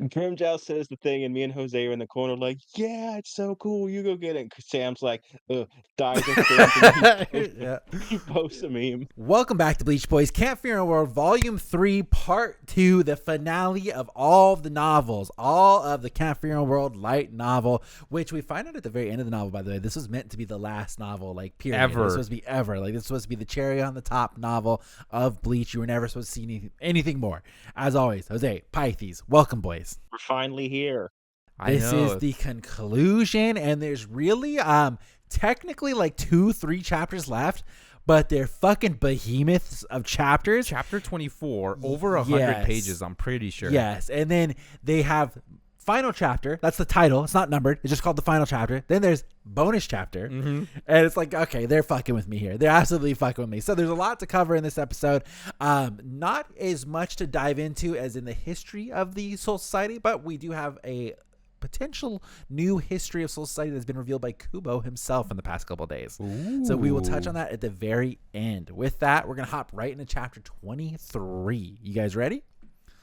Grimjow says the thing, and me and Jose are in the corner like, "Yeah, it's so cool. You go get it." 'Cause Sam's like, dies and screams, and Yeah. he posts a meme. Welcome back to Bleach Boys Can't Fear No World Volume 3 Part 2, the finale of all of the novels, all of the Can't Fear No World light novel, which we find out at the very end of the novel, by the way. This was meant to be the last novel, like, period. Ever. This was supposed to be ever. Like, this was supposed to be the cherry on the top novel of Bleach. You were never supposed to see anything more. As always, Jose, Pythes, welcome, boys. We're finally here. This is the conclusion, and there's really technically like 2-3 chapters left, but they're fucking behemoths of chapters. Chapter 24, over 100 pages, I'm pretty sure. Yes, and then they have final chapter. That's the title. It's not numbered. It's just called the final chapter. Then there's bonus chapter, and it's like, okay, they're fucking with me here. They're absolutely fucking with me. So there's a lot to cover in this episode. Not as much to dive into as in the history of the Soul Society, but we do have a potential new history of Soul Society that's been revealed by Kubo himself in the past couple of days. Ooh. So we will touch on that at the very end. With that, we're going to hop right into chapter 23. You guys ready?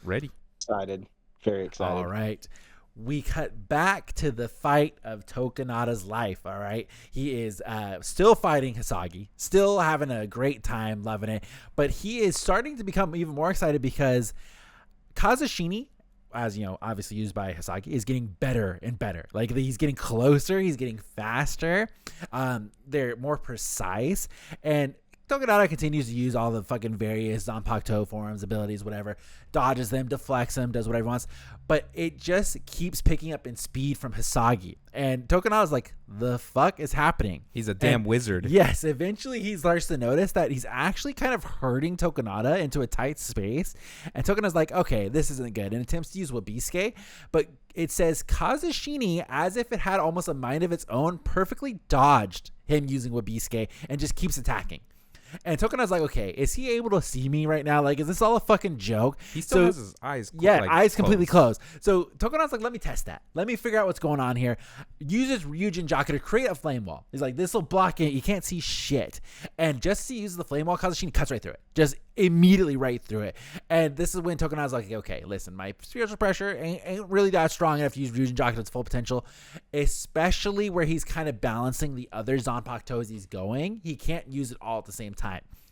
Ready. Excited. Very excited. All right. We cut back to the fight of Tokinada's life, all right? He is still fighting Hisagi, still having a great time, loving it, but he is starting to become even more excited because Kazushini, as you know, obviously used by Hisagi, is getting better and better. Like, he's getting closer, he's getting faster, they're more precise, and Tokinada continues to use all the fucking various Zanpakuto forms, abilities, whatever, dodges them, deflects them, does whatever he wants, but it just keeps picking up in speed from Hisagi. And Tokinada's like, the fuck is happening? He's a damn wizard. Yes, eventually he starts to notice that he's actually kind of herding Tokinada into a tight space, and Tokinada's like, okay, this isn't good, and attempts to use Wabisuke, but it says Kazushini, as if it had almost a mind of its own, perfectly dodged him using Wabisuke and just keeps attacking. And Tokinada's like, okay, is he able to see me right now? Like, is this all a fucking joke? He still has his eyes eyes completely closed. So Tokinada's like, let me test that. Let me figure out what's going on here. Uses Ryujin Jaku to create a flame wall. He's like, this will block it. You can't see shit. And just as he uses the flame wall, Kazushini cuts right through it. Just immediately right through it. And this is when Tokinada's like, okay, listen, my spiritual pressure ain't really that strong enough to use Ryujin Jaku to its full potential, especially where he's kind of balancing the other Zanpakuto as he's going. He can't use it all at the same time.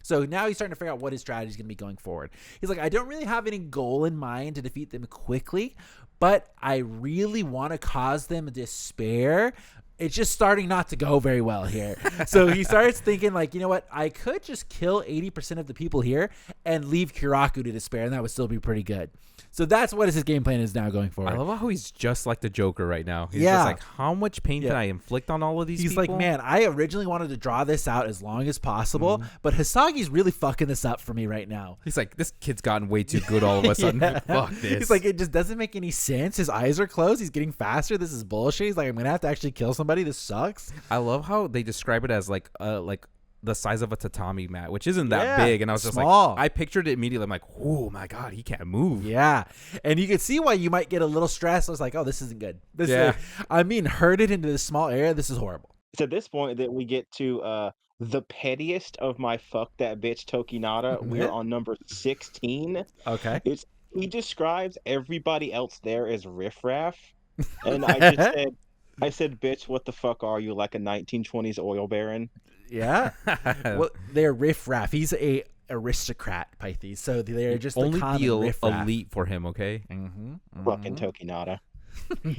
So now he's starting to figure out what his strategy is going to be going forward. He's like, I don't really have any goal in mind to defeat them quickly, but I really want to cause them despair. It's just starting not to go very well here. So he starts thinking, like, you know what? I could just kill 80% of the people here and leave Kiraku to despair, and that would still be pretty good. So that's what his game plan is now going forward. I love how he's just like the Joker right now. He's just like, how much pain can I inflict on all of these people? He's like, man, I originally wanted to draw this out as long as possible, but Hisagi's really fucking this up for me right now. He's like, this kid's gotten way too good all of a sudden. Fuck this. He's like, it just doesn't make any sense. His eyes are closed. He's getting faster. This is bullshit. He's like, I'm going to have to actually kill somebody. This sucks. I love how they describe it as like the size of a tatami mat, which isn't that big. And I was just small. like, I pictured it immediately. I'm like, oh my God, he can't move. Yeah. And you can see why you might get a little stressed. I was like, oh, this isn't good. I'm being herded into this small area. This is horrible. It's at this point that we get to the pettiest of my fuck that bitch Tokinada. We're on number 16. Okay. He describes everybody else there as riffraff. And I said, bitch, what the fuck are you, like a 1920s oil baron? Yeah. Well, they're riffraff. He's a aristocrat, Pythes. So they're just only the riffraff. elite for him, okay? Fucking Tokinada.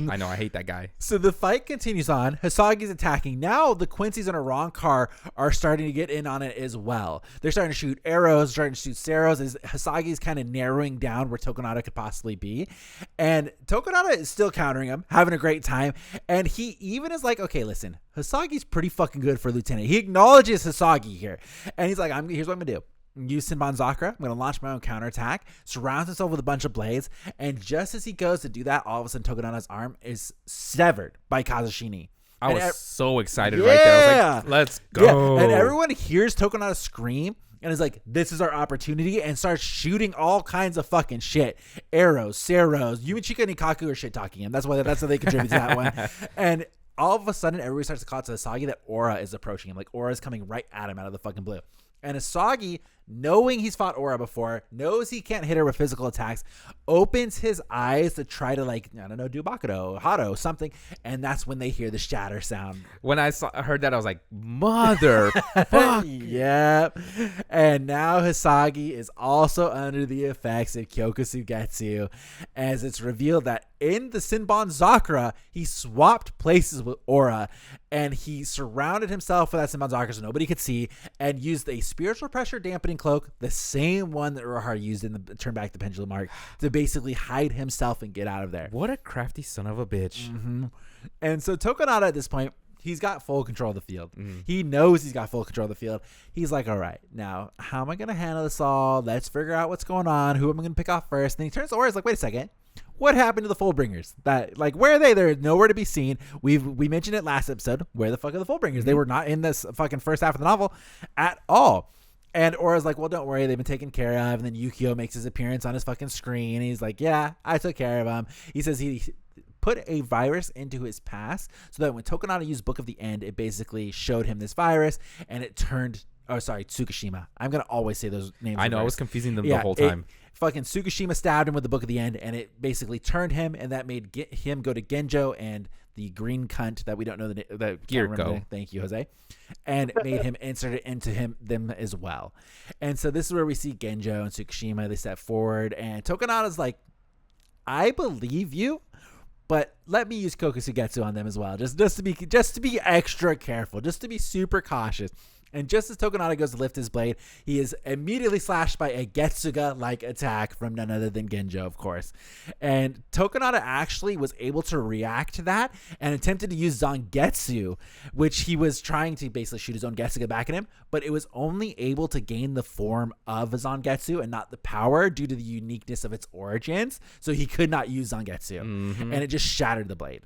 I know, I hate that guy. So the fight continues on. Hisagi's attacking. Now the Quincy's in a wrong car are starting to get in on it as well. They're starting to shoot arrows, starting to shoot arrows as Hisagi's kind of narrowing down where Tokinada could possibly be. And Tokinada is still countering him, having a great time. And he even is like, okay, listen, Hisagi's pretty fucking good for Lieutenant. He acknowledges Hisagi here. And he's like, here's what I'm going to do. Use Senbon Zakura. I'm going to launch my own counterattack. Surrounds himself with a bunch of blades. And just as he goes to do that, all of a sudden Tokinada's arm is severed by Kazushini. I was so excited right there. I was like, let's go. Yeah. And everyone hears Tokinada scream and is like, this is our opportunity, and starts shooting all kinds of fucking shit. Arrows, Seros, Yumichika and Ikaku are shit talking him. That's why they contribute to that one. And all of a sudden, everybody starts to call to Hisagi that Aura is approaching him. Like, Aura is coming right at him out of the fucking blue. And Hisagi knowing he's fought Aura before, knows he can't hit her with physical attacks, opens his eyes to try to, like, I don't know, do Bakudo, Hado, something, and that's when they hear the shatter sound. When I heard that, I was like, mother fuck. Yep. And now Hisagi is also under the effects of Kyokusugetsu, as it's revealed that in the Sinbon Zakura, he swapped places with Aura, and he surrounded himself with that Sinbon Zakura so nobody could see, and used a spiritual pressure dampening cloak, the same one that Urahara used in the Turn Back the Pendulum arc, to basically hide himself and get out of there. What a crafty son of a bitch. Mm-hmm. And so Tokinada at this point, he's got full control of the field. He knows he's got full control of the field. He's like, all right, now how am I going to handle this all? Let's figure out what's going on. Who am I going to pick off first? And then he turns to Aura. He's like, wait a second. What happened to the Fullbringers? That, like, where are they? They're nowhere to be seen. We mentioned it last episode. Where the fuck are the Fullbringers? They were not in this fucking first half of the novel at all. And Aura's like, well, don't worry. They've been taken care of. And then Yukio makes his appearance on his fucking screen. And he's like, yeah, I took care of him. He says he put a virus into his past so that when Tokinada used Book of the End, it basically showed him this virus, and it turned... Oh, sorry, Tsukishima. I'm going to always say those names. I know, I was confusing them the whole time. Fucking Tsukishima stabbed him with the Book of the End, and it basically turned him, and that made him go to Genjo and the green cunt that we don't know the name. Giriko. Thank you, Jose. And it made him insert it into them as well. And so this is where we see Genjo and Tsukishima. They step forward, and Tokinada's like, I believe you, but let me use Kokusugetsu on them as well, just to be extra careful, just to be super cautious. And just as Tokinada goes to lift his blade, he is immediately slashed by a Getsuga-like attack from none other than Genjo, of course. And Tokinada actually was able to react to that and attempted to use Zangetsu, which he was trying to basically shoot his own Getsuga back at him, but it was only able to gain the form of a Zangetsu and not the power due to the uniqueness of its origins. So he could not use Zangetsu. And it just shattered the blade.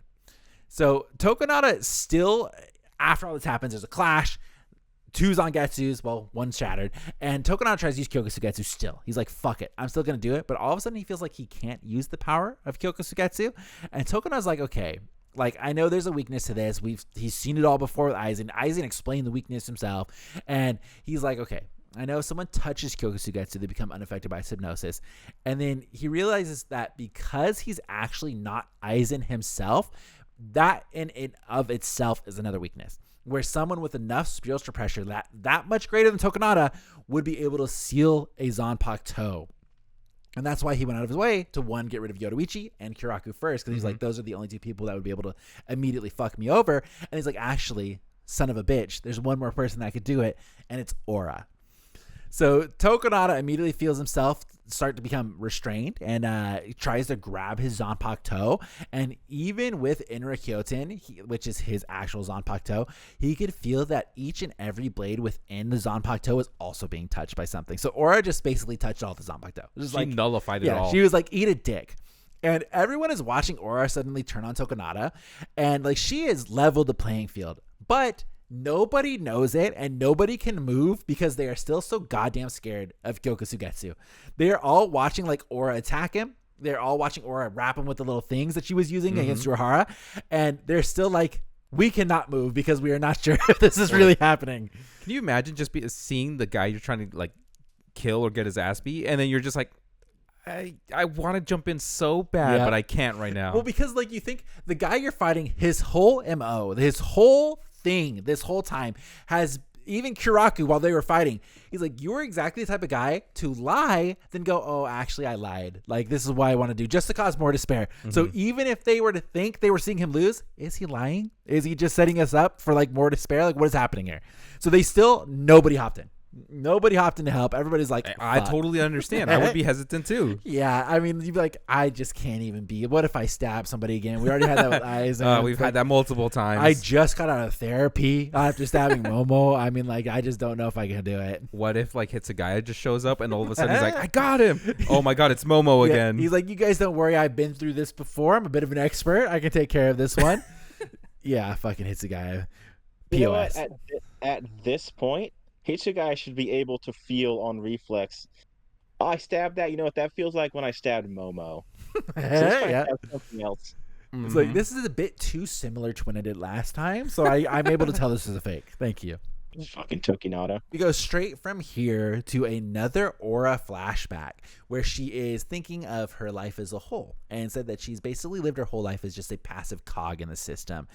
So Tokinada still, after all this happens, there's a clash. Two Zangetsus, well, one shattered, and Tokinada tries to use Kyokusugetsu still. He's like, fuck it, I'm still going to do it, but all of a sudden he feels like he can't use the power of Kyokusugetsu, and Tokinada's like, okay, like, I know there's a weakness to this. He's seen it all before with Aizen. Aizen explained the weakness himself, and he's like, okay, I know if someone touches Kyokusugetsu, they become unaffected by hypnosis, and then he realizes that because he's actually not Aizen himself, that in and of itself is another weakness. Where someone with enough spiritual pressure that much greater than Tokinada would be able to seal a Zanpakuto. And that's why he went out of his way to, one, get rid of Yoruichi and Kiraku first, because he's like, those are the only two people that would be able to immediately fuck me over. And he's like, actually, son of a bitch, there's one more person that could do it, and it's Aura. So Tokinada immediately feels himself start to become restrained and he tries to grab his Zanpakuto. And even with Inra Kyoten, which is his actual Zanpakuto, he could feel that each and every blade within the Zanpakuto was also being touched by something. So Aura just basically touched all the Zanpakuto. She nullified it all. She was like, eat a dick. And everyone is watching Aura suddenly turn on Tokinada. And like, she has leveled the playing field. But nobody knows it, and nobody can move because they are still so goddamn scared of Kyokusugetsu. They are all watching like Aura attack him. They're all watching Aura wrap him with the little things that she was using against Urahara, and they're still like, we cannot move because we are not sure if this is really happening. Can you imagine just seeing the guy you're trying to like kill or get his ass beat, and then you're just like, I want to jump in so bad, but I can't right now. Well, because like, you think the guy you're fighting, his whole MO, his whole thing this whole time has, even Kiraku while they were fighting, he's like, you're exactly the type of guy to lie, then go, oh, actually I lied. Like, this is what I want to do, just to cause more despair. So even if they were to think they were seeing him lose, is he lying? Is he just setting us up for like more despair? Like, what is happening here? So nobody hopped in. Nobody hopped in to help. Everybody's like, I totally understand. I would be hesitant too. Yeah, I mean, you'd be like, I just can't even be. What if I stab somebody again? We already had that with Aizen. We've had that multiple times. I just got out of therapy after stabbing Momo. I mean, like, I just don't know if I can do it. What if like Hitsugaya just shows up and all of a sudden he's like, I got him. Oh my god, it's Momo again. He's like, you guys don't worry. I've been through this before. I'm a bit of an expert. I can take care of this one. Yeah, fucking Hitsugaya. POS. You know what? At this point, Hitsugaya should be able to feel on reflex. Oh, I stabbed that. You know what that feels like when I stabbed Momo. Yeah. Something else. Mm-hmm. It's like, this is a bit too similar to when I did last time, so I'm able to tell this is a fake. Thank you. Fucking Tokinada. We go straight from here to another Aura flashback where she is thinking of her life as a whole and said that she's basically lived her whole life as just a passive cog in the system.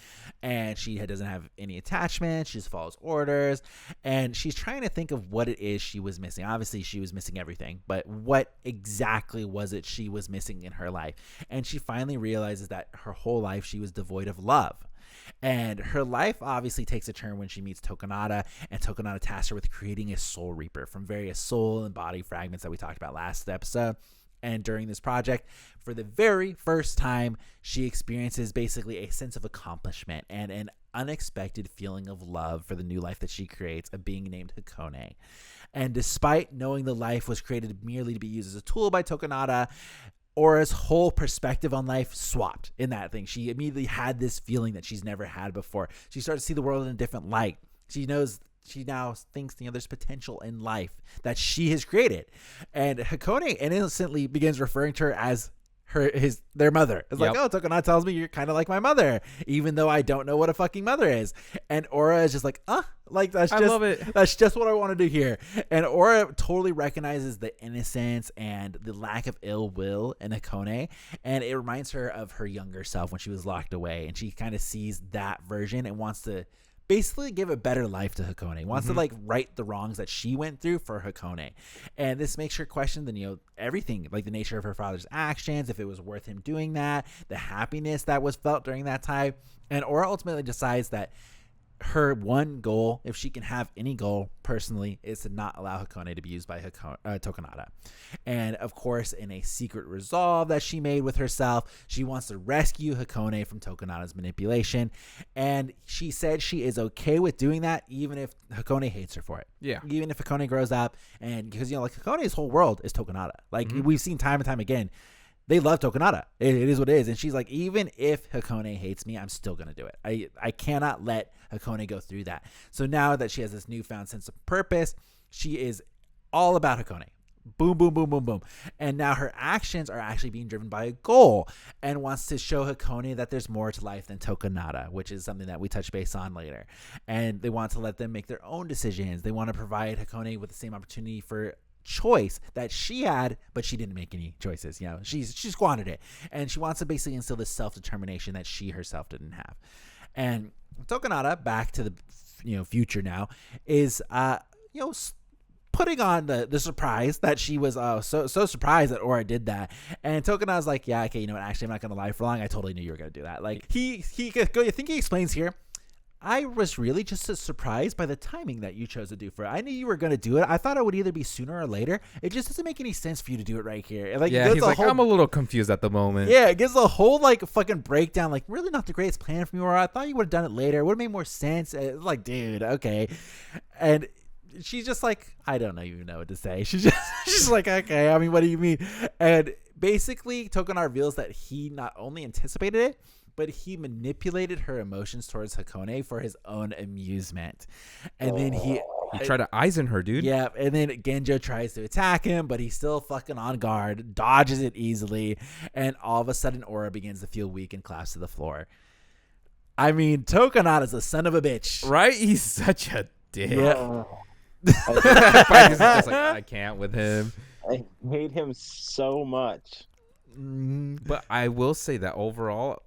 And she doesn't have any attachment. She just follows orders. And she's trying to think of what it is she was missing. Obviously, she was missing everything. But what exactly was it she was missing in her life? And she finally realizes that her whole life she was devoid of love. And her life obviously takes a turn when she meets Tokinada, and Tokinada tasks her with creating a soul reaper from various soul and body fragments that we talked about last episode. And during this project, for the very first time, she experiences basically a sense of accomplishment and an unexpected feeling of love for the new life that she creates, of being named Hikone. And despite knowing the life was created merely to be used as a tool by Tokinada, Aura's whole perspective on life swapped in that thing. She immediately had this feeling that she's never had before. She started to see the world in a different light. She now thinks, there's potential in life that she has created. And Hikone innocently begins referring to her as their mother. It's like, oh, Tokinada tells me you're kind of like my mother, even though I don't know what a fucking mother is. And Aura is just like, like I love it. That's just what I want to do here. And Aura totally recognizes the innocence and the lack of ill will in Hikone, and it reminds her of her younger self when she was locked away, and she kind of sees that version and wants to basically give a better life to Hikone, wants to like right the wrongs that she went through for Hikone. And this makes her question everything, like the nature of her father's actions, if it was worth him doing that, the happiness that was felt during that time. And Aura ultimately decides that her one goal, if she can have any goal personally, is to not allow Hikone to be used by Tokinada. And of course, in a secret resolve that she made with herself, she wants to rescue Hikone from Tokinada's manipulation. And she said she is okay with doing that, even if Hikone hates her for it. Yeah. Even if Hikone grows up, and because Hikone's whole world is Tokinada. Like we've seen time and time again. They love Tokinada. It is what it is. And she's like, even if Hikone hates me, I'm still going to do it. I cannot let Hikone go through that. So now that she has this newfound sense of purpose, she is all about Hikone. Boom, boom, boom, boom, boom. And now her actions are actually being driven by a goal, and wants to show Hikone that there's more to life than Tokinada, which is something that we touch base on later. And they want to let them make their own decisions. They want to provide Hikone with the same opportunity for choice that she had, but she didn't make any choices. She squandered it, and she wants to basically instill this self-determination that she herself didn't have. And Tokinada, back to the future now, is putting on the surprise that she was so surprised that Aura did that. And Tokinada's like, yeah, okay, actually I'm not gonna lie for long, I totally knew you were gonna do that. Like I think he explains here, I was really just surprised by the timing that you chose to do for it. I knew you were going to do it. I thought it would either be sooner or later. It just doesn't make any sense for you to do it right here. Like, yeah, he's like, I'm a little confused at the moment. Yeah, it gives a whole fucking breakdown. Like, really not the greatest plan from you, or I thought you would have done it later. It would have made more sense. It's like, dude, okay. And she's just like, I don't even know what to say. She's like, okay, I mean, what do you mean? And basically, Tokinada reveals that he not only anticipated it, but he manipulated her emotions towards Hikone for his own amusement. And then he tried to Aizen her, dude. Yeah, and then Genjo tries to attack him, but he's still fucking on guard, dodges it easily, and all of a sudden Aura begins to feel weak and collapse to the floor. I mean, Tokinada's a son of a bitch. Right? He's such a dick. Yeah. Just like, I can't with him. I hate him so much. But I will say that overall,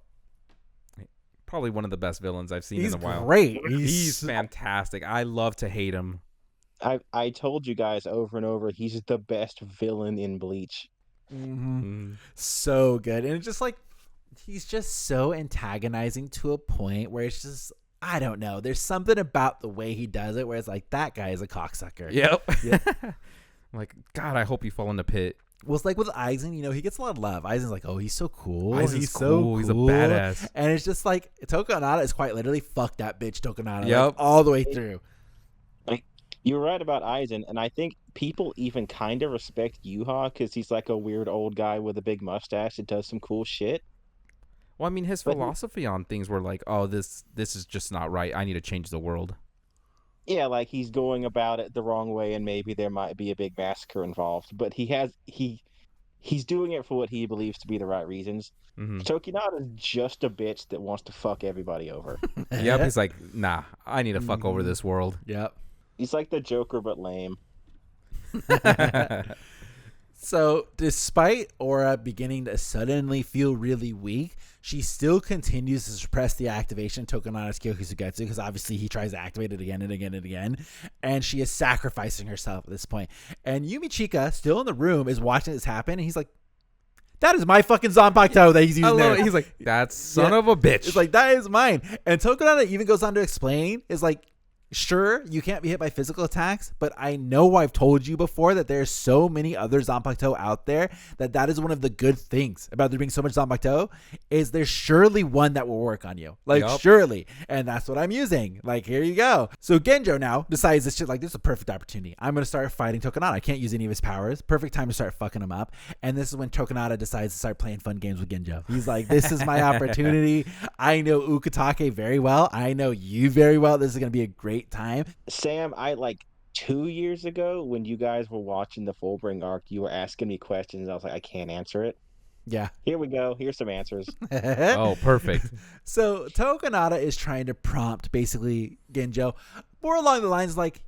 probably one of the best villains I've seen in a while. Great. He's fantastic. I love to hate him. I told you guys over and over, he's the best villain in Bleach. So good. And it's just like, he's just so antagonizing to a point where it's just, I don't know. There's something about the way he does it where it's like, that guy is a cocksucker. Yep. I'm like, God, I hope you fall in the pit. Well, it's like with Aizen, he gets a lot of love. Aizen's like, oh, he's so cool. He's so cool. He's a badass. And it's just like, Tokinada is quite literally, fuck that bitch, Tokinada. Yep. Like, all the way through. Like, you're right about Aizen, and I think people even kind of respect Yuha because he's like a weird old guy with a big mustache that does some cool shit. Well, I mean, his philosophy on things were like, oh, this is just not right. I need to change the world. Yeah, like he's going about it the wrong way, and maybe there might be a big massacre involved. But he he's doing it for what he believes to be the right reasons. Tokinada is just a bitch that wants to fuck everybody over. Yep, he's like, nah, I need to fuck over this world. Yep. He's like the Joker, but lame. So, despite Aura beginning to suddenly feel really weak, she still continues to suppress the activation of Tokinada's Kyokusugetsu because obviously he tries to activate it again and again and again, and she is sacrificing herself at this point. And Yumichika, still in the room, is watching this happen, and he's like, that is my fucking Zanpakuto that he's using there. He's like, that son of a bitch. It's like, that is mine. And Tokinada even goes on to explain, is like, sure, you can't be hit by physical attacks, but I know I've told you before that there's so many other Zanpakuto out there that is one of the good things about there being so much Zanpakuto is there's surely one that will work on you. Like, surely. And that's what I'm using. Like, here you go. So Genjo now decides this shit, like, this is a perfect opportunity. I'm going to start fighting Tokinada. I can't use any of his powers. Perfect time to start fucking him up. And this is when Tokinada decides to start playing fun games with Genjo. He's like, this is my opportunity. I know Ukitake very well. I know you very well. This is going to be a great time. Sam, I like 2 years ago when you guys were watching the Fullbring arc, you were asking me questions. I was like, I can't answer it. Yeah. Here we go. Here's some answers. Oh, perfect. So Tokinada is trying to prompt basically Genjo more along the lines like,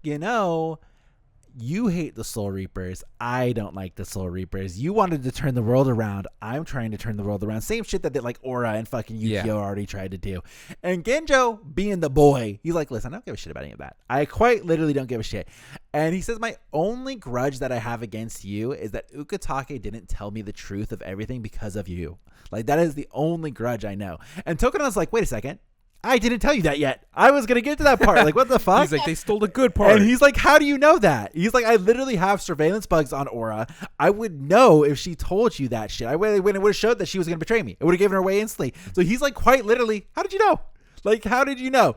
you hate the Soul Reapers. I don't like the Soul Reapers. You wanted to turn the world around. I'm trying to turn the world around. Same shit that like Aura and fucking Yukio already tried to do. And Genjo, being the boy, he's like, listen, I don't give a shit about any of that. I quite literally don't give a shit. And he says, my only grudge that I have against you is that Ukitake didn't tell me the truth of everything because of you. Like, that is the only grudge I know. And Tokinada's like, wait a second. I didn't tell you that yet. I was going to get to that part. Like, what the fuck? He's like, they stole the good part. And he's like, how do you know that? He's like, I literally have surveillance bugs on Aura. I would know if she told you that shit. When it would have showed that she was going to betray me. It would have given her away instantly. So he's like, quite literally, how did you know? Like, how did you know?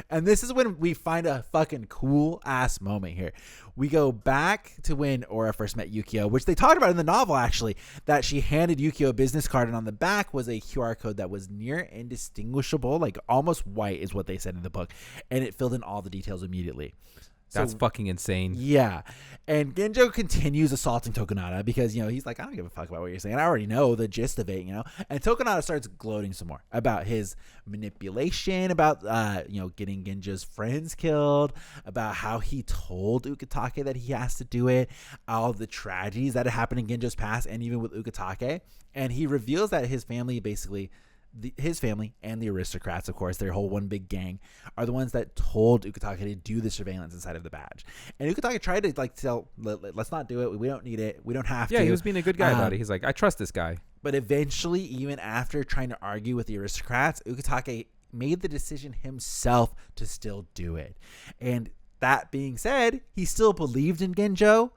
And this is when we find a fucking cool ass moment here. We go back to when Aura first met Yukio, which they talked about in the novel, actually, that she handed Yukio a business card, and on the back was a QR code that was near indistinguishable, like almost white is what they said in the book, and it filled in all the details immediately. That's fucking insane. Yeah. And Genjo continues assaulting Tokinada because, he's like, I don't give a fuck about what you're saying. I already know the gist of it, And Tokinada starts gloating some more about his manipulation, about, getting Genjo's friends killed, about how he told Ukitake that he has to do it, all the tragedies that had happened in Genjo's past, and even with Ukitake. And he reveals that his family basically... his family and the aristocrats, of course, their whole one big gang, are the ones that told Ukitake to do the surveillance inside of the badge. And Ukitake tried to tell, let's not do it. We don't need it. We don't have to. Yeah, he was being a good guy about it. He's like, I trust this guy. But eventually, even after trying to argue with the aristocrats, Ukitake made the decision himself to still do it. And that being said, he still believed in Genjo,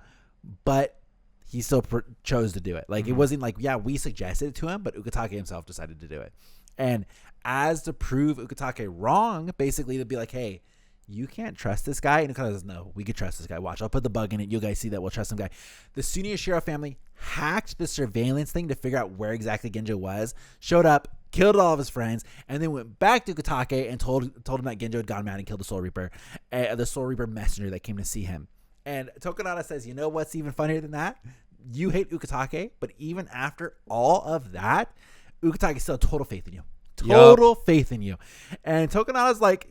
but he still chose to do it. Like, it wasn't like, we suggested it to him, but Ukitake himself decided to do it. And as to prove Ukitake wrong, basically to be like, hey, you can't trust this guy. And Ukitake says, no, we could trust this guy. Watch, I'll put the bug in it. You guys see that. We'll trust some guy. The Sunioshiro family hacked the surveillance thing to figure out where exactly Genjo was, showed up, killed all of his friends, and then went back to Ukitake and told him that Genjo had gone mad and killed the Soul Reaper messenger that came to see him. And Tokinada says, you know what's even funnier than that? You hate Ukitake, but even after all of that, Ukitake still had total faith in you. Total faith in you. And Tokinada's like,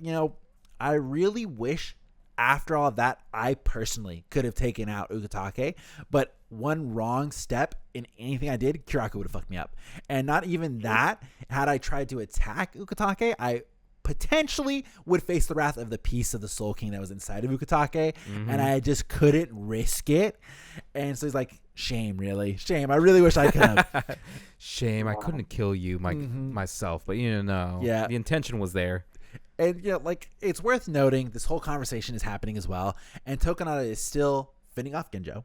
I really wish after all of that, I personally could have taken out Ukitake, but one wrong step in anything I did, Kiraku would have fucked me up. And not even that, had I tried to attack Ukitake, I potentially would face the wrath of the piece of the Soul King that was inside of Ukitake, and I just couldn't risk it. And so he's like, shame, really. Shame. I really wish I could have. Shame. I couldn't kill you myself, but the intention was there. And, it's worth noting this whole conversation is happening as well, and Tokinada is still fending off Genjo,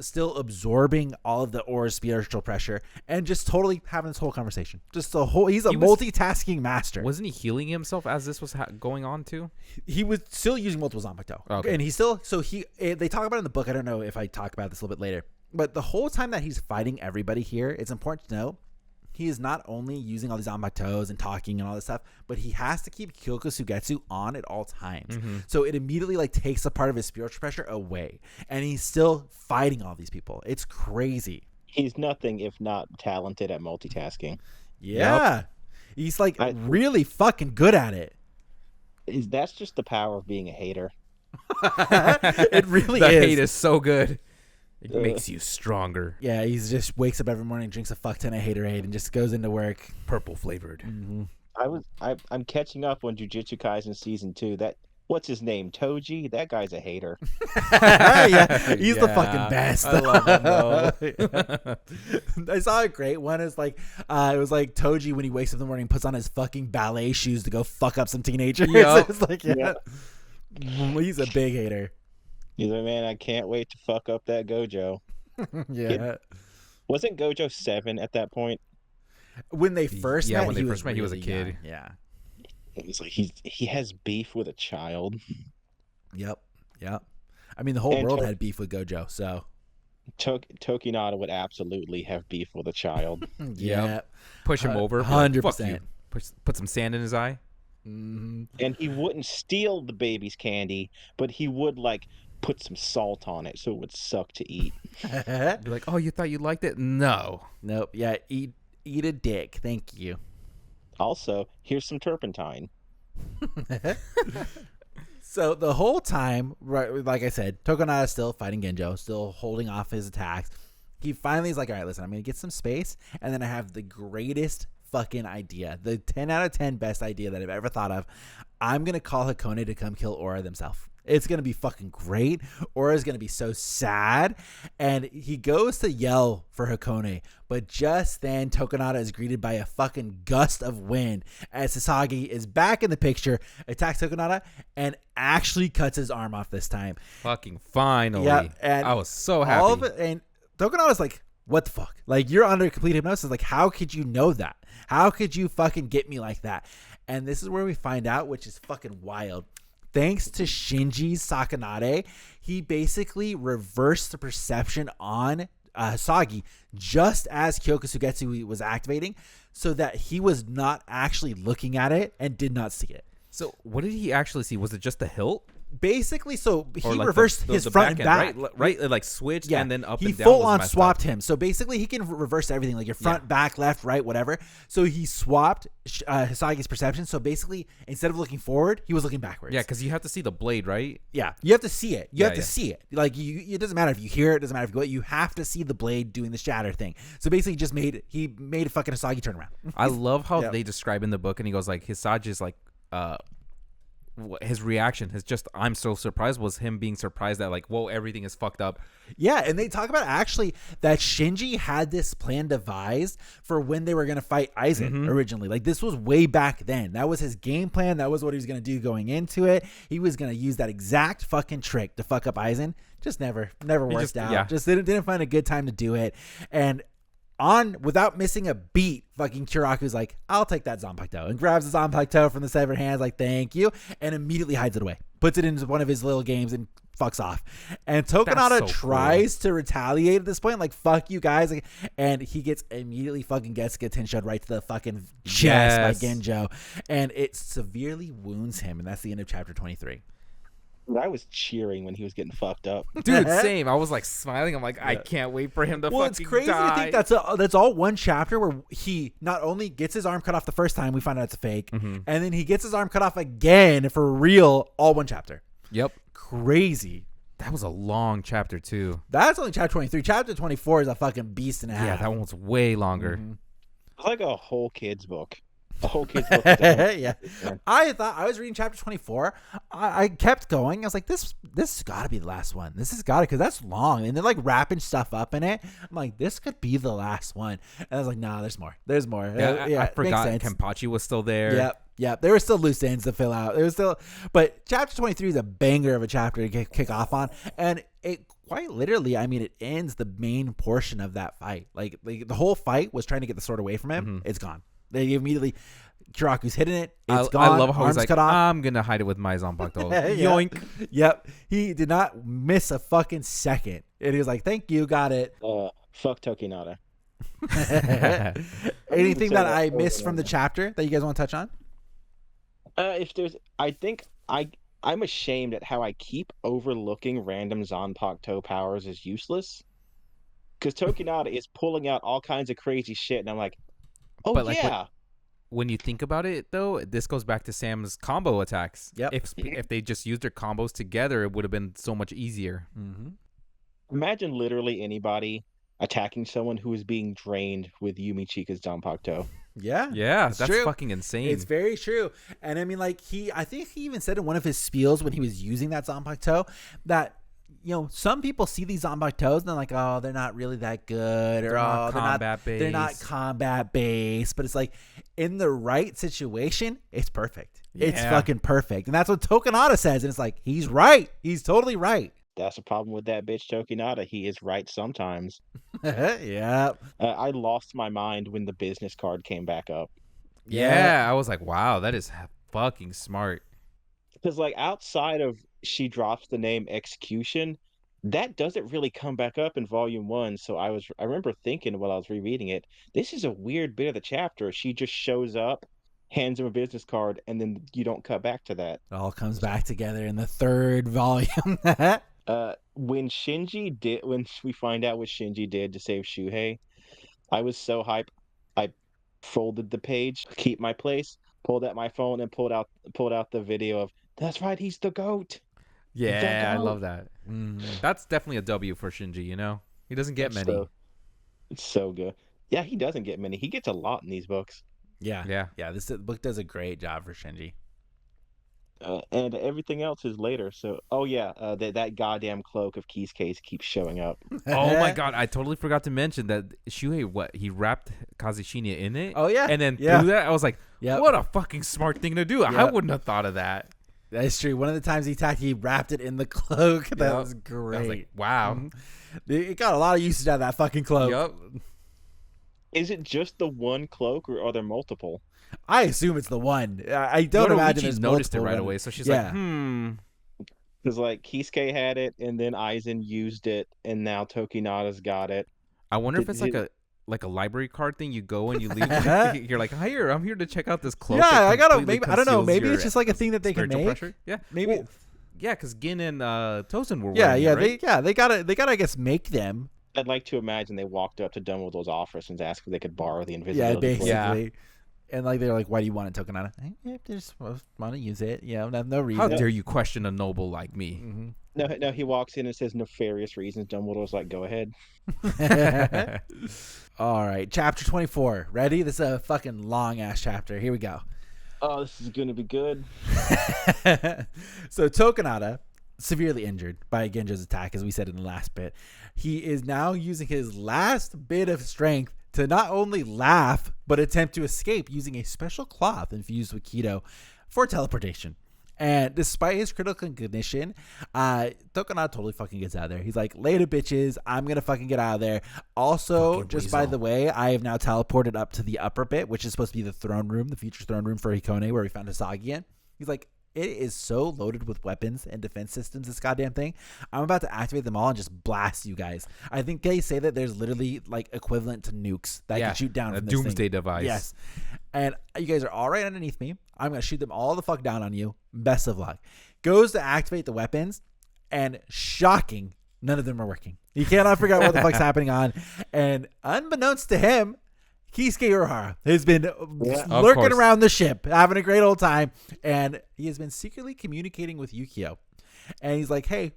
still absorbing all of the Aura's spiritual pressure, and just totally having this whole conversation. He's a multitasking master. Wasn't he healing himself as this was going on too? He was still using multiple Zanpakuto. Okay. And they talk about it in the book. I don't know if I talk about this a little bit later, but the whole time that he's fighting everybody here, it's important to know he is not only using all these Zanpakutos and talking and all this stuff, but he has to keep Kyokusugetsu on at all times. So it immediately takes a part of his spiritual pressure away, and he's still fighting all these people. It's crazy. He's nothing if not talented at multitasking. Yeah. He's like I, really fucking good at it. that's just the power of being a hater. It really The is. hate is so good. It Uh, makes you stronger. Yeah, he's just wakes up every morning, drinks a fuck ton of haterade, and just goes into work. Purple flavored. Mm-hmm. I'm catching up on Jujutsu Kaisen season 2. What's his name? Toji? That guy's a hater. Yeah, he's the Yeah, fucking best. I love him, I saw a great one. It's like it was like Toji when he wakes up in the morning, puts on his fucking ballet shoes to go fuck up some teenagers. Yup. It's like, yeah. He's a big hater. He's like, man, I can't wait to fuck up that Gojo. Yeah. Wasn't Gojo 7 at that point? When they first Yeah, met, when they he first was met, he was a really kid. young. Yeah. He's like he has beef with a child. Yep. I mean, the whole And world had beef with Gojo, so Tokinada would absolutely have beef with a child. yeah. Push him over. be like, 100%. Fuck you. Put some sand in his eye. Mm-hmm. And he wouldn't steal the baby's candy, but he would like put some salt on it so it would suck to eat. Be like, oh, you thought you liked it? No. Nope. Yeah. Eat a dick. Thank you. Also, here's some turpentine. So the whole time, right, like I said, Tokonada is still fighting Genjo, still holding off his attacks. He finally is like, all right, listen, I'm going to get some space. And then I have the greatest fucking idea, the 10 out of 10 best idea that I've ever thought of. I'm going to call Hikone to come kill Aura themselves. It's going to be fucking great. Aura's going to be so sad. And he goes to yell for Hikone. But just then, Tokonada is greeted by a fucking gust of wind as Hisagi is back in the picture, attacks Tokonada, and actually cuts his arm off this time. Fucking finally. Yeah, and I was so happy. All of it, and Tokonada's like, what the fuck? Like, you're under complete hypnosis. Like, how could you know that? How could you fucking get me like that? And this is where we find out, which is fucking wild. Thanks to Shinji's Sakanade, he basically reversed the perception on Hisagi just as Kyoka Sugetsu was activating, so that he was not actually looking at it and did not see it. So what did he actually see? Was it just the hilt? Basically, so he Or like reversed his the front and back. end, right? It like switched and then up he and down. full was on messed swapped up. him. So basically, he can reverse everything, like your front, back, left, right, whatever. So he swapped Hisagi's perception. So basically, instead of looking forward, he was looking backwards. Yeah, because you have to see the blade, right? Yeah, you have to see it. You Yeah, have to yeah. see it. Like it doesn't matter if you hear it. Doesn't matter if you go. You have to see the blade doing the shatter thing. So basically, he made a fucking Hisagi turn around. I love how Yeah. they describe in the book, and he goes like, Hisagi's like, his reaction, his just, I'm so surprised, was him being surprised that like, whoa, everything is fucked up. Yeah, and they talk about actually that Shinji had this plan devised for when they were going to fight Aizen originally. Like, this was way back then. That was his game plan. That was what he was going to do going into it. He was going to use that exact fucking trick to fuck up Aizen. Just never worked out. yeah. Just didn't find a good time to do it. And without missing a beat, fucking Kiraku's like, I'll take that Zanpakuto, and grabs the Zanpakuto from the severed hands, like, thank you, and immediately hides it away, puts it into one of his little games and fucks off. And Tokonada so tries to retaliate at this point, like, fuck you guys, like, and he gets immediately fucking Getsuga Tenshot right to the fucking chest by Genjo, and it severely wounds him, and that's the end of chapter 23. I was cheering when he was getting fucked up. Dude, same. I was like smiling. I'm like, I can't wait for him to Well, fucking it's crazy die. to think that's all one chapter where he not only gets his arm cut off the first time, we find out it's a fake, and then he gets his arm cut off again for real, all one chapter. Yep. Crazy. That was a long chapter too. That's only chapter 23. Chapter 24 is a fucking beast and a half. Yeah, that one was way longer. It's like a whole kid's book. A whole kid's book. Is a- Yeah. I thought I was reading chapter 24. I kept going. I was like, this has got to be the last one. This has got to, because that's long. And they're like wrapping stuff up in it. I'm like, this could be the last one. And I was like, nah, there's more. There's more. Yeah, I it forgot makes sense. Kenpachi was still there. Yep. There were still loose ends to fill out. There was still, but chapter 23 is a banger of a chapter to kick off on. And it quite literally, I mean, it ends the main portion of that fight. Like the whole fight was trying to get the sword away from him. It's gone. They immediately, Kiraku's hitting it. It's gone. I love how Arms he's like, cut off. I'm going to hide it with my Zanpakuto. Yeah. Yoink. Yep. He did not miss a fucking second. And he was like, thank you, got it. Fuck Tokinada. Anything that I missed from the chapter that you guys want to touch on? I'm ashamed at how I keep overlooking random Zanpakuto powers as useless. because Tokinada is pulling out all kinds of crazy shit, and I'm like, oh But, like, yeah. when you think about it, though, this goes back to Sam's combo attacks. Yep. If they just used their combos together, it would have been so much easier. Mm-hmm. Imagine literally anybody attacking someone who is being drained with Yumi Chika's Zanpakuto. Yeah. Yeah, it's that's true. fucking insane. It's very true. And I mean, like, I think he even said in one of his spiels when he was using that Zanpakuto that, you know, some people see these Zanpakutos and they're like, oh, they're not really that good, or they're not combat based. But it's like, in the right situation, it's perfect. It's fucking perfect. And that's what Tokinada says. And it's like, he's right. He's totally right. That's the problem with that bitch Tokinada. He is right sometimes. Yeah. I lost my mind when the business card came back up. Yeah, I was like, wow, that is fucking smart. Because, like, outside of she drops the name Execution, that doesn't really come back up in Volume 1. So I remember thinking while I was rereading it, this is a weird bit of the chapter. She just shows up, hands him a business card, and then you don't cut back to that. It all comes back together in the third volume. When we find out what Shinji did to save Shuhei, I was so hyped. I folded the page, keep my place, pulled out my phone, and pulled out the video of, that's right, he's the GOAT. Yeah, I love that. That's definitely a W for Shinji, you know? He doesn't get many. It's so good. Yeah, he doesn't get many. He gets a lot in these books. Yeah. This book does a great job for Shinji. And everything else is later. So, that goddamn cloak of Kisuke's keeps showing up. Oh my god, I totally forgot to mention that Shuhei, he wrapped Kazushinya in it. Oh yeah, and then threw that. I was like, what a fucking smart thing to do. I wouldn't have thought of that. That's true. One of the times he attacked, he wrapped it in the cloak. That was great. I was like, wow. It got a lot of usage out of that fucking cloak. Yep. Is it just the one cloak, or are there multiple? I assume it's the one. I don't imagine there's noticed it multiple right away. So she's like, Because, like, Kisuke had it, and then Aizen used it, and now Tokinada's got it. I wonder if it's like a library card thing. You go and you leave. You're like, here, I'm here to check out this cloak. Yeah, I gotta. Maybe I don't know. Maybe it's just like a thing that they can make. Pressure. Yeah, maybe. Well, yeah, because Gin and Tozen were. Right? They gotta. I guess make them. I'd like to imagine they walked up to Dumbledore's office and asked if they could borrow the invisibility. Yeah, basically. Yeah. And like they're like, why do you want it, Tokinada? I just want to use it. Yeah, no reason. How dare you question a noble like me? Mm-hmm. No, he walks in and says nefarious reasons. Dumbledore's like, go ahead. All right, chapter 24. Ready? This is a fucking long ass chapter. Here we go. Oh, this is gonna be good. So Tokinada, severely injured by Genjo's attack, as we said in the last bit, he is now using his last bit of strength to not only laugh, but attempt to escape using a special cloth infused with Kido for teleportation. And despite his critical condition, Tokinada totally fucking gets out of there. He's like, later, bitches. I'm going to fucking get out of there. Also, fucking just weasel. By the way, I have now teleported up to the upper bit, which is supposed to be the throne room, the future throne room for Hikone, where we found Hisagi in. He's like, it is so loaded with weapons and defense systems, this goddamn thing. I'm about to activate them all and just blast you guys. I think they say that there's literally like equivalent to nukes that can shoot down from this doomsday device. Yes. And you guys are all right underneath me. I'm going to shoot them all the fuck down on you. Best of luck. Goes to activate the weapons, and shocking, none of them are working. He cannot figure out what the fuck's happening on. And unbeknownst to him, Kisuke Urahara has been lurking around the ship, having a great old time, and he has been secretly communicating with Yukio. And he's like, hey,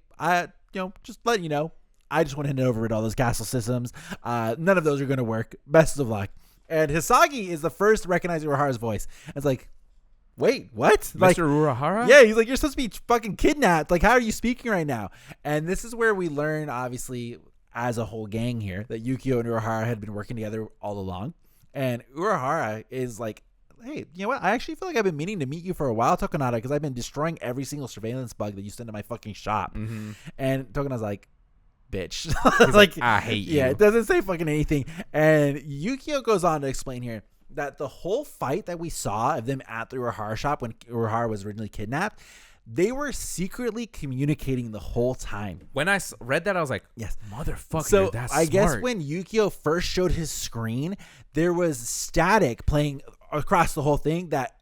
just letting you know, I just went ahead and overrid all those castle systems. None of those are going to work. Best of luck. And Hisagi is the first to recognize Urahara's voice. It's like, wait, what? Mr. Urahara? Yeah, he's like, you're supposed to be fucking kidnapped. Like, how are you speaking right now? And this is where we learn, obviously, as a whole gang here, that Yukio and Urahara had been working together all along. And Urahara is like, hey, you know what? I actually feel like I've been meaning to meet you for a while, Tokinada, because I've been destroying every single surveillance bug that you send to my fucking shop. Mm-hmm. And Tokinada's like, bitch. He's like, I hate you. Yeah, it doesn't say fucking anything. And Yukio goes on to explain here that the whole fight that we saw of them at the Urahara shop when Urahara was originally kidnapped, they were secretly communicating the whole time. When I read that, I was like, yes, motherfucker, so that's I smart. guess when Yukio first showed his screen, there was static playing across the whole thing that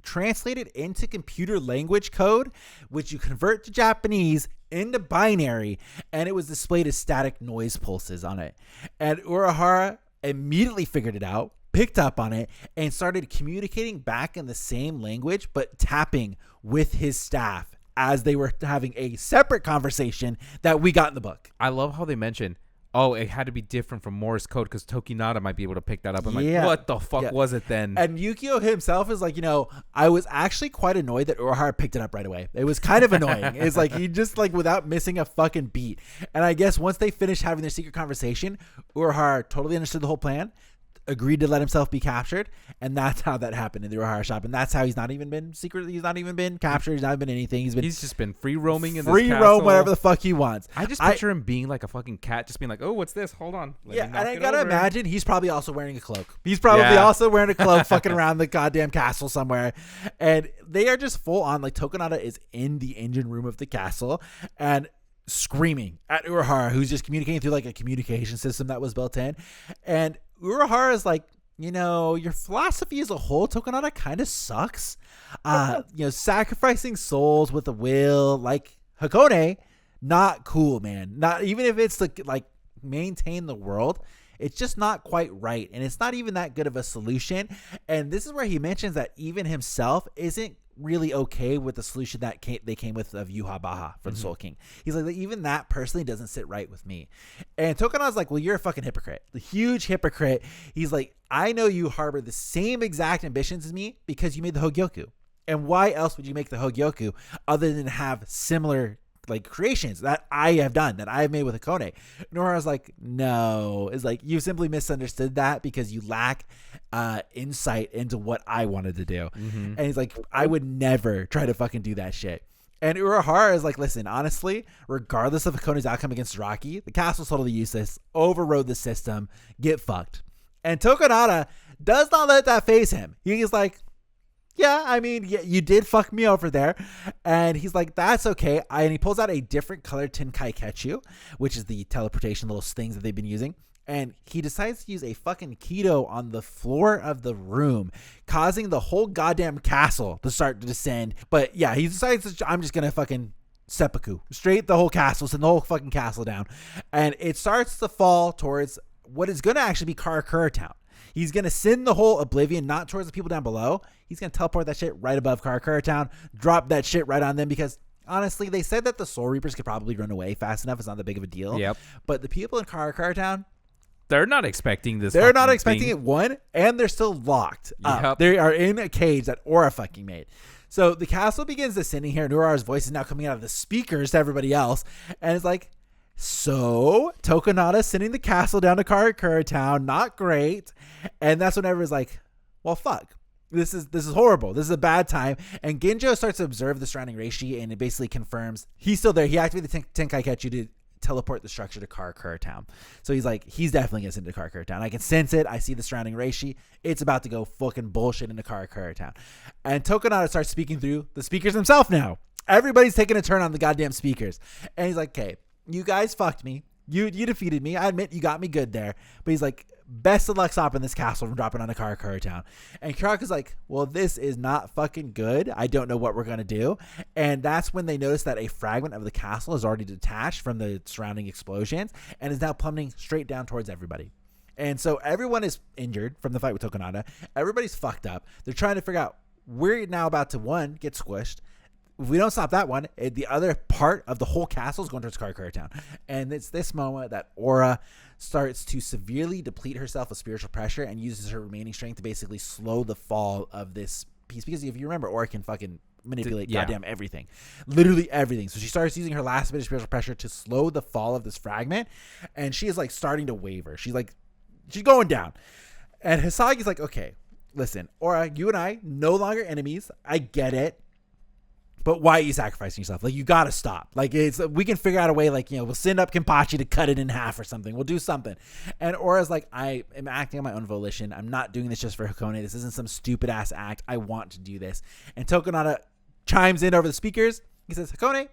translated into computer language code, which you convert to Japanese into binary, and it was displayed as static noise pulses on it. And Urahara immediately figured it out, picked up on it, and started communicating back in the same language, but tapping with his staff as they were having a separate conversation that we got in the book. I love how they mention, oh, it had to be different from Morse code because Tokinada might be able to pick that up. I'm like, what the fuck was it then? And Yukio himself is like, I was actually quite annoyed that Urahara picked it up right away. It was kind of annoying. It's like he just like without missing a fucking beat. And I guess once they finished having their secret conversation, Urahara totally understood the whole plan, agreed to let himself be captured, and that's how that happened in the Urahara shop. And that's how he's not even been secretly. He's not even been captured. He's not been anything. He's just been free roaming in this free castle. roam whatever the fuck he wants. I just picture him being like a fucking cat, just being like, oh, what's this? Hold on. And I gotta imagine he's probably also wearing a cloak. He's probably also wearing a cloak, fucking around the goddamn castle somewhere. And they are just full on, like, Tokinada is in the engine room of the castle and screaming at Urahara, who's just communicating through like a communication system that was built in. And Urahara is like, your philosophy as a whole, Tokinada, kind of sucks. Sacrificing souls with a will, like Hikone, not cool, man. Not even if it's like maintain the world. It's just not quite right. And it's not even that good of a solution. And this is where he mentions that even himself isn't really okay with the solution that they came with of Yuha Baha for the Soul King. He's like, even that personally doesn't sit right with me. And Tokinada's like, well, you're a fucking hypocrite. The huge hypocrite. He's like, I know you harbor the same exact ambitions as me because you made the Hogyoku. And why else would you make the Hogyoku other than have similar like creations that I have done, that I have made with Hikone? Nora's like, no. It's like, you simply misunderstood that because you lack insight into what I wanted to do. And he's like, I would never try to fucking do that shit. And Urahara is like, listen, honestly, regardless of Hikone's outcome against Rocky, the castle's totally useless, overrode the system, get fucked. And Tokinada does not let that faze him. He's like, yeah, I mean, you did fuck me over there. And he's like, that's okay. And he pulls out a different colored Tenkai Ketchu, which is the teleportation little things that they've been using. And he decides to use a fucking keto on the floor of the room, causing the whole goddamn castle to start to descend. But yeah, he decides, I'm just going to fucking seppuku straight the whole castle, send the whole fucking castle down. And it starts to fall towards what is going to actually be Karakura Town. He's going to send the whole oblivion not towards the people down below. He's going to teleport that shit right above Karakura Town, drop that shit right on them because honestly, they said that the Soul Reapers could probably run away fast enough. It's not that big of a deal. Yep. But the people in Karakura Town, they're not expecting this. They're not expecting it, one, and they're still locked up. They are in a cage that Aura fucking made. So the castle begins descending here. Nurara's voice is now coming out of the speakers to everybody else. And it's like, so Tokinada sending the castle down to Karakura Town, not great. And that's when everyone's like, well, fuck. This is horrible. This is a bad time. And Ginjo starts to observe the surrounding reishi, and it basically confirms he's still there. He activated the Tenkai Ketchu to teleport the structure to Karakura Town. So he's like, he's definitely going to send it to Karakura Town. I can sense it. I see the surrounding reishi. It's about to go fucking bullshit into Karakura Town. And Tokinada starts speaking through the speakers himself now. Everybody's taking a turn on the goddamn speakers. And he's like, okay, you guys fucked me. You defeated me. I admit you got me good there. But he's like, best of luck stopping this castle from dropping on a Karakura Town. And Kuraka's like, well, this is not fucking good. I don't know what we're going to do. And that's when they notice that a fragment of the castle is already detached from the surrounding explosions and is now plummeting straight down towards everybody. And so everyone is injured from the fight with Tokinada. Everybody's fucked up. They're trying to figure out, we're now about to, one, get squished. If we don't stop that one, the other part of the whole castle is going towards Karakura Town. And it's this moment that Aura starts to severely deplete herself of spiritual pressure and uses her remaining strength to basically slow the fall of this piece. Because if you remember, Aura can fucking manipulate goddamn everything. Literally everything. So she starts using her last bit of spiritual pressure to slow the fall of this fragment. And she is like starting to waver. She's going down. And Hisagi's like, okay, listen, Aura, you and I, no longer enemies. I get it. But why are you sacrificing yourself? Like, you got to stop. Like, we can figure out a way, like, we'll send up Kenpachi to cut it in half or something. We'll do something. And Aura's like, I am acting on my own volition. I'm not doing this just for Hikone. This isn't some stupid ass act. I want to do this. And Tokinada chimes in over the speakers. He says, Hikone,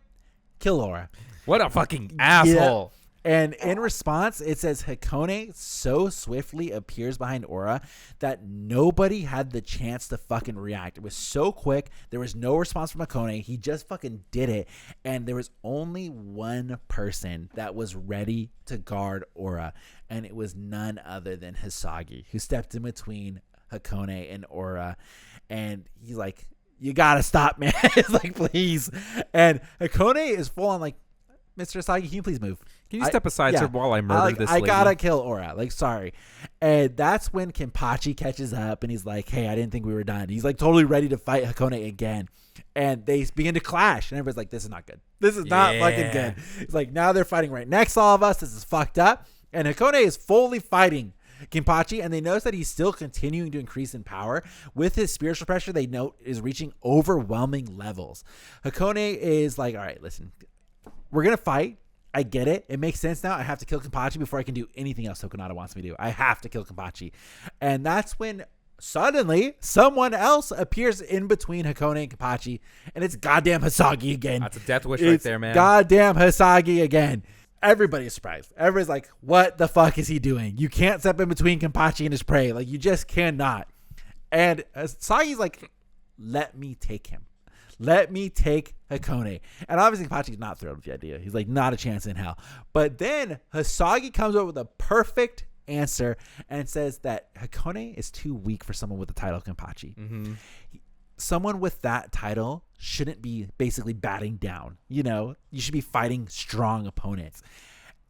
kill Aura. What a fucking asshole. And in response, it says Hikone so swiftly appears behind Aura that nobody had the chance to fucking react. It was so quick. There was no response from Hikone. He just fucking did it. And there was only one person that was ready to guard Aura. And it was none other than Hisagi, who stepped in between Hikone and Aura. And he's like, you gotta stop, man. It's like, please. And Hikone is full on like, Mr. Hisagi, can you please move? Can you step aside, sir, while I murder this lady? I gotta kill Aura. Like, sorry. And that's when Kenpachi catches up and he's like, hey, I didn't think we were done. He's like totally ready to fight Hikone again. And they begin to clash. And everybody's like, this is not good. This is not fucking good. It's like, now they're fighting right next to all of us. This is fucked up. And Hikone is fully fighting Kenpachi, and they notice that he's still continuing to increase in power. With his spiritual pressure, they note is reaching overwhelming levels. Hikone is like, all right, listen, we're going to fight. I get it. It makes sense now. I have to kill Kenpachi before I can do anything else Tokinada wants me to do. I have to kill Kenpachi. And that's when suddenly someone else appears in between Hikone and Kenpachi, and it's goddamn Hisagi again. That's a death wish right there, man. Goddamn Hisagi again. Everybody is surprised. Everybody's like, what the fuck is he doing? You can't step in between Kenpachi and his prey. Like, you just cannot. And Hisagi's like, let me take him. Let me take Hikone. And obviously Kenpachi's not thrilled with the idea. He's like, not a chance in hell. But then Hisagi comes up with a perfect answer and says that Hikone is too weak for someone with the title of Kenpachi. Mm-hmm. Someone with that title shouldn't be basically batting down. You know, you should be fighting strong opponents.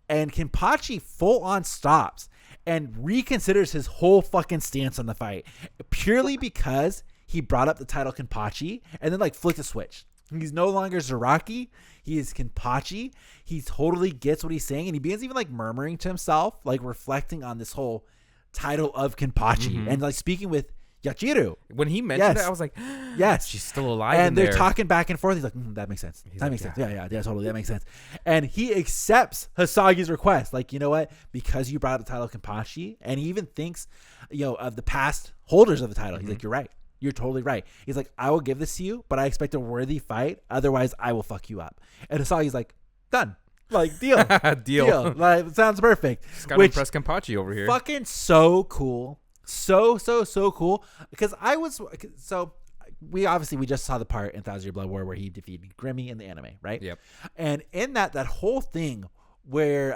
And Kenpachi full on stops and reconsiders his whole fucking stance on the fight purely because he brought up the title Kenpachi and then like flicked a switch. He's no longer Zaraki. He is Kenpachi. He totally gets what he's saying. And he begins even like murmuring to himself, like reflecting on this whole title of Kenpachi and like speaking with Yachiru. When he mentioned it, I was like, yes, she's still alive. And they're talking back and forth. He's like, that makes sense. That makes sense. Yeah, totally. That makes sense. And he accepts Hisagi's request. Like, you know what? Because you brought up the title of Kenpachi, and he even thinks, you know, of the past holders of the title. He's like, you're right. You're totally right. He's like, I will give this to you, but I expect a worthy fight. Otherwise, I will fuck you up. And Hisagi's like, done. Like, deal. Deal. Like, sounds perfect. Just got to impress Kenpachi over here. Fucking so cool. So cool. Because we just saw the part in 1,000 Year Blood War where he defeated Grimmy in the anime, right? Yep. And in that whole thing where,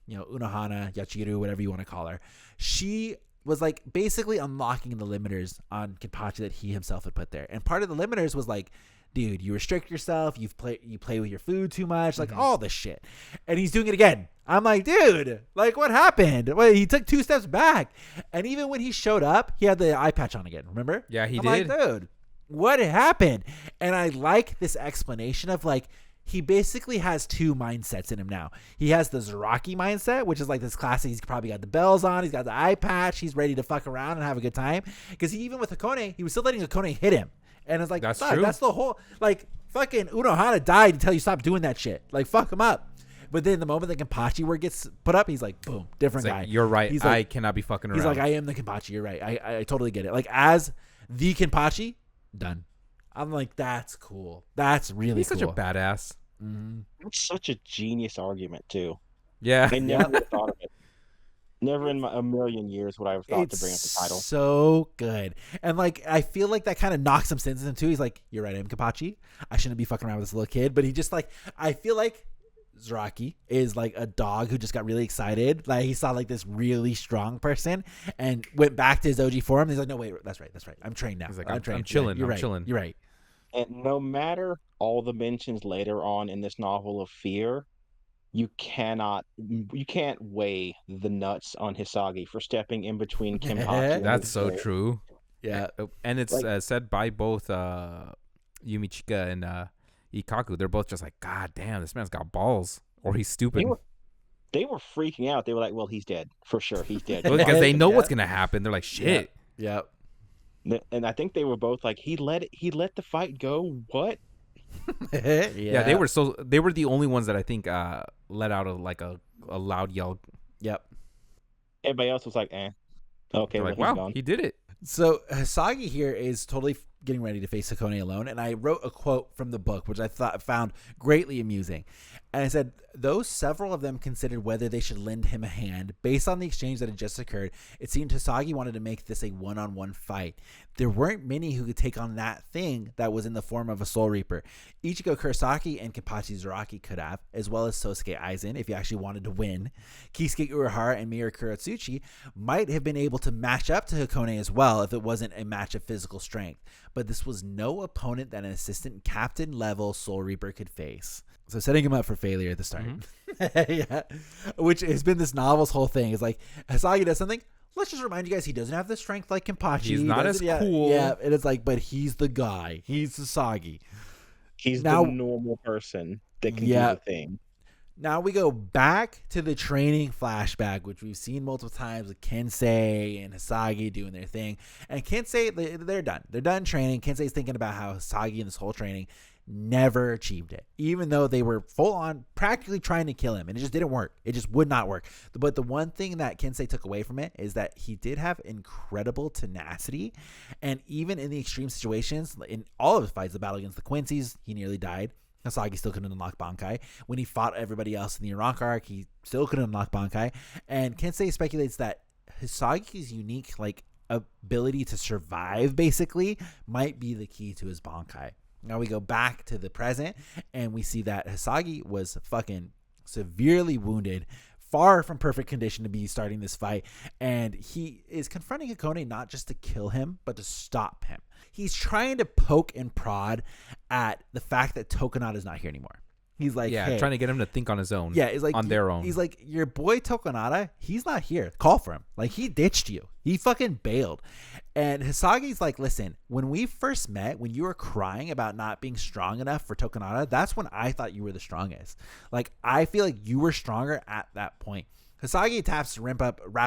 you know, Unohana, Yachiru, whatever you want to call her, she was like basically unlocking the limiters on Kenpachi that he himself had put there. And part of the limiters was like, dude, you restrict yourself, you play with your food too much, like all this shit. And he's doing it again. I'm like, dude, like what happened? Well, he took 2 steps back. And even when he showed up, he had the eye patch on again, remember? Yeah, he I'm did. like, dude, what happened? And I like this explanation of like, he basically has 2 mindsets in him now. He has the Zaraki mindset, which is like this classic. He's probably got the bells on. He's got the eye patch. He's ready to fuck around and have a good time. Because even with Hikone, he was still letting Hikone hit him. And it's like, that's true. That's the whole, like, fucking Unohana died to tell you stop doing that shit. Like, fuck him up. But then the moment the Kenpachi word gets put up, he's like, boom, different guy. Like, you're right. He's I like, cannot be fucking around. He's like, I am the Kenpachi. You're right. I totally get it. Like, as the Kenpachi, done. I'm like, that's cool. That's really He's cool. such a badass. Mm-hmm. It's such a genius argument too. Yeah. I never would have thought of it. Never in a million years would I have thought to bring up the title. So good. And like, I feel like that kind of knocks some sense into him too. He's like, you're right, I'm Kenpachi. I shouldn't be fucking around with this little kid. But he just like, I feel like Zaraki is like a dog who just got really excited. Like he saw like this really strong person and went back to his OG form. He's like, no, wait, that's right. I'm trained now. He's like, I'm trained. I'm chilling. You're I'm right. chilling. You're right. And no matter all the mentions later on in this novel of fear, you can't weigh the nuts on Hisagi for stepping in between Kenpachi. That's so true. Yeah. And it's like, said by both Yumichika and Ikaku. They're both just like, God damn, this man's got balls. Or he's stupid. They were freaking out. They were like, well, he's dead. For sure, he's dead. Because they know what's going to happen. They're like, shit. Yeah. And I think they were both like, he let the fight go. What? Yeah, they were the only ones that I think let out a loud yell. Yep. Everybody else was like, okay, like, well, wow, he's gone. he did it. So Hisagi here is totally getting ready to face Hikone alone, and I wrote a quote from the book, which I found greatly amusing. And I said, though several of them considered whether they should lend him a hand, based on the exchange that had just occurred, it seemed Hisagi wanted to make this a one-on-one fight. There weren't many who could take on that thing that was in the form of a Soul Reaper. Ichigo Kurosaki and Kenpachi Zaraki could have, as well as Sosuke Aizen, if you actually wanted to win. Kisuke Urahara and Miura Kurotsuchi might have been able to match up to Hikone as well if it wasn't a match of physical strength. But this was no opponent that an assistant captain level Soul Reaper could face. So setting him up for failure at the start. Mm-hmm. Yeah. Which has been this novel's whole thing. It's like, Hisagi does something. Let's just remind you guys, he doesn't have the strength like Kenpachi. He's not as cool. Yeah, and it's like, but he's the guy. He's Hisagi. He's the normal person that can do the thing. Now we go back to the training flashback, which we've seen multiple times with Kensei and Hisagi doing their thing. And Kensei, they're done. They're done training. Kensei's thinking about how Hisagi in this whole training never achieved it, even though they were full on practically trying to kill him, and it just didn't work. It just would not work. But the one thing that Kensei took away from it is that he did have incredible tenacity, and even in the extreme situations, in all of his fights, the battle against the Quincy's, he nearly died. Hisagi still couldn't unlock Bankai. When he fought everybody else in the Iraq arc, he still couldn't unlock Bankai. And Kensei speculates that Hisagi's unique ability to survive basically might be the key to his Bankai. Now we go back to the present, and we see that Hisagi was fucking severely wounded, far from perfect condition to be starting this fight, and he is confronting Hikone not just to kill him, but to stop him. He's trying to poke and prod at the fact that Tokinada is not here anymore. He's like, hey, trying to get him to think on his own. Yeah, it's like on their own. He's like, your boy Tokinada, he's not here. Call for him. Like, he ditched you. He fucking bailed. And Hisagi's like, listen, when we first met, when you were crying about not being strong enough for Tokinada, that's when I thought you were the strongest. Like, I feel like you were stronger at that point. Hisagi taps to wrap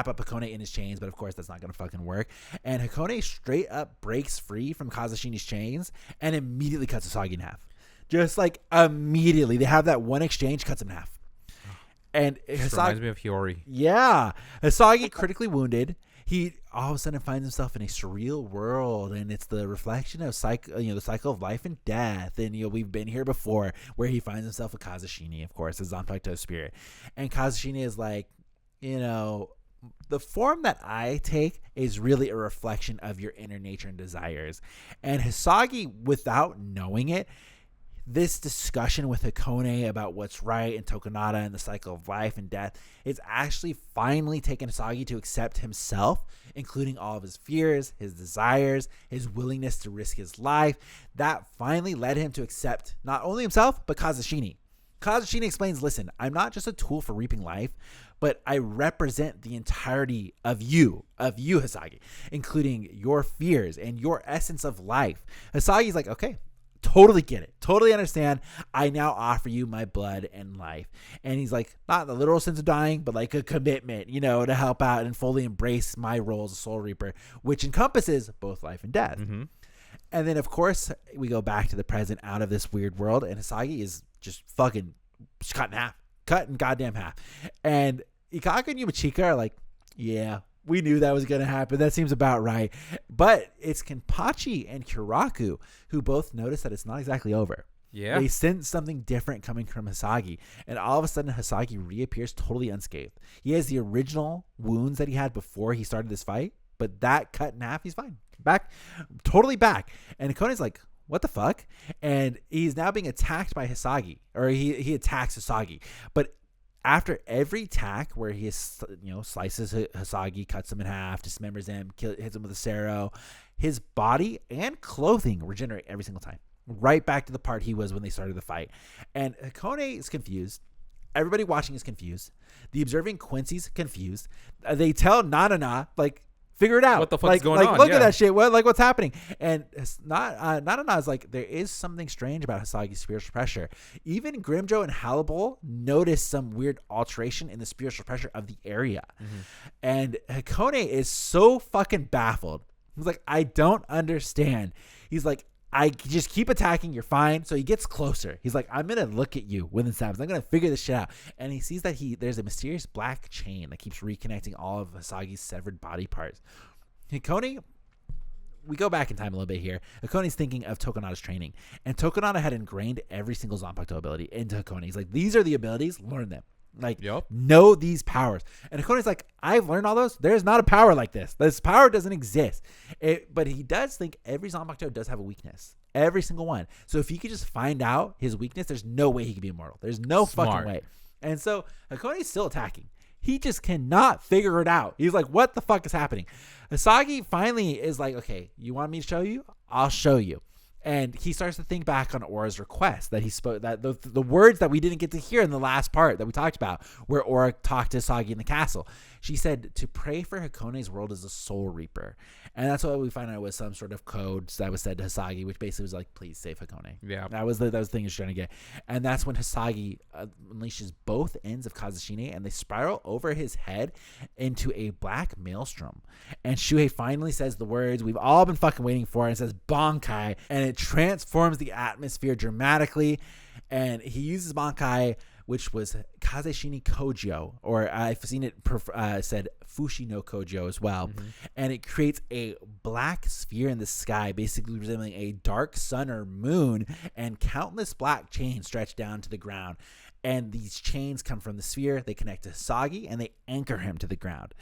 up Hikone in his chains, but of course that's not going to fucking work. And Hikone straight up breaks free from Kazashini's chains and immediately cuts Hisagi in half. Just like immediately. They have that one exchange, cuts him in half. And Hisagi reminds me of Hiyori. Yeah. Hisagi critically wounded. He all of a sudden finds himself in a surreal world, and it's the reflection of the cycle of life and death. And we've been here before, where he finds himself with Kazashini, of course, as Zanpakuto spirit. And Kazashini is like, the form that I take is really a reflection of your inner nature and desires. And Hisagi, without knowing it, this discussion with Hikone about what's right and Tokinada and the cycle of life and death is actually finally taken Hisagi to accept himself, including all of his fears, his desires, his willingness to risk his life. That finally led him to accept not only himself, but Kazashini. Kazashini explains, listen, I'm not just a tool for reaping life, but I represent the entirety of you, Hisagi, including your fears and your essence of life. Hisagi's like, okay, totally get it. Totally understand. I now offer you my blood and life. And he's like, not in the literal sense of dying, but like a commitment, to help out and fully embrace my role as a Soul Reaper, which encompasses both life and death. Mm-hmm. And then, of course, we go back to the present out of this weird world, and Hisagi is just fucking cut in half. Cut in goddamn half. And Ikaka and Yumachika are like, yeah, we knew that was going to happen. That seems about right. But it's Kenpachi and Kiraku who both notice that it's not exactly over. Yeah. They sense something different coming from Hisagi. And all of a sudden, Hisagi reappears totally unscathed. He has the original wounds that he had before he started this fight. But that cut in half, he's fine. Back. Totally back. And Hikone's like, what the fuck? And he's now being attacked by Hisagi. Or he attacks Hisagi. But after every attack where he slices Hisagi, cuts him in half, dismembers him, hits him with a Sero, his body and clothing regenerate every single time. Right back to the part he was when they started the fight. And Hikone is confused. Everybody watching is confused. The observing Quincy's confused. They tell Nanana, figure it out. What the fuck is going on? Look at that shit. What's happening? And Nanana is like, there is something strange about Hisagi's spiritual pressure. Even Grimjo and Halibol notice some weird alteration in the spiritual pressure of the area. Mm-hmm. And Hikone is so fucking baffled. He's like, I don't understand. He's like, I just keep attacking. You're fine. So he gets closer. He's like, I'm going to look at you when this happens. I'm going to figure this shit out. And he sees that there's a mysterious black chain that keeps reconnecting all of Hisagi's severed body parts. Hikone we go back in time a little bit here. Hakone's thinking of Tokinada's training, and Tokinada had ingrained every single Zanpakuto ability into Hakone. He's like, these are the abilities, learn them. Like, know these powers. And Hakone's like, I've learned all those. There's not a power like this. This power doesn't exist. But he does think every Zanpakuto does have a weakness. Every single one. So if he could just find out his weakness, there's no way he could be immortal. There's no fucking way. And so Hakone's still attacking. He just cannot figure it out. He's like, what the fuck is happening? Hisagi finally is like, okay, you want me to show you? I'll show you. And he starts to think back on Aura's request that he spoke, that the words that we didn't get to hear in the last part that we talked about, where Aura talked to Hisagi in the castle. She said to pray for Hakone's world as a soul reaper. And that's what we find out was some sort of code that was said to Hisagi, which basically was like, please save Hikone. Yeah. That was the thing he's trying to get. And that's when Hisagi unleashes both ends of Kazashine, and they spiral over his head into a black maelstrom. And Shuhei finally says the words we've all been fucking waiting for, and it says Bankai, and it transforms the atmosphere dramatically. And he uses Bankai, which was Kazeshini Kojo, or I've seen it said Fushi no Kojo as well. Mm-hmm. And it creates a black sphere in the sky, basically resembling a dark sun or moon, and countless black chains stretch down to the ground. And these chains come from the sphere, they connect to Hisagi, and they anchor him to the ground.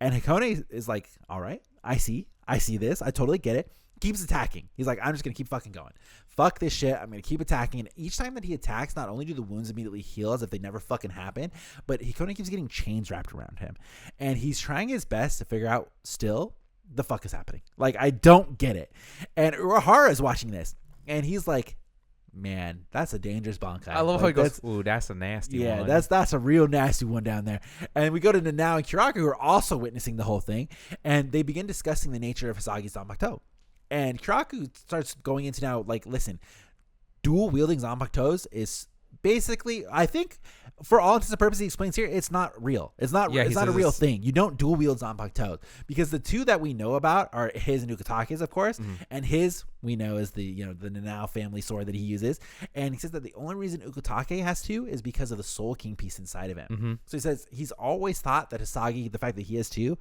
And Hikone is like, all right, I see this, I totally get it. Keeps attacking. He's like, I'm just going to keep fucking going. Fuck this shit. I'm going to keep attacking. And each time that he attacks, not only do the wounds immediately heal as if they never fucking happen, but Hikone keeps getting chains wrapped around him. And he's trying his best to figure out still the fuck is happening. Like, I don't get it. And Urahara is watching this. And he's like, man, that's a dangerous Bankai. I love how he goes, ooh, that's a nasty one. Yeah, that's a real nasty one down there. And we go to Nanao and Kiraku, who are also witnessing the whole thing. And they begin discussing the nature of Hisagi's Zanpakuto. And Kiraku starts going into now, like, listen, dual wielding Zanpakutos is basically, I think, for all intents and purposes, he explains here, it's not real. It's not a real thing. You don't dual wield Zanpakutos, because the two that we know about are his and Ukitake's, of course, and his we know is the Nanao family sword that he uses. And he says that the only reason Ukitake has two is because of the Soul King piece inside of him. Mm-hmm. So he says he's always thought that Hisagi, the fact that he has two,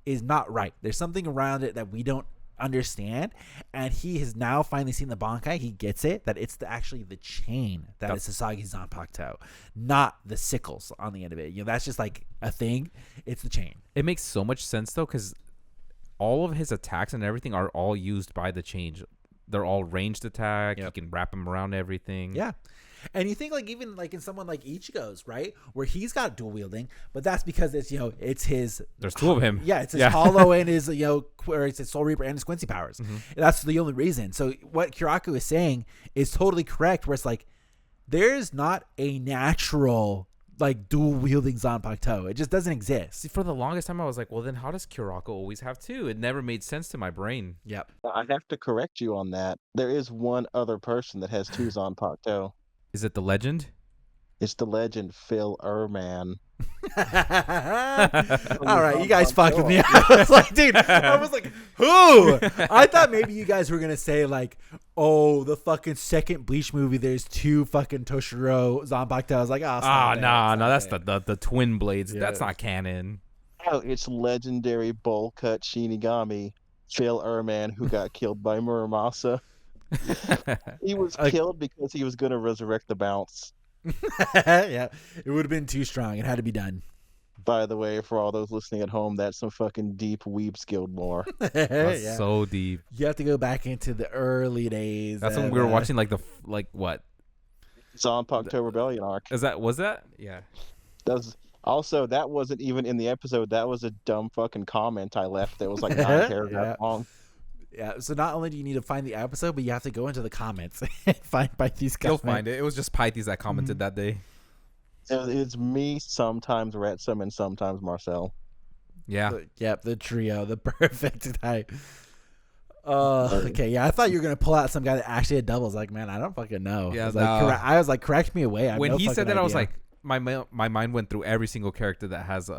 is not right. There's something around it that we don't understand, and he has now finally seen the Bankai. He gets it, that it's actually the chain that is Hisagi's Zanpakuto, not the sickles on the end of it. That's just like a thing. It's the chain. It makes so much sense though, because all of his attacks and everything are all used by the chain. They're all ranged attack. You can wrap them around everything. Yeah. And you think like even like in someone like Ichigo's, right, where he's got dual wielding, but that's because it's it's his. There's two of him. Yeah, it's his hollow and his or it's his Soul Reaper and his Quincy powers. Mm-hmm. That's the only reason. So what Kiraku is saying is totally correct. Where it's like there's not a natural like dual wielding Zanpakuto. It just doesn't exist. See, for the longest time I was like, well then how does Kiraku always have two? It never made sense to my brain. Yep. I have to correct you on that. There is one other person that has two Zanpakuto. Is it the legend? It's the legend Phil Erman. All right, you guys fucked with me. I was like, dude, I was like, who? I thought maybe you guys were gonna say like, oh, the fucking second Bleach movie. There's two fucking Toshiro Zanpakuto. I was like, oh, no, that's the twin blades. Yeah. That's not canon. Oh, it's legendary bowl cut Shinigami Phil Erman who got killed by Muramasa. He was killed because he was going to resurrect the bounce. Yeah, it would have been too strong. It had to be done. By the way, for all those listening at home, that's some fucking deep weeb skilled lore. That's so deep. You have to go back into the early days. That's when we were watching like what? Zanpakuto Rebellion arc. Was that? Yeah. That wasn't even in the episode. That was a dumb fucking comment I left that was like 9 paragraphs long. Yeah, so not only do you need to find the episode, but you have to go into the comments and find Pythes. You'll find it. It was just Pythes that commented that day. It's me, sometimes Retsum, and sometimes Marcel. Yeah. The trio, the perfect type. Okay, yeah, I thought you were going to pull out some guy that actually had doubles. Like, man, I don't fucking know. Yeah, I was like, correct me away. When he said that, I was like, my mind went through every single character that has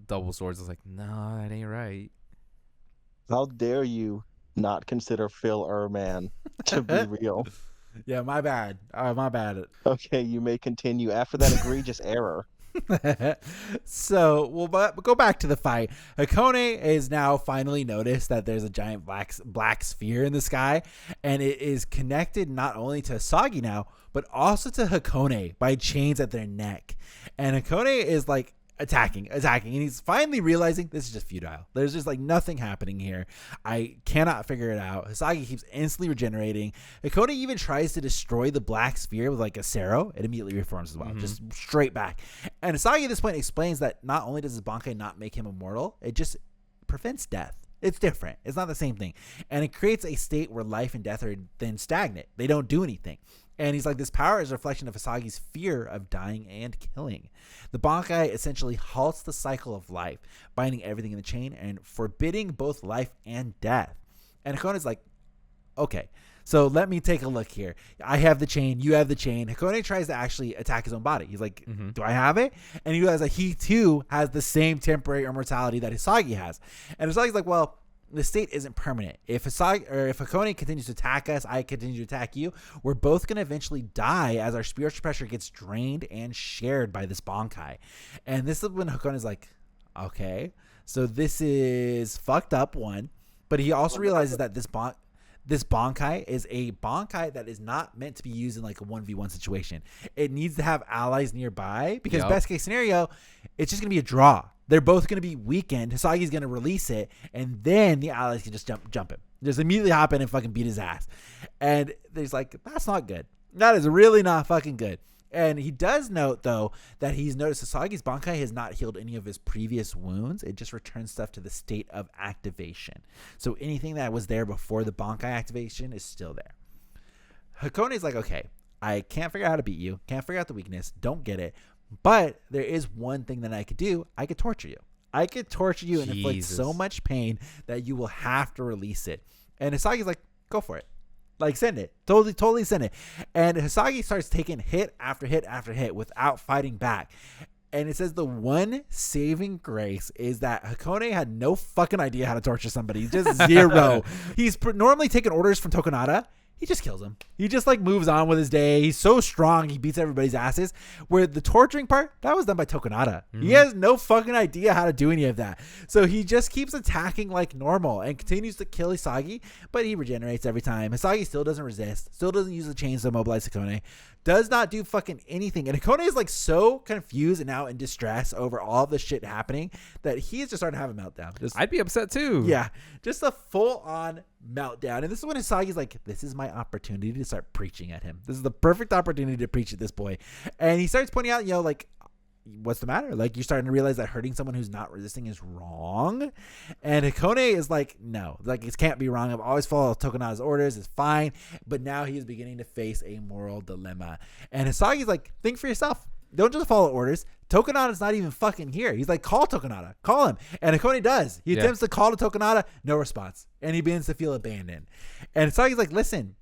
double swords. I was like, no, that ain't right. How dare you not consider Phil Erman to be real? Yeah, my bad. My bad. Okay, you may continue after that egregious error. So we'll go back to the fight. Hikone is now finally noticed that there's a giant black sphere in the sky, and it is connected not only to Hisagi now, but also to Hikone by chains at their neck. And Hikone is like attacking, and he's finally realizing this is just futile. There's just like nothing happening here. I cannot figure it out. Hisagi keeps instantly regenerating. Hikone even tries to destroy the black sphere with like a Sero. It immediately reforms as well, just straight back. And Hisagi at this point explains that not only does his Bankai not make him immortal, it just prevents death. It's different. It's not the same thing. And it creates a state where life and death are then stagnant. They don't do anything. And he's like, this power is a reflection of Hisagi's fear of dying and killing. The Bankai essentially halts the cycle of life, binding everything in the chain and forbidding both life and death. And Hikone's like, okay, so let me take a look here. I have the chain. You have the chain. Hikone tries to actually attack his own body. He's like, do I have it? And he realizes that he too has the same temporary immortality that Hisagi has. And Hisagi's like, well, the state isn't permanent. If Hikone continues to attack us, I continue to attack you, we're both going to eventually die as our spiritual pressure gets drained and shared by this Bankai. And this is when Hikone's like, okay, so this is fucked up, one. But he also realizes that this Bankai is a Bankai that is not meant to be used in like a 1v1 situation. It needs to have allies nearby because best case scenario, it's just going to be a draw. They're both going to be weakened. Hisagi's going to release it, and then the allies can just jump him. Just immediately hop in and fucking beat his ass. And there's like, that's not good. That is really not fucking good. And he does note, though, that he's noticed Hisagi's Bankai has not healed any of his previous wounds. It just returns stuff to the state of activation. So anything that was there before the Bankai activation is still there. Hikone's like, okay, I can't figure out how to beat you. Can't figure out the weakness. Don't get it. But there is one thing that I could do. I could torture you. I could torture you and inflict so much pain that you will have to release it. And Hisagi's like, go for it. Like, send it. Totally send it. And Hisagi starts taking hit after hit after hit without fighting back. And it says the one saving grace is that Hikone had no fucking idea how to torture somebody. Just zero. He's normally taking orders from Tokinada. He just kills him. He just like moves on with his day. He's so strong. He beats everybody's asses. Where the torturing part, that was done by Tokinada. He has no fucking idea how to do any of that. So he just keeps attacking like normal and continues to kill Hisagi, but he regenerates every time. Hisagi still doesn't resist. Still doesn't use the chains to immobilize Hikone. Does not do fucking anything. And Hikone is like so confused and now in distress over all the shit happening that he is just starting to have a meltdown. I'd be upset too. Yeah. Just a full on meltdown. And this is when Hisagi's like, this is my opportunity to start preaching at him. This is the perfect opportunity to preach at this boy. And he starts pointing out, like, what's the matter? Like, you're starting to realize that hurting someone who's not resisting is wrong. And Hikone is like, no, like, it can't be wrong. I've always followed Tokinada's orders. It's fine. But now he is beginning to face a moral dilemma. And Hisagi's like, think for yourself. Don't just follow orders. Tokinada's not even fucking here. He's like, call Tokinada. Call him. And Hikone does. He attempts to call to Tokinada. No response. And he begins to feel abandoned. And Hisagi's like, listen,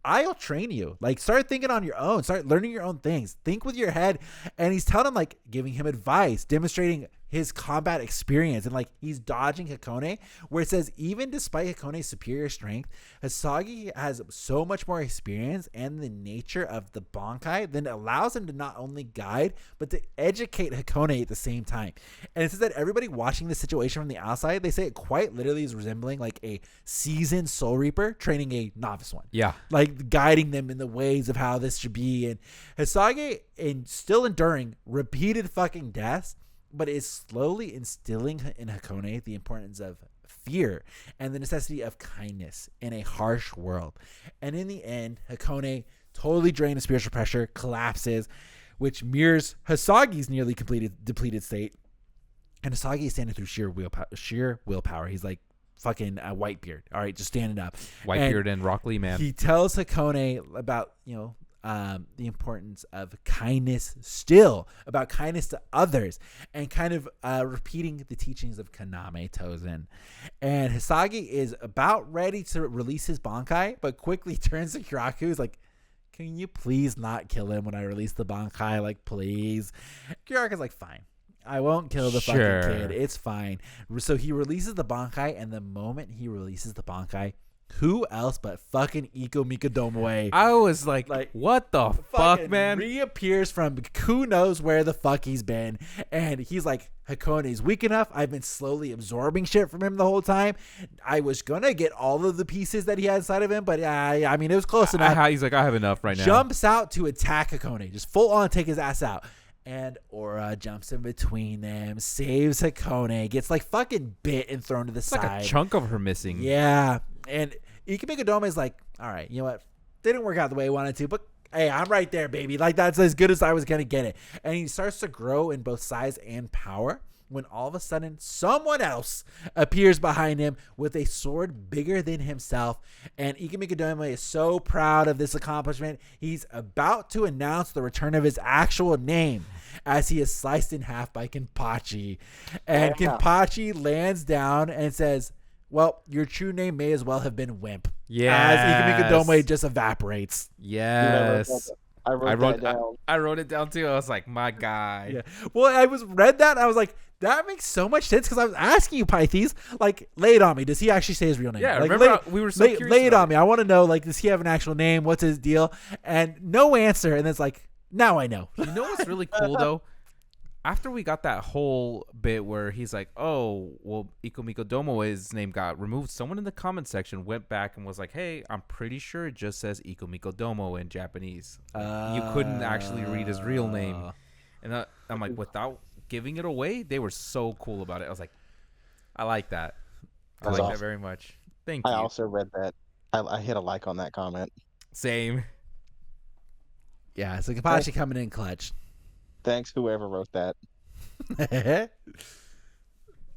I'll train you. Like, start thinking on your own. Start learning your own things. Think with your head. And he's telling him, like, giving him advice, demonstrating his combat experience. And, like, he's dodging Hikone, where it says, even despite Hikone's superior strength, Hisagi has so much more experience and the nature of the Bankai that allows him to not only guide, but to educate Hikone at the same time. And it says that everybody watching the situation from the outside, they say it quite literally is resembling, like, a seasoned Soul Reaper training a novice one. Yeah. Like, guiding them in the ways of how this should be. And Hisagi, still enduring repeated fucking deaths, but is slowly instilling in Hikone the importance of fear and the necessity of kindness in a harsh world. And in the end, Hikone, totally drained of spiritual pressure, collapses, which mirrors Hisagi's nearly depleted state. And Hisagi is standing through sheer willpower. He's like fucking Whitebeard. All right, just standing up. Whitebeard and Rock Lee, man. He tells Hikone about, the importance of kindness still, about kindness to others, and kind of repeating the teachings of Kaname Tozen. And Hisagi is about ready to release his Bankai, but quickly turns to Kiraku. He's like, can you please not kill him when I release the Bankai? Like, please. Kiraku's like, fine. I won't kill the fucking kid. It's fine. So he releases the Bankai, and the moment he releases the Bankai, Who else but fucking Iko Mikodomoe? I was like, what the fuck, man? Reappears from who knows where the fuck he's been. And he's like, Hikone's weak enough. I've been slowly absorbing shit from him the whole time. I was going to get all of the pieces that he had inside of him, but I mean, it was close enough. He's like, I have enough right now. Jumps out to attack Hikone. Just full on take his ass out. And Aura jumps in between them, saves Hikone, gets like fucking bit and thrown to the side. Like a chunk of her missing. Yeah. And Ikemikadome is like, all right, you know what? Didn't work out the way I wanted to, but hey, I'm right there, baby. Like, that's as good as I was going to get it. And he starts to grow in both size and power when all of a sudden someone else appears behind him with a sword bigger than himself. And Ikemikadome is so proud of this accomplishment. He's about to announce the return of his actual name as he is sliced in half by Kenpachi. And Kenpachi lands down and says, well, your true name may as well have been Wimp. Yeah. As Ikemikadome just evaporates. Yes. I wrote it down too. I was like, my guy. Yeah. Well, I read that. And I was like, that makes so much sense because I was asking you, Pythes, like, lay it on me. Does he actually say his real name? Yeah, like, remember we were so curious. Lay it on me. I want to know, like, does he have an actual name? What's his deal? And no answer. And it's like, now I know. You know what's really cool though? After we got that whole bit where he's like, oh, well, Ikomikodomoe's name got removed, someone in the comment section went back and was like, hey, I'm pretty sure it just says Ikomikodomo in Japanese. You couldn't actually read his real name. And I'm like, without giving it away, they were so cool about it. I was like, I like that. I like that very much. Thank you. I also read that. I hit a like on that comment. Same. Yeah, so Kenpachi coming in clutch. Thanks, whoever wrote that.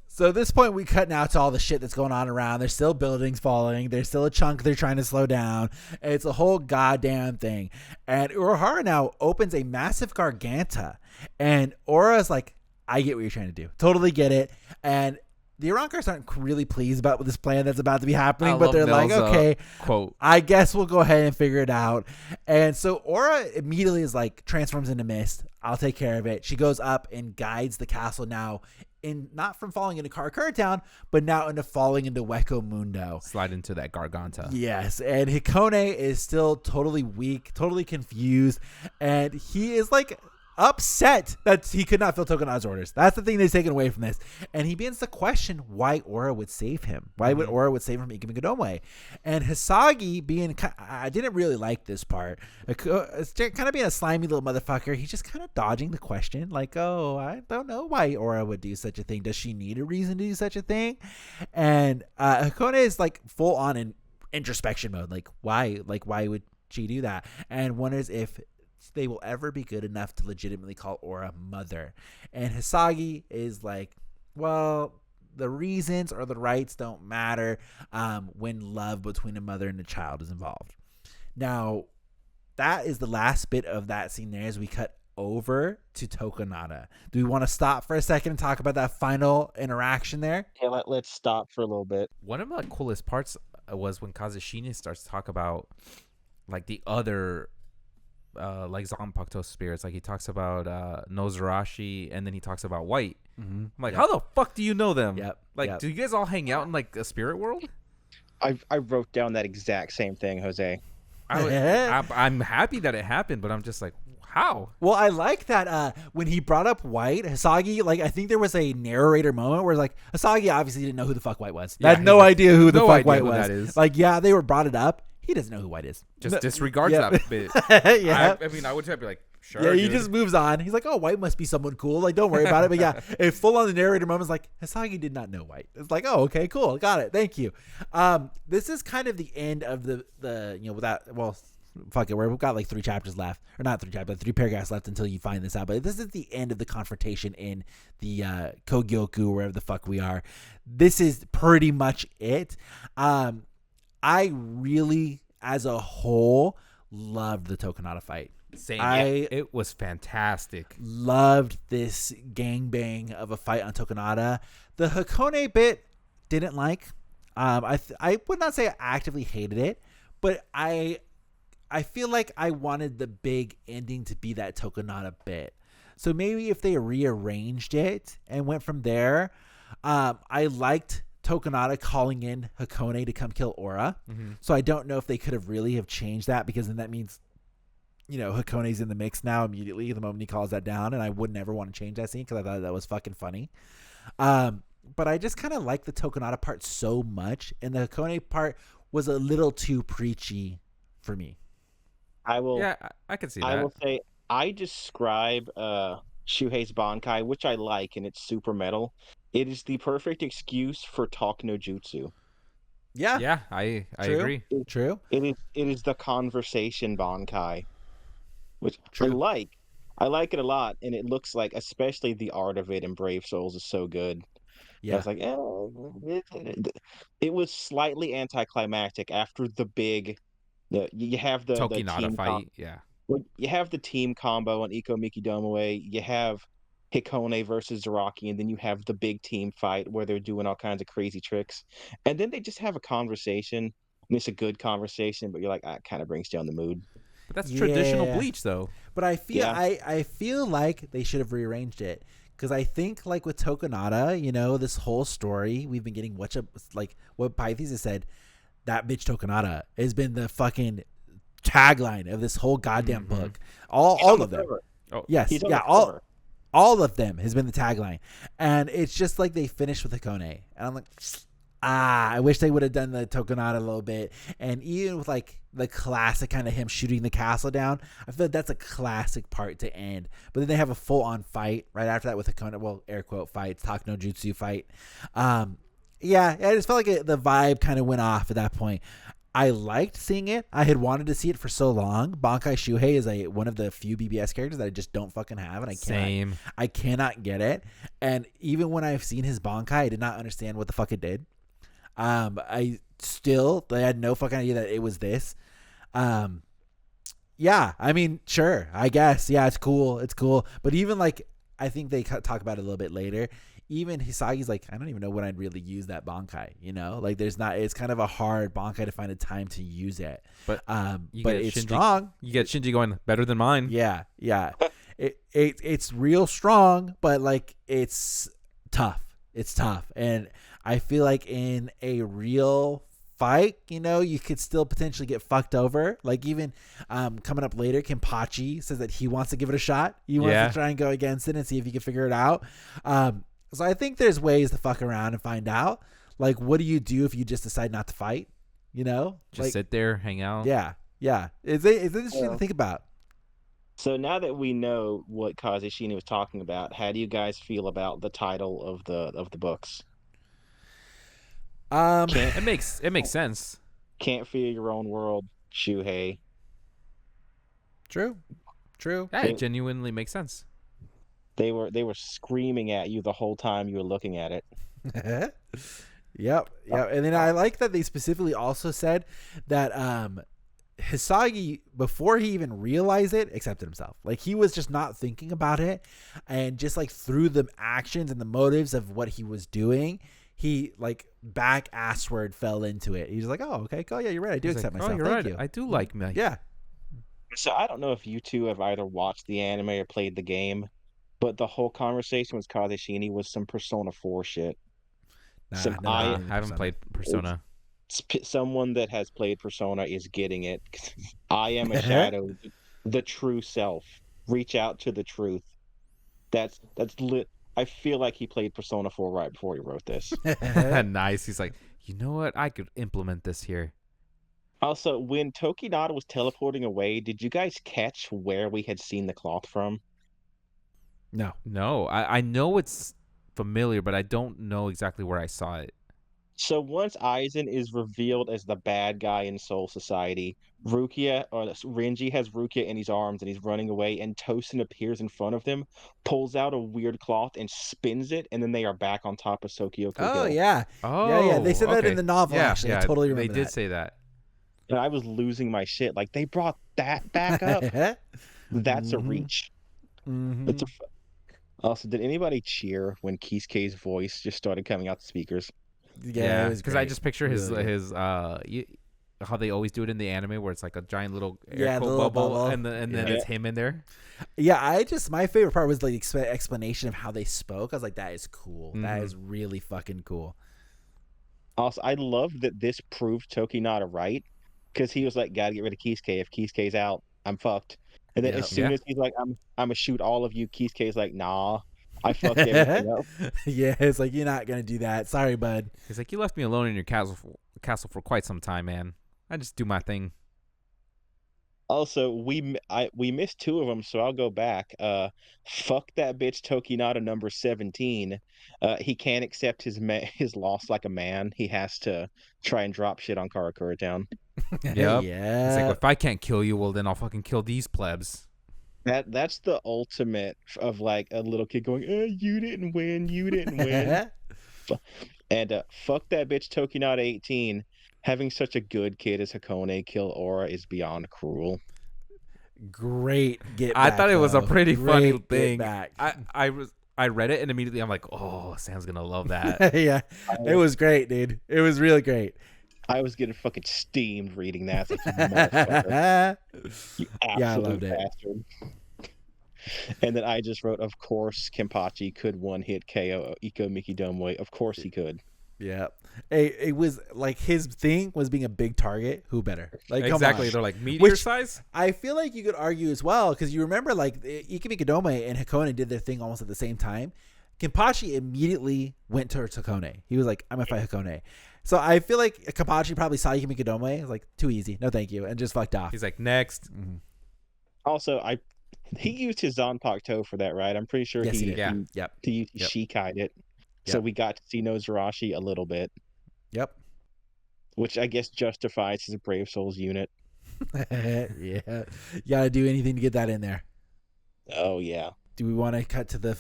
So at this point, we cut now to all the shit that's going on around. There's still buildings falling. There's still a chunk they're trying to slow down. It's a whole goddamn thing. And Urahara now opens a massive Garganta. And Aura's like, I get what you're trying to do. Totally get it. And the Arankars aren't really pleased about this plan that's about to be happening, but they're like, okay, quote, I guess we'll go ahead and figure it out. And so Aura immediately is like, transforms into mist. I'll take care of it. She goes up and guides the castle now in not from falling into Karakura Town, but now into falling into Weko Mundo. Slide into that Garganta. Yes. And Hikone is still totally weak, totally confused. And he is like upset that he could not fill Tokinada's orders. That's the thing that's taken away from this. And he begins to question why Aura would save him. Why would Aura would save him from Ikemikadome? And Hisagi being, I didn't really like this part. It's kind of being a slimy little motherfucker. He's just kind of dodging the question. Like, oh, I don't know why Aura would do such a thing. Does she need a reason to do such a thing? And Hikone is like full on in introspection mode. Like, why would she do that? And wonders if they will ever be good enough to legitimately call Aura mother. And Hisagi is like, well, the reasons or the rights don't matter when love between a mother and a child is involved. Now, that is the last bit of that scene there as we cut over to Tokinada. Do we want to stop for a second and talk about that final interaction there? Yeah, let's stop for a little bit. One of the coolest parts was when Kazushina starts to talk about like the other like Zanpakuto spirits. Like he talks about Nozarashi, and then he talks about White. I'm like, how the fuck do you know them? Do you guys all hang out in like a spirit world? I wrote down that exact same thing, Jose. I'm happy that it happened, but I'm just like, how? Well, I like that when he brought up White, Hisagi, like I think there was a narrator moment where like Hisagi obviously didn't know who the fuck White was. Yeah, had no idea who the fuck White was. That is. Like, yeah, they were brought it up. He doesn't know who White is. Just disregards that bit. Yeah. I mean, I would be like, sure. Yeah, he just moves on. He's like, oh, White must be someone cool. Like, don't worry about it. But yeah, a full on the narrator moment is like, Hisagi did not know White. It's like, oh, okay, cool. Got it. Thank you. This is kind of the end of the without, well, fuck it. We've got like 3 chapters left. Or not 3 chapters, but 3 paragraphs left until you find this out. But this is the end of the confrontation in the Kogyoku, wherever the fuck we are. This is pretty much it. I really, as a whole, loved the Tokinada fight. Same. It was fantastic. Loved this gangbang of a fight on Tokinada. The Hikone bit didn't like. I would not say I actively hated it, but I feel like I wanted the big ending to be that Tokinada bit. So maybe if they rearranged it and went from there, I liked Tokinada calling in Hikone to come kill Aura. Mm-hmm. So I don't know if they could have really have changed that, because then that means, Hakone's in the mix now immediately the moment he calls that down, and I would never want to change that scene because I thought that was fucking funny. But I just kind of like the Tokinada part so much, and the Hikone part was a little too preachy for me. I will. Yeah, I can see that. I will say I describe Shuhei's Bankai, which I like, and it's super metal. It is the perfect excuse for talk no jutsu. Yeah, I agree. True. It is the conversation Bankai, which True. I like it a lot, and it looks like, especially the art of it in Brave Souls is so good. Yeah. I was like, it was slightly anticlimactic after the big. You have the Tokinada team fight. Yeah. you have the team combo on Iko Mikidomoe. You have Hikone versus Zaraki, and then you have the big team fight where they're doing all kinds of crazy tricks, and then they just have a conversation. And it's a good conversation, but you're like, it kind of brings down the mood. But that's traditional Bleach, though. But I feel I feel like they should have rearranged it, because I think, like with Tokinada, this whole story we've been getting, what Pythes has said, that bitch Tokinada has been the fucking tagline of this whole goddamn book. All of them. Oh, yes, yeah, all of them has been the tagline, and it's just like they finished with Hikone, and I'm like, I wish they would have done the Tokinada a little bit, and even with like the classic kind of him shooting the castle down, I feel like that's a classic part to end. But then they have a full on fight right after that with Hikone, well, air quote fights, talk no jutsu fight. Yeah, I just felt like the vibe kind of went off at that point. I liked seeing it. I had wanted to see it for so long. Bankai Shuhei is one of the few BBS characters that I just don't fucking have, and I cannot get it. And even when I've seen his Bankai, I did not understand what the fuck it did. I had no fucking idea that it was this. Yeah, I mean, sure, I guess. Yeah, it's cool. But even like, I think they talk about it a little bit later. Even Hisagi's like, I don't even know when I'd really use that Bankai, like it's kind of a hard Bankai to find a time to use it. But it's strong. You get Shinji going, better than mine. Yeah. It's real strong, but like it's tough. And I feel like in a real fight, you could still potentially get fucked over. Like even coming up later, Kenpachi says that he wants to give it a shot. He wants to try and go against it and see if he can figure it out. So I think there's ways to fuck around and find out. Like, what do you do if you just decide not to fight? Just sit there, hang out. Yeah. It's interesting to think about. So now that we know what Kazeshini was talking about, how do you guys feel about the title of the books? It makes sense. Can't feel your own world, Shuhei. True. Yeah, it genuinely makes sense. They were screaming at you the whole time you were looking at it. Yep. And then I like that they specifically also said that Hisagi, before he even realized it, accepted himself. Like, he was just not thinking about it, and just like through the actions and the motives of what he was doing, he like back assward fell into it. He's like, oh, okay, cool, yeah, you're right, I do accept myself. You're Thank right. you. I do like me. Yeah. So I don't know if you two have either watched the anime or played the game, but the whole conversation with Kazeshini was some Persona 4 shit. I haven't played Persona. Someone that has played Persona is getting it. I am a shadow, the true self. Reach out to the truth. That's lit. I feel like he played Persona 4 right before he wrote this. Nice. He's like, you know what? I could implement this here. Also, when Tokinada was teleporting away, did you guys catch where we had seen the cloth from? No. I know it's familiar, but I don't know exactly where I saw it. So once Aizen is revealed as the bad guy in Soul Society, Renji has Rukia in his arms and he's running away, and Tosin appears in front of them, pulls out a weird cloth and spins it, and then they are back on top of Sokyoko Hill. Yeah. They said that in the novel, actually. I totally remember they did say that. And I was losing my shit. Like, they brought that back up. That's a reach. Mm-hmm. Also, did anybody cheer when Kisuke's voice just started coming out the speakers? Yeah, because I just picture his how they always do it in the anime, where it's like a giant little air bubble, and then it's him in there. Yeah, my favorite part was the explanation of how they spoke. I was like, that is cool. Mm-hmm. That is really fucking cool. Also, I love that this proved Tokinada right, because he was like, "Gotta get rid of Kisuke. If Kisuke's out, I'm fucked." And then as Yep. soon Yeah. as he's like, "I'm gonna shoot all of you," Kisuke's like, "Nah, I fucked everything up." Yeah, it's like, you're not gonna do that. Sorry, bud. He's like, you left me alone in your castle for quite some time, man. I just do my thing. Also, we missed two of them, so I'll go back. Fuck that bitch Tokinada number 17. He can't accept his loss like a man. He has to try and drop shit on Karakura Town. Yep. Yeah. He's like, well, if I can't kill you, well, then I'll fucking kill these plebs. That's the ultimate of like a little kid going, "You didn't win, you didn't win." And fuck that bitch Tokinada 18. Having such a good kid as Hikone kill Aura is beyond cruel. Great get I back, thought it was a though. pretty funny Great get thing. back. I read it and immediately I'm like, oh, Sam's gonna love that. Yeah, it was great, dude. It was really great. I was getting fucking steamed reading that. It's like, you motherfucker. You Yeah, I absolute loved it. bastard. And then I just wrote, of course, Kenpachi could one-hit KO Iko Mikidomo. Of course he could. Yeah, it was like his thing was being a big target. Who better? Like, come Exactly. on. They're like meteor Which- size. I feel like you could argue as well, because you remember like Ikemikidome and Hikone did their thing almost at the same time. Kenpachi immediately went towards Hikone. He was like, I'm gonna fight Hikone. So I feel like Kenpachi probably saw Ikemikidome. It was like, too easy. No thank you. And just fucked off. He's like, next. Mhm. Also, he used his Zanpakuto for that, right? I'm pretty sure Yes, he he did. Yeah. Yep. he Yep. Shikai'd it. So Yep. we got to see Nozarashi a little bit, Yep. which I guess justifies his Brave Souls unit. Yeah. You gotta do anything to get that in there. Oh yeah. Do we want to cut to the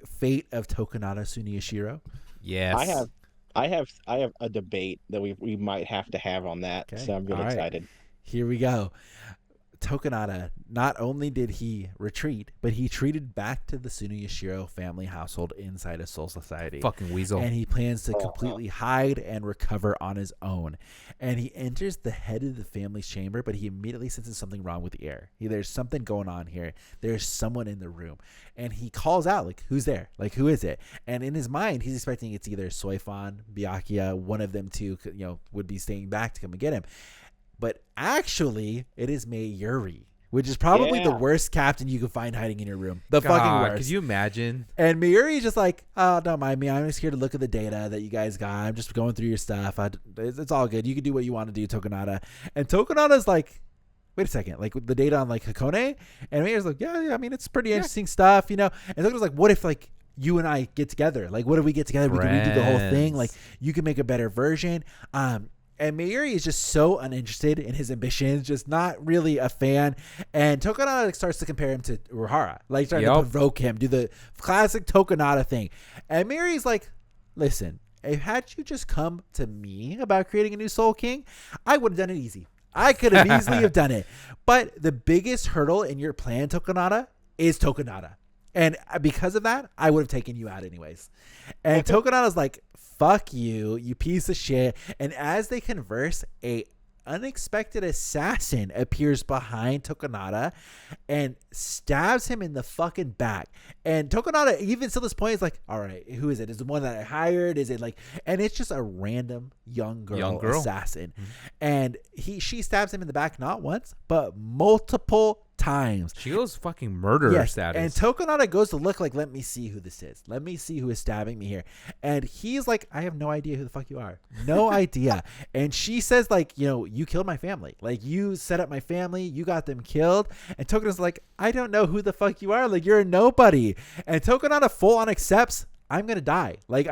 fate of Tokinada Suniyashiro? Yes. I have a debate that we might have to have on that. Okay. So I'm really All right. excited. Here we go. Tokinada, not only did he retreat, but he retreated back to the Suniyashiro family household inside of Soul Society. Fucking weasel. And he plans to completely hide and recover on his own. And he enters the head of the family's chamber, but he immediately senses something wrong with the air. There's something going on here. There's someone in the room. And he calls out, like, who's there? Like, who is it? And in his mind, he's expecting it's either Soifan, Byakuya, one of them two, would be staying back to come and get him. But actually, it is Mayuri, which is probably the worst captain you could find hiding in your room. The fucking worst. Could you imagine? And Mayuri is just like, oh, don't mind me. I'm just here to look at the data that you guys got. I'm just going through your stuff. It's all good. You can do what you want to do, Tokinada. And Tokinada's like, wait a second. Like, the data on, like, Hikone? And Mayuri's like, yeah, I mean, it's pretty interesting stuff, And Tokina's like, what if, like, you and I get together? Like, what if we get together? We can redo the whole thing. Like, you can make a better version. And Mayuri is just so uninterested in his ambitions, just not really a fan. And Tokinada starts to compare him to Urahara, like trying to provoke him, do the classic Tokinada thing. And Mayuri's like, listen, had you just come to me about creating a new Soul King, I would have done it easy. I could have easily have done it. But the biggest hurdle in your plan, Tokinada, is Tokinada. And because of that, I would have taken you out anyways. And Tokinada's like, fuck you, you piece of shit. And as they converse, a unexpected assassin appears behind Tokinada and stabs him in the fucking back. And Tokinada, even to this point, is like, all right, who is it? Is it the one that I hired? Is it like, and it's just a random young girl. Assassin. Mm-hmm. And she stabs him in the back not once, but multiple times. She goes fucking murderer status. And Tokinada goes to look like, let me see who this is. Let me see who is stabbing me here. And he's like, I have no idea who the fuck you are. No idea. And she says, like, you killed my family. Like, you set up my family. You got them killed. And Tokinada's like, I don't know who the fuck you are. Like, you're a nobody. And Tokinada full on accepts, I'm gonna die. Like,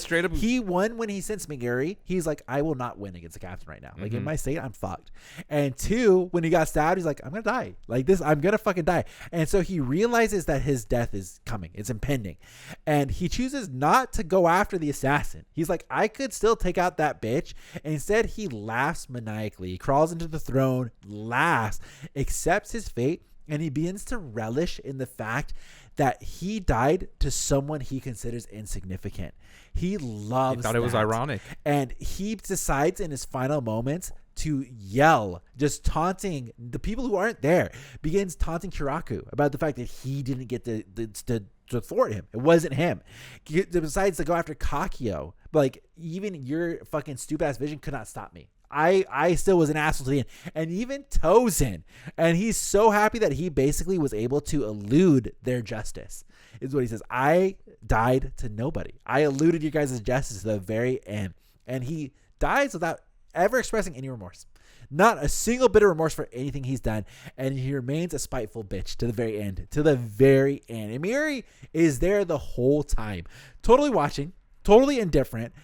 straight up. He won when he sensed Mayuri. He's like, I will not win against the captain right now. Like, in my state, I'm fucked. And two, when he got stabbed, he's like, I'm gonna die. Like this, I'm gonna fucking die. And so he realizes that his death is coming. It's impending. And he chooses not to go after the assassin. He's like, I could still take out that bitch. And instead, he laughs maniacally. He crawls into the throne, laughs, accepts his fate, and he begins to relish in the fact that he died to someone he considers insignificant. He loves He thought it was ironic. And he decides in his final moments to yell, just taunting the people who aren't there, begins taunting Kiraku about the fact that he didn't get to thwart him. It wasn't him. He decides to go after Kakyo. Like, even your fucking stupid ass vision could not stop me. I still was an asshole to the end. And even Tozen. And he's so happy that he basically was able to elude their justice, is what he says. I died to nobody. I eluded you guys' justice to the very end. And he dies without ever expressing any remorse. Not a single bit of remorse for anything he's done. And he remains a spiteful bitch to the very end. To the very end. And Miri is there the whole time. Totally watching. Totally indifferent.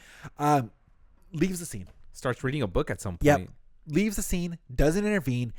Leaves the scene. Starts reading a book at some point. Yep. Leaves the scene, doesn't intervene.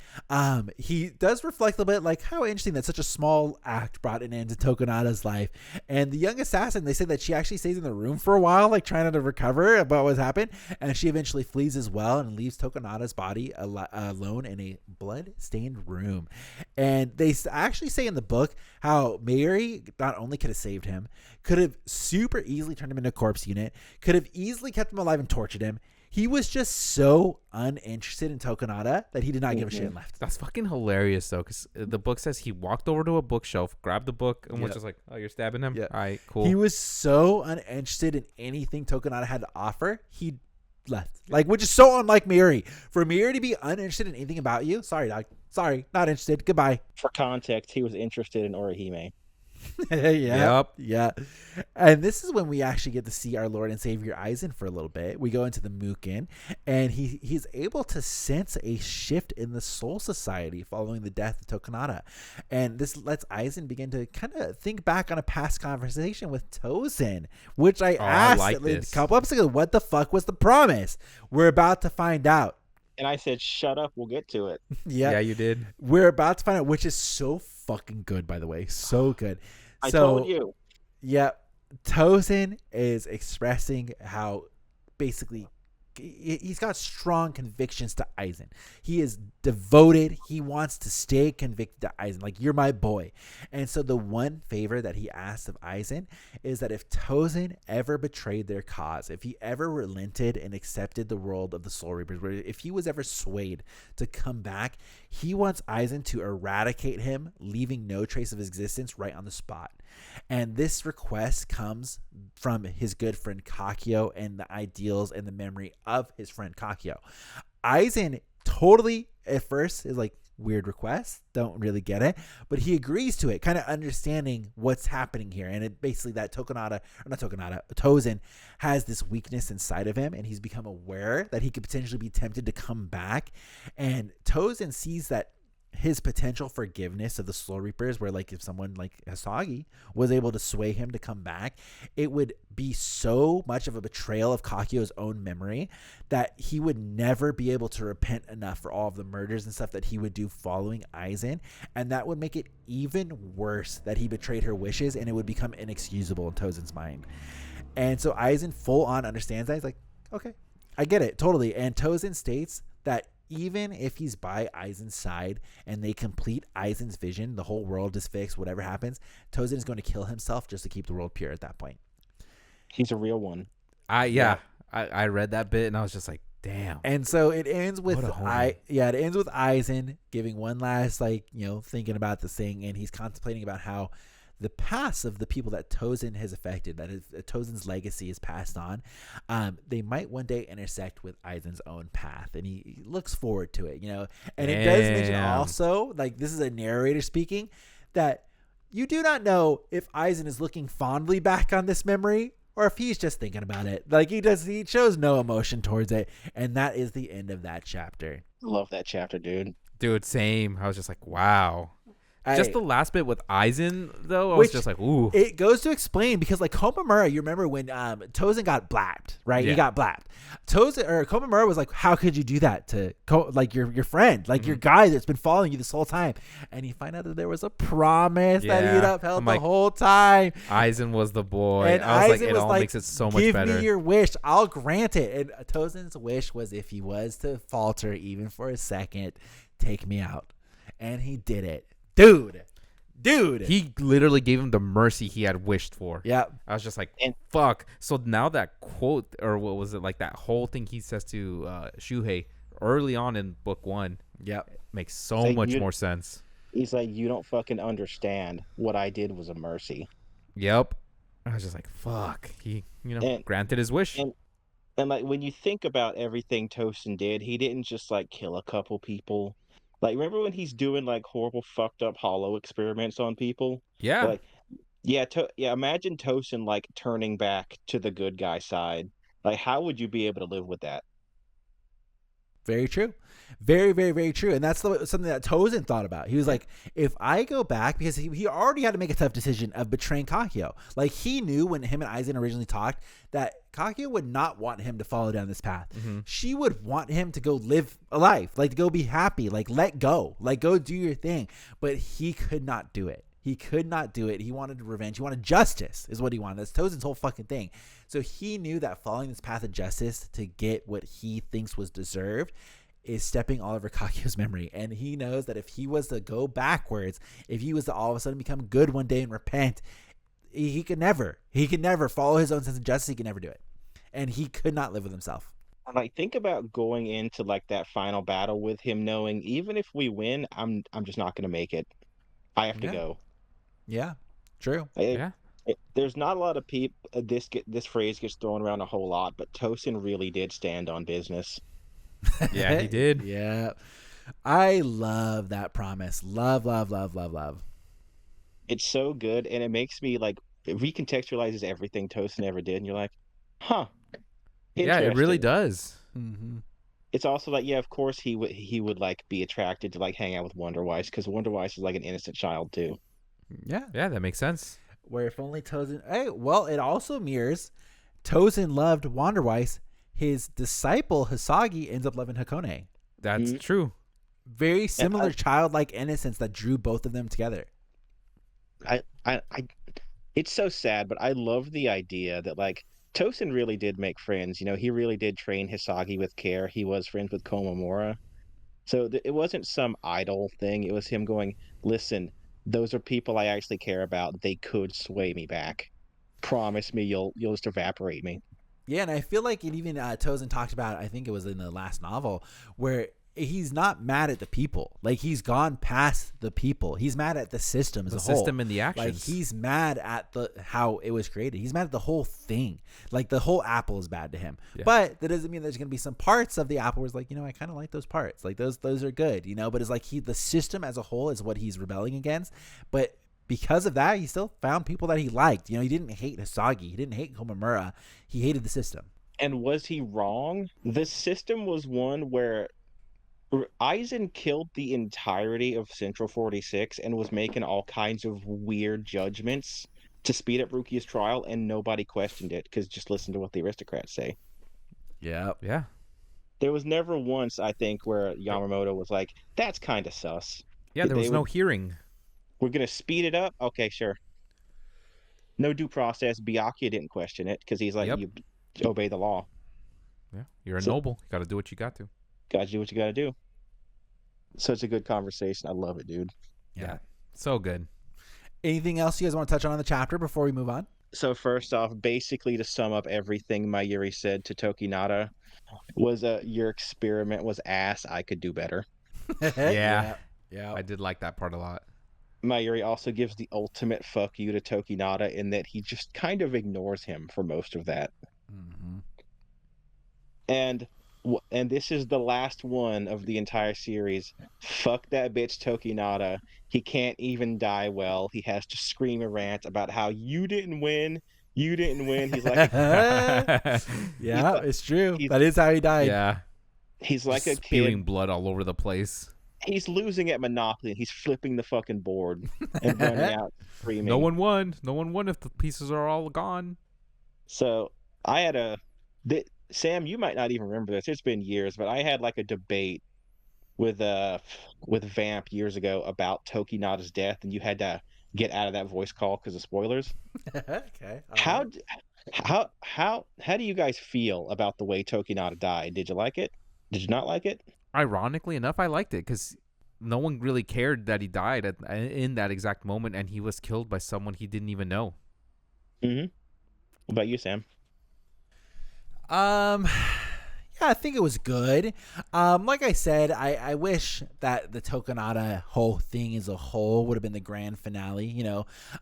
He does reflect a little bit like how interesting that such a small act brought an end to Tokinada's life. And the young assassin, they say that she actually stays in the room for a while, like trying to recover about what's happened. And she eventually flees as well and leaves Tokinada's body alone in a blood-stained room. And they actually say in the book how Mary not only could have saved him, could have super easily turned him into a corpse unit, could have easily kept him alive and tortured him. He was just so uninterested in Tokinada that he did not give a shit and left. That's fucking hilarious, though, because the book says he walked over to a bookshelf, grabbed the book, and was just like, oh, you're stabbing him? Yep. All right, cool. He was so uninterested in anything Tokinada had to offer, he left. Like, which is so unlike Miri. For Miri to be uninterested in anything about you, sorry, dog. Sorry, not interested. Goodbye. For context, he was interested in Orihime. Yeah. And this is when we actually get to see our Lord and Savior Aizen for a little bit. We go into the Mukin, and he's able to sense a shift in the Soul Society following the death of Tokinada. And this lets Aizen begin to kind of think back on a past conversation with Tozen, which I asked a couple episodes ago, what the fuck was the promise? We're about to find out. And I said, shut up, we'll get to it. Yeah, you did. We're about to find out, which is so fucking good, by the way. So good. I told you. Yeah. Tozen is expressing how basically he's got strong convictions to Aizen. He is devoted. He wants to stay convicted to Aizen. Like, you're my boy. And so the one favor that he asks of Aizen is that if Tozen ever betrayed their cause, if he ever relented and accepted the world of the Soul Reapers, where if he was ever swayed to come back, he wants Aizen to eradicate him, leaving no trace of his existence right on the spot. And this request comes from his good friend Kakyo and the ideals and the memory of his friend Kakyo. Aizen totally at first is like, weird request, don't really get it, but he agrees to it, kind of understanding what's happening here. And it basically that Tozen has this weakness inside of him, and he's become aware that he could potentially be tempted to come back. And Tozen sees that his potential forgiveness of the Soul Reapers, where like if someone like Hisagi was able to sway him to come back, it would be so much of a betrayal of Kakyo's own memory that he would never be able to repent enough for all of the murders and stuff that he would do following Aizen. And that would make it even worse that he betrayed her wishes, and it would become inexcusable in Tozen's mind. And so Aizen full on understands that. He's like, okay, I get it, totally. And Tozen states that even if he's by Aizen's side and they complete Aizen's vision, the whole world is fixed, whatever happens, Tozen is going to kill himself just to keep the world pure at that point. He's a real one. I read that bit and I was just like, damn. And so it ends with Aizen giving one last thinking about this thing, and he's contemplating about how the past of the people that Tozen has affected, that is Tozen's legacy is passed on, they might one day intersect with Aizen's own path, and he looks forward to it, And it does mention also, like, this is a narrator speaking, that you do not know if Aizen is looking fondly back on this memory or if he's just thinking about it. Like, he shows no emotion towards it, and that is the end of that chapter. Love that chapter, dude. Dude, same. I was just like, wow. Just the last bit with Aizen, though, I was just like, ooh. It goes to explain, because like Komamura, you remember when Tozen got blapped, right? Yeah. He got blapped. Komamura was like, how could you do that to your friend, like your guy that's been following you this whole time? And you find out that there was a promise that he had upheld the whole time. Aizen was the boy. And I was Aizen like, it all makes it so much better. Give me your wish. I'll grant it. And Tozen's wish was, if he was to falter even for a second, take me out. And he did it. Dude. He literally gave him the mercy he had wished for. Yeah. I was just like, fuck. So now that quote, or what was it, like that whole thing he says to Shuhei early on in book 1. Yep. Makes so Like, much more sense. He's like, you don't fucking understand. What I did was a mercy. Yep. I was just like, fuck. He, And granted his wish. and like when you think about everything Tosin did, he didn't just like kill a couple people. Like remember when he's doing like horrible fucked up hollow experiments on people? Yeah. Like yeah, imagine Tosin like turning back to the good guy side. Like how would you be able to live with that? Very true. Very, very, very true. And that's something that Tozen thought about. He was like, if I go back, because he already had to make a tough decision of betraying Kakyo. Like, he knew when him and Aizen originally talked that Kakyo would not want him to follow down this path. Mm-hmm. She would want him to go live a life, like to go be happy, like let go, like go do your thing. But he could not do it. He could not do it. He wanted revenge. He wanted justice is what he wanted. That's Tozen's whole fucking thing. So he knew that following this path of justice to get what he thinks was deserved is stepping all over Kakyo's memory. And he knows that if he was to go backwards, if he was to all of a sudden become good one day and repent, he could never follow his own sense of justice. He could never do it. And he could not live with himself. Like think about going into like that final battle with him knowing even if we win, I'm just not gonna make it. I have to go. Yeah, true. There's not a lot of people. This phrase gets thrown around a whole lot, but Tosin really did stand on business. Yeah, he did. Yeah, I love that promise. Love. It's so good, and it makes me like it recontextualizes everything Tosin ever did, and you're like, huh? Yeah, it really does. Mm-hmm. It's also like, yeah, of course he would like be attracted to like hang out with Wonder Weiss because Wonder Weiss is like an innocent child too. Yeah, that makes sense. Where if only Tozen. Hey, well, it also mirrors Tozen loved Wonder Weiss. His disciple Hisagi ends up loving Hikone. That's true. Very similar childlike innocence that drew both of them together. It's so sad, but I love the idea that like Tosin really did make friends. He really did train Hisagi with care. He was friends with Komamura. So it wasn't some idle thing. It was him going, listen, those are people I actually care about. They could sway me back. Promise me you'll just evaporate me. Yeah, and I feel like it even Tozen talked about, I think it was in the last novel, where he's not mad at the people. Like, he's gone past the people. He's mad at the system as a whole. The system and the actions. Like, he's mad at how it was created. He's mad at the whole thing. Like, the whole apple is bad to him. Yeah. But that doesn't mean there's going to be some parts of the apple where it's like, I kind of like those parts. Like, those are good, But it's like the system as a whole is what he's rebelling against. But because of that, he still found people that he liked. He didn't hate Hisagi. He didn't hate Komamura. He hated the system. And was he wrong? The system was one where Aizen killed the entirety of Central 46 and was making all kinds of weird judgments to speed up Rukia's trial, and nobody questioned it because just listen to what the aristocrats say. Yeah. There was never once, I think, where Yamamoto was like, that's kind of sus. Yeah, there was no hearing. We're going to speed it up? Okay, sure. No due process. Byakuya didn't question it because he's like, you obey the law. Yeah, you're a noble. You got to do what you got to. Got to do what you got to do. Such a good conversation. I love it, dude. Yeah, so good. Anything else you guys want to touch on in the chapter before we move on? So first off, basically to sum up everything Mayuri said to Tokinada was your experiment was ass. I could do better. Yeah. I did like that part a lot. Mayuri also gives the ultimate fuck you to Tokinada in that he just kind of ignores him for most of that. Mm-hmm. And this is the last one of the entire series. Fuck that bitch Tokinada. He can't even die well. He has to scream and rant about how you didn't win. You didn't win. He's like, it's true. That is how he died. Yeah. He's like a kid. Spewing blood all over the place. He's losing at Monopoly and he's flipping the fucking board and running out screaming. No one won. No one won if the pieces are all gone. So I had Sam, you might not even remember this. It's been years, but I had like a debate with Vamp years ago about Tokinada's death, and you had to get out of that voice call because of spoilers. Okay. How do you guys feel about the way Tokinada died? Did you like it? Did you not like it? Ironically enough, I liked it because no one really cared that he died in that exact moment, and he was killed by someone he didn't even know. Mm-hmm. What about you, Sam? Yeah, Yeah, I think it was good. Like I said, I wish that the Tokinada whole thing as a whole would have been the grand finale.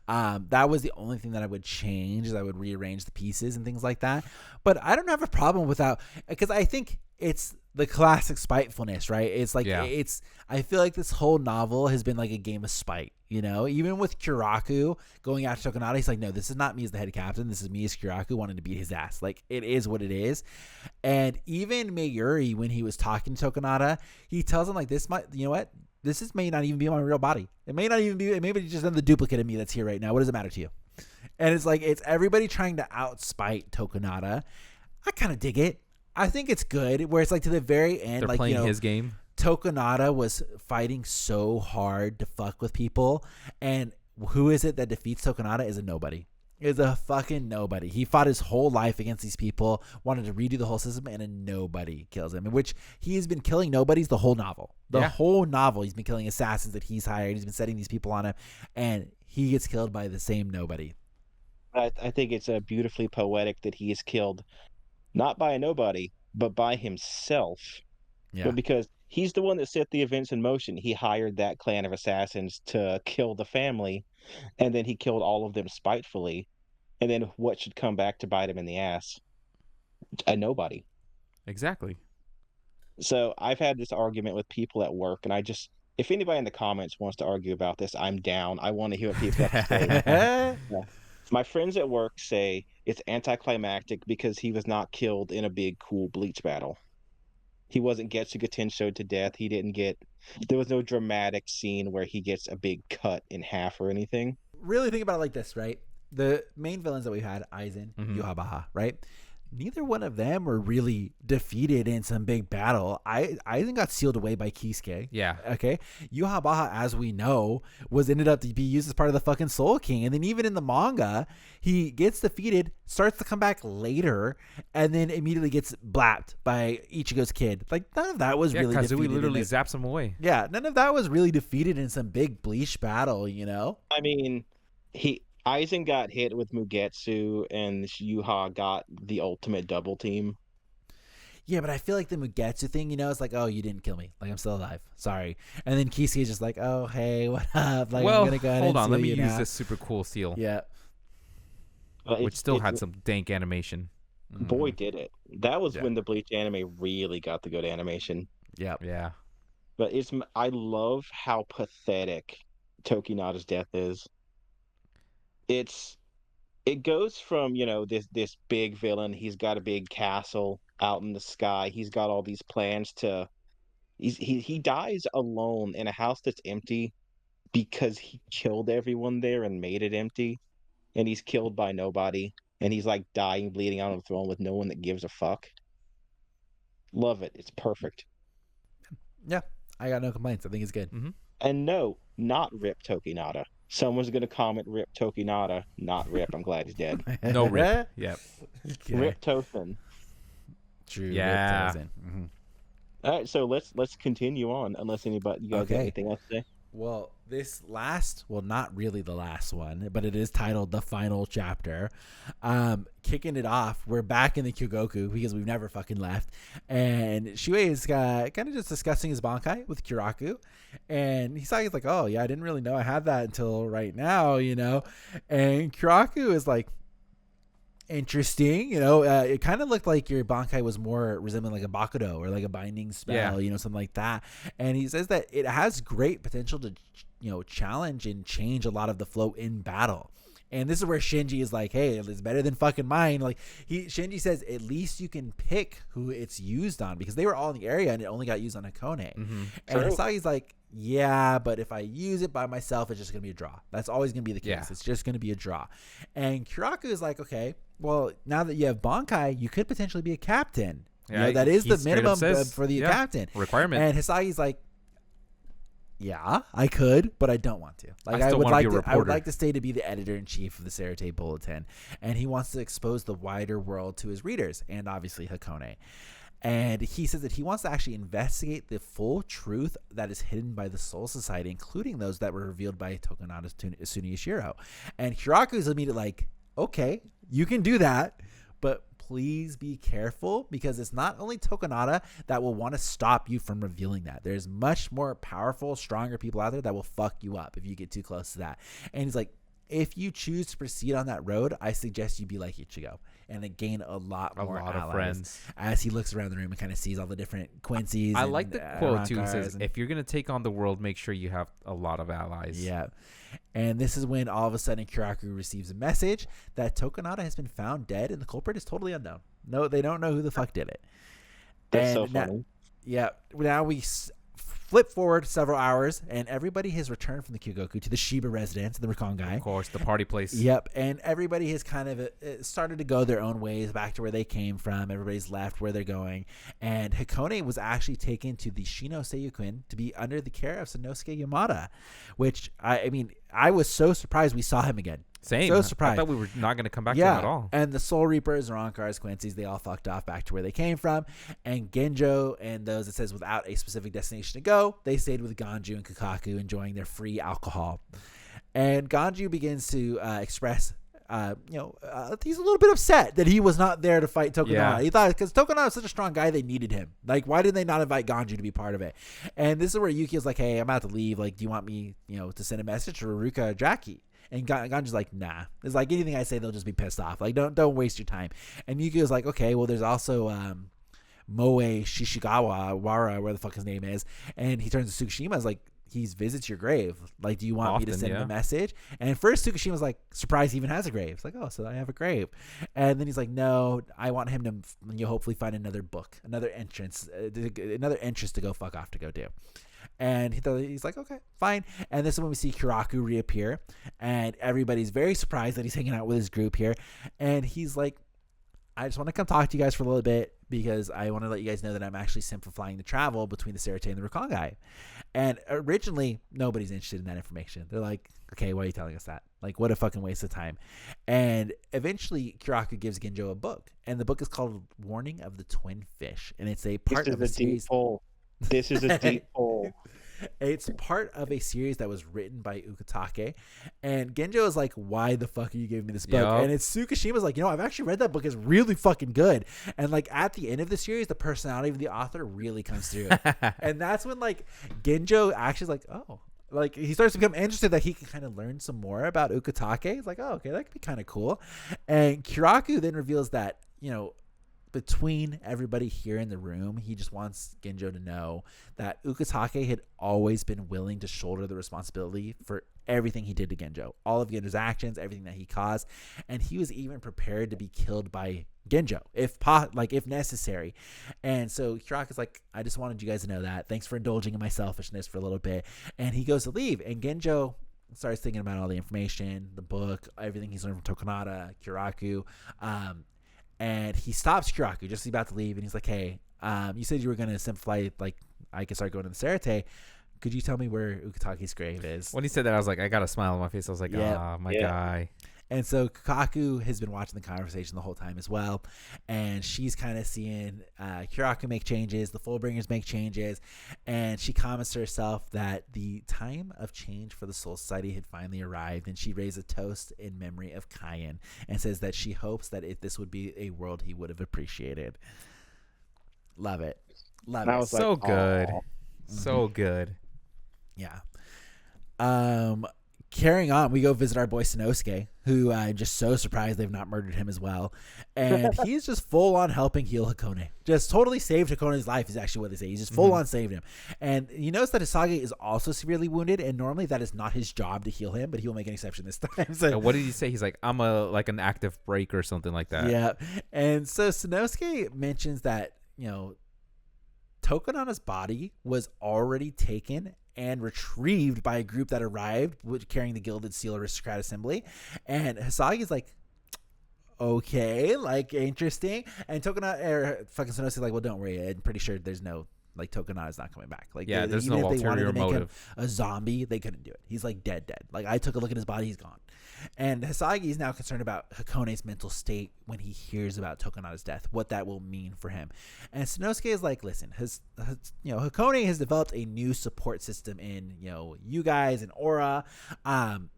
That was the only thing that I would change. Is I would rearrange the pieces and things like that. But I don't have a problem without, because I think it's the classic spitefulness, right? It's like I feel like this whole novel has been like a game of spite. Even with Kiraku going after Tokinada, he's like, no, this is not me as the head captain. This is me as Kiraku wanting to beat his ass. Like, it is what it is. And even Mayuri, when he was talking to Tokinada, he tells him like, this might, you know what? May not even be my real body. It may not even be, maybe it's just another duplicate of me that's here right now. What does it matter to you? And it's like, it's everybody trying to outspite Tokinada. I kind of dig it. I think it's good where it's like to the very end, they're like, playing his game. Tokinada was fighting so hard to fuck with people, and who is it that defeats Tokinada? Is a nobody. Is a fucking nobody. He fought his whole life against these people, wanted to redo the whole system, and a nobody kills him. In which he has been killing nobodies the whole novel. The whole novel, he's been killing assassins that he's hired. He's been setting these people on him, and he gets killed by the same nobody. I think it's beautifully poetic that he is killed not by a nobody, but by himself. Yeah. But because he's the one that set the events in motion. He hired that clan of assassins to kill the family, and then he killed all of them spitefully. And then what should come back to bite him in the ass? A nobody. Exactly. So I've had this argument with people at work, and if anybody in the comments wants to argue about this, I'm down. I want to hear what people have to say. Yeah. My friends at work say it's anticlimactic because he was not killed in a big, cool Bleach battle. He wasn't Getsuga Tensho to death. There was no dramatic scene where he gets a big cut in half or anything. Really think about it like this, right? The main villains that we had, Aizen, Yhwach, right? Neither one of them were really defeated in some big battle. Aizen got sealed away by Kisuke. Yeah. Okay. Yhwach, as we know, ended up to be used as part of the fucking Soul King. And then even in the manga, he gets defeated, starts to come back later, and then immediately gets blapped by Ichigo's kid. Like, none of that was really defeated. Kazui literally zaps him away. Yeah. None of that was really defeated in some big Bleach battle, I mean, Aizen got hit with Mugetsu, and Yuha got the ultimate double team. Yeah, but I feel like the Mugetsu thing, it's like, oh, you didn't kill me. Like, I'm still alive. Sorry. And then Kisuke is just like, oh, hey, what up? Like, well, I'm gonna go ahead hold on. Let me use use this super cool seal. Yeah. Which still had some dank animation. Boy, did it. That was when the Bleach anime really got the good animation. Yeah. Yeah. But I love how pathetic Tokinada's death is. It goes from, this big villain, he's got a big castle out in the sky, he's got all these plans to he dies alone in a house that's empty because he killed everyone there and made it empty, and he's killed by nobody, and he's like dying, bleeding out on the throne with no one that gives a fuck. Love it. It's perfect. Yeah, I got no complaints. I think it's good. Mm-hmm. And no, not Rip Tokinada. Someone's going to comment Rip Tokinada, not Rip. I'm glad he's dead. No Rip. Yep. Okay. Rip Tofen. True. Yeah. Mm-hmm. All right, so let's continue on. Unless you guys got anything else to say. Well, this not really the last one, but it is titled The Final Chapter. Kicking it off, we're back in the Kyogoku because we've never fucking left. And Shuhei is kind of just discussing his Bankai with Kiraku. And Hisagi's like, oh, yeah, I didn't really know I had that until right now, And Kiraku is like, interesting. It kind of looked like your Bankai was more resembling like a Bakudo or like a binding spell, something like that. And he says that it has great potential to, challenge and change a lot of the flow in battle. And this is where Shinji is like, hey, it's better than fucking mine. Like Shinji says, at least you can pick who it's used on, because they were all in the area and it only got used on Hikone. Mm-hmm. And Hisagi's like, yeah, but if I use it by myself, it's just going to be a draw. That's always going to be the case. Yeah. It's just going to be a draw. And Kiraku is like, okay, well, now that you have Bankai, you could potentially be a captain. Yeah, that is the minimum for the captain requirement. And Hisagi's like, yeah, I could, but I don't want to. Like, I would like to stay to be the editor-in-chief of the Serete Bulletin, and he wants to expose the wider world to his readers, and obviously Hikone. And he says that he wants to actually investigate the full truth that is hidden by the Soul Society, including those that were revealed by Tokinada's Sunishiro. And Kiraku is immediately like, okay, you can do that, but please be careful, because it's not only Tokinada that will want to stop you from revealing that. There's much more powerful, stronger people out there that will fuck you up if you get too close to that. And he's like, if you choose to proceed on that road, I suggest you be like Ichigo and then gain a lot more allies of friends. As he looks around the room and kind of sees all the different Quincy's. I like the quote too. He says, and, if you're going to take on the world, make sure you have a lot of allies. Yeah. And this is when all of a sudden Kiraku receives a message that Tokinada has been found dead and the culprit is totally unknown. No, they don't know who the fuck did it. That's so funny. Now we flip forward several hours, and everybody has returned from the Kyogoku to the Shiba residence, the Rakongai. Of course, the party place. Yep, and everybody has kind of started to go their own ways back to where they came from. Everybody's left where they're going, and Hikone was actually taken to the Shino Seiyukin to be under the care of Sanosuke Yamada, which, I mean, I was so surprised we saw him again. Same. So surprised. I thought we were not going to come back to him at all. And the Soul Reapers, Rankars, Quincy's, they all fucked off back to where they came from. And Genjo and those, it says, without a specific destination to go, they stayed with Ganju and Kakaku, enjoying their free alcohol. And Ganju begins to express, he's a little bit upset that he was not there to fight Tokinada. Yeah. He thought, because Tokinada was such a strong guy, they needed him. Like, why did they not invite Ganju to be part of it? And this is where Yuki is like, hey, I'm about to leave. Like, do you want me, to send a message to Ruruka or Jackie? And Ganju's like, nah. It's like, anything I say, they'll just be pissed off. Like, don't waste your time. And Yuki was like, okay, well, there's also Moe Shishigawa, Wara, where the fuck his name is. And he turns to Tsukishima, is like, he visits your grave. Like, do you want me to send him a message? And first Tsukishima's like, surprised he even has a grave. It's like, oh, so I have a grave. And then he's like, no, I want him to hopefully find another book, another entrance to go fuck off to go do. And he's like, okay, fine. And this is when we see Kiraku reappear. And everybody's very surprised that he's hanging out with his group here. And he's like, I just want to come talk to you guys for a little bit, because I want to let you guys know that I'm actually simplifying the travel between the Serite and the Rakongai. And originally, nobody's interested in that information. They're like, okay, why are you telling us that? Like, what a fucking waste of time. And eventually, Kiraku gives Genjo a book. And the book is called Warning of the Twin Fish. And it's a part of a series. This is a deep hole. It's part of a series that was written by Ukitake. And Genjo is like, why the fuck are you giving me this book? Yep. And it's Tsukishima's like, I've actually read that book. It's really fucking good. And like at the end of the series, the personality of the author really comes through. And that's when like Genjo actually is like, oh. Like he starts to become interested that he can kind of learn some more about Ukitake. He's like, oh, okay, that could be kind of cool. And Kiraku then reveals that, between everybody here in the room, he just wants Genjo to know that Ukitake had always been willing to shoulder the responsibility for everything he did to Genjo, all of Genjo's actions, everything that he caused, and he was even prepared to be killed by Genjo if necessary. And so Kiraku's like, I just wanted you guys to know that. Thanks for indulging in my selfishness for a little bit. And he goes to leave, and Genjo starts thinking about all the information, the book, everything he's learned from Tokinada, Kiraku, and he stops Kiraku just as he's about to leave, and he's like, hey, you said you were going to simplify, like, I could start going to the Serite. Could you tell me where Ukitake's grave is? When he said that, I was like, I got a smile on my face. I was like, guy. And so Kakaku has been watching the conversation the whole time as well. And she's kind of seeing Kiraku make changes, the Fullbringers make changes. And she comments to herself that the time of change for the Soul Society had finally arrived. And she raised a toast in memory of Kaien and says that she hopes that this would be a world he would have appreciated. Love it. Love it. So like, good. So good. Yeah. Carrying on, we go visit our boy Sanosuke, who I'm just so surprised they've not murdered him as well. And he's just full on helping heal Hikone. Just totally saved Hikone's life is actually what they say. He's just full on saved him. And you notice that Hisagi is also severely wounded, and normally that is not his job to heal him, but he will make an exception this time. So what did he say? He's like, I'm an active break or something like that. Yeah. And so Sanosuke mentions that, Tokinada's body was already taken and retrieved by a group that arrived carrying the Gilded Seal Aristocrat Assembly. And Hisagi's like, okay, like, interesting. And fucking Sanosuke's like, well, don't worry. I'm pretty sure there's no, like, Tokinada's not coming back. Like, yeah, there's no ulterior motive. A zombie, they couldn't do it. He's like dead. Like, I took a look at his body, he's gone. And Hisagi is now concerned about Hikone's mental state when he hears about Tokinada's death, what that will mean for him. And Sanosuke is like, listen, Hikone has developed a new support system in, you guys and Aura. And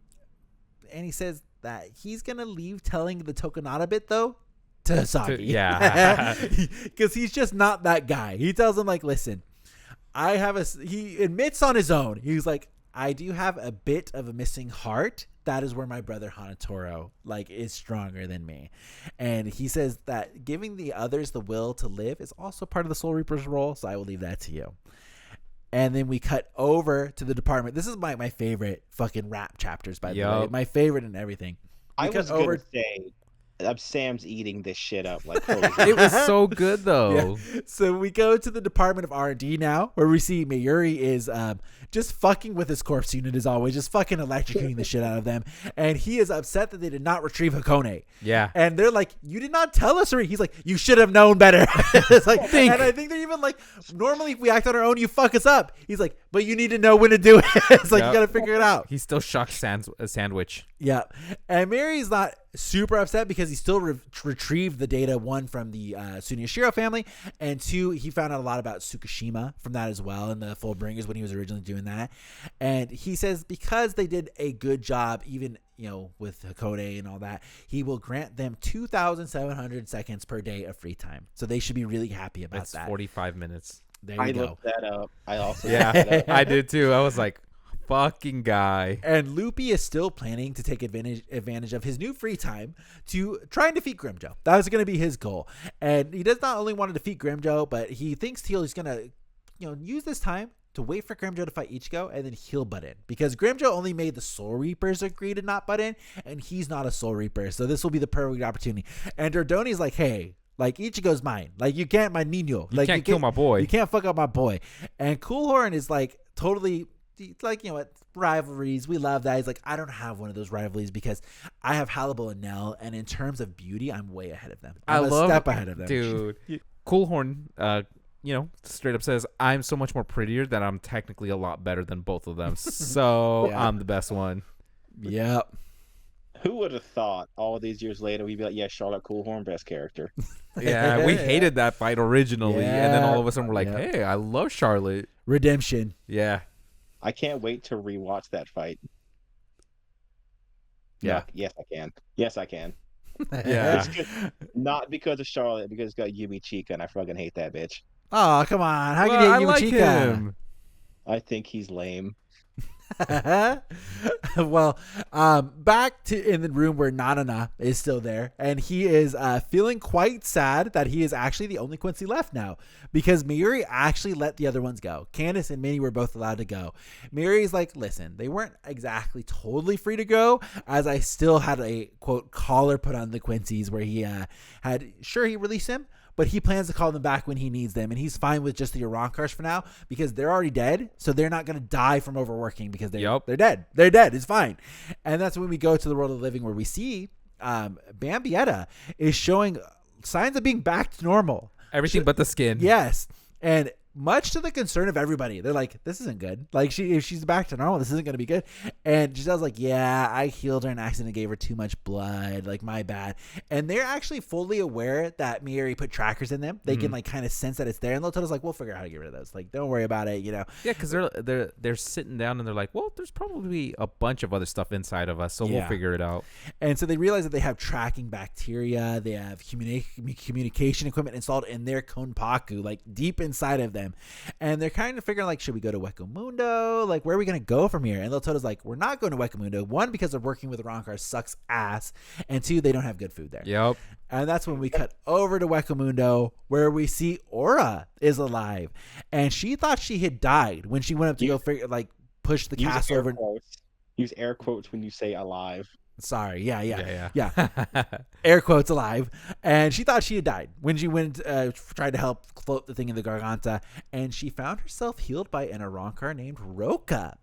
he says that he's going to leave telling the Tokinada bit, though, to Hisagi. Yeah. Because he's just not that guy. He tells him, like, listen, he admits on his own. He's like, I do have a bit of a missing heart. That is where my brother Hanatoro, like, is stronger than me. And he says that giving the others the will to live is also part of the Soul Reaper's role. So I will leave that to you. And then we cut over to the department. This is my favorite fucking rap chapters, by the way. My favorite and everything. I was going to say, Sam's eating this shit up like crazy. It was so good, though. Yeah. So we go to the Department of R&D now, where we see Mayuri is just fucking with his corpse unit as always, just fucking electrocuting the shit out of them. And he is upset that they did not retrieve Hikone. Yeah. And they're like, you did not tell us. Or he's like, you should have known better. It's like, and I think they're even like, normally if we act on our own, you fuck us up. He's like, but you need to know when to do it. It's like, you got to figure it out. He's still shocked sandwich. Yeah. And Mary's not super upset because he still retrieved the data, one from the Sunishiro family, and two, he found out a lot about Tsukushima from that as well, and the Fullbringers when he was originally doing that. And he says because they did a good job, even, you know, with Hikone and all that, he will grant them 2,700 seconds per day of free time. So they should be really happy about that. That's 45 minutes. There you go. I looked that up. I also Yeah, looked that up. I did too. I was like, fucking guy. And Loopy is still planning to take advantage of his new free time to try and defeat Grimjo. That was going to be his goal. And he does not only want to defeat Grimjo, but he thinks he's going to, you know, use this time to wait for Grimjo to fight Ichigo, and then he'll butt in. Because Grimjo only made the Soul Reapers agree to not butt in, and he's not a Soul Reaper. So this will be the perfect opportunity. And Dordoni's like, hey, like, Ichigo's mine. Like, you can't, my Nino. You can't kill my boy. You can't fuck up my boy. And Coolhorn is like, totally, like, you know what, rivalries, we love that. He's like, I don't have one of those rivalries because I have Hannibal and Nell, and in terms of beauty, I'm way ahead of them. I'm a step ahead of them, dude. Coolhorn, you know, straight up says, I'm so much more prettier that I'm technically a lot better than both of them. So Yeah. I'm the best one. Yep. Who would have thought all these years later we'd be like, yeah, Charlotte Coolhorn, best character. Yeah, we hated that fight originally, and then all of a sudden we're like, Yep. hey, I love Charlotte. Redemption. Yeah. I can't wait to rewatch that fight. Yeah. No, yes, I can. Yes, I can. Yeah. It's good. Not because of Charlotte, because it's got Yumi Chika, and I fucking hate that bitch. Oh, come on. How Well, can I you like hate Yumachika? him. I think he's lame. Well, back to in the room where Nanana is still there, and he is feeling quite sad that he is actually the only Quincy left now, because Mayuri actually let the other ones go. Candace and Minnie were both allowed to go. Mayuri's like, listen, they weren't exactly totally free to go, as I still had a quote collar put on the Quincy's where he he released him, but he plans to call them back when he needs them, and he's fine with just the Oronkars for now because they're already dead, so they're not going to die from overworking because they're dead. They're dead. It's fine. And that's when we go to the world of the living, where we see Bambietta is showing signs of being back to normal. Everything but the skin. Yes. And much to the concern of everybody, they're like, this isn't good. Like, if she's back to normal, this isn't going to be good. And Giselle's like, yeah, I healed her and accidentally gave her too much blood. Like, my bad. And they're actually fully aware that Mayuri put trackers in them. They can, like, kind of sense that it's there. And Lotota's like, we'll figure out how to get rid of those. Like, don't worry about it, you know. Yeah, because they're sitting down and they're like, well, there's probably a bunch of other stuff inside of us, so we'll figure it out. And so they realize that they have tracking bacteria. They have communication equipment installed in their Konpaku, like, deep inside of them. And they're kind of figuring, like, should we go to Wekamundo? Like, where are we going to go from here? And Lotota's like, we're not going to Wekamundo. One, because of working with Oronkar sucks ass. And two, they don't have good food there. Yep. And that's when we cut over to Wekamundo, where we see Aura is alive. And she thought she had died when she went up to go figure, like, push the castle over. Use air quotes when you say alive. Sorry. Yeah. Air quotes alive. And she thought she had died when she went, tried to help float the thing in the Garganta. And she found herself healed by an Oronkar named Roka.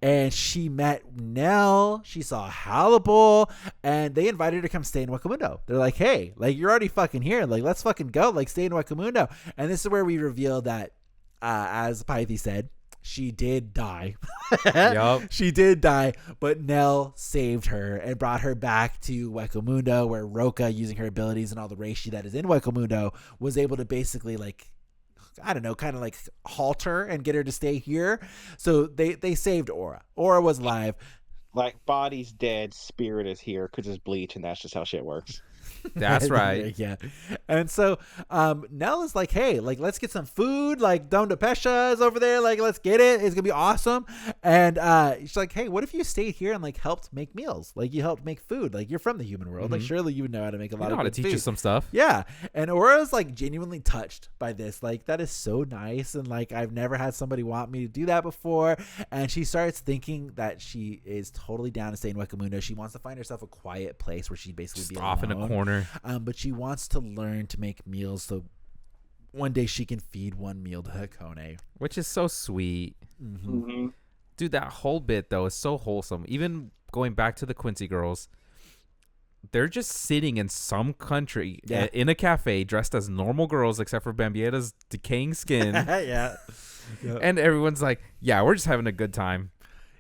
And she met Nell. She saw Hannibal. And they invited her to come stay in Wekamundo. They're like, hey, like, you're already fucking here. Like, let's fucking go. Like, stay in Wekamundo. And this is where we reveal that, as Pythie said, she did die. Yep. She did die, but Nell saved her and brought her back to Wekamundo, where Roka, using her abilities and all the reishi that is in Wekamundo, was able to basically, like, I don't know, kind of like halt her and get her to stay here. So they saved Aura. Aura was alive. Like, body's dead, spirit is here because it's Bleach, and that's just how shit works. That's right. Yeah. And so Nell is like, hey, like, let's get some food. Like, Don DePesha is over there. Like, let's get it. It's going to be awesome. And she's like, hey, what if you stayed here and, like, helped make meals? Like, you helped make food. Like, you're from the human world. Like, surely you would know how to make a lot of how to good teach food. you some stuff. Yeah. And Aura's, like, genuinely touched by this. Like, that is so nice. And, like, I've never had somebody want me to do that before. And she starts thinking that she is totally down to stay in Wakamundo. She wants to find herself a quiet place where she'd basically be off alone. in a corner. But she wants to learn to make meals so one day she can feed one meal to Hikone. Which is so sweet. Dude, that whole bit, though, is so wholesome. Even going back to the Quincy girls, they're just sitting in some country in a cafe dressed as normal girls except for Bambietta's decaying skin. Yeah. And everyone's like, yeah, we're just having a good time.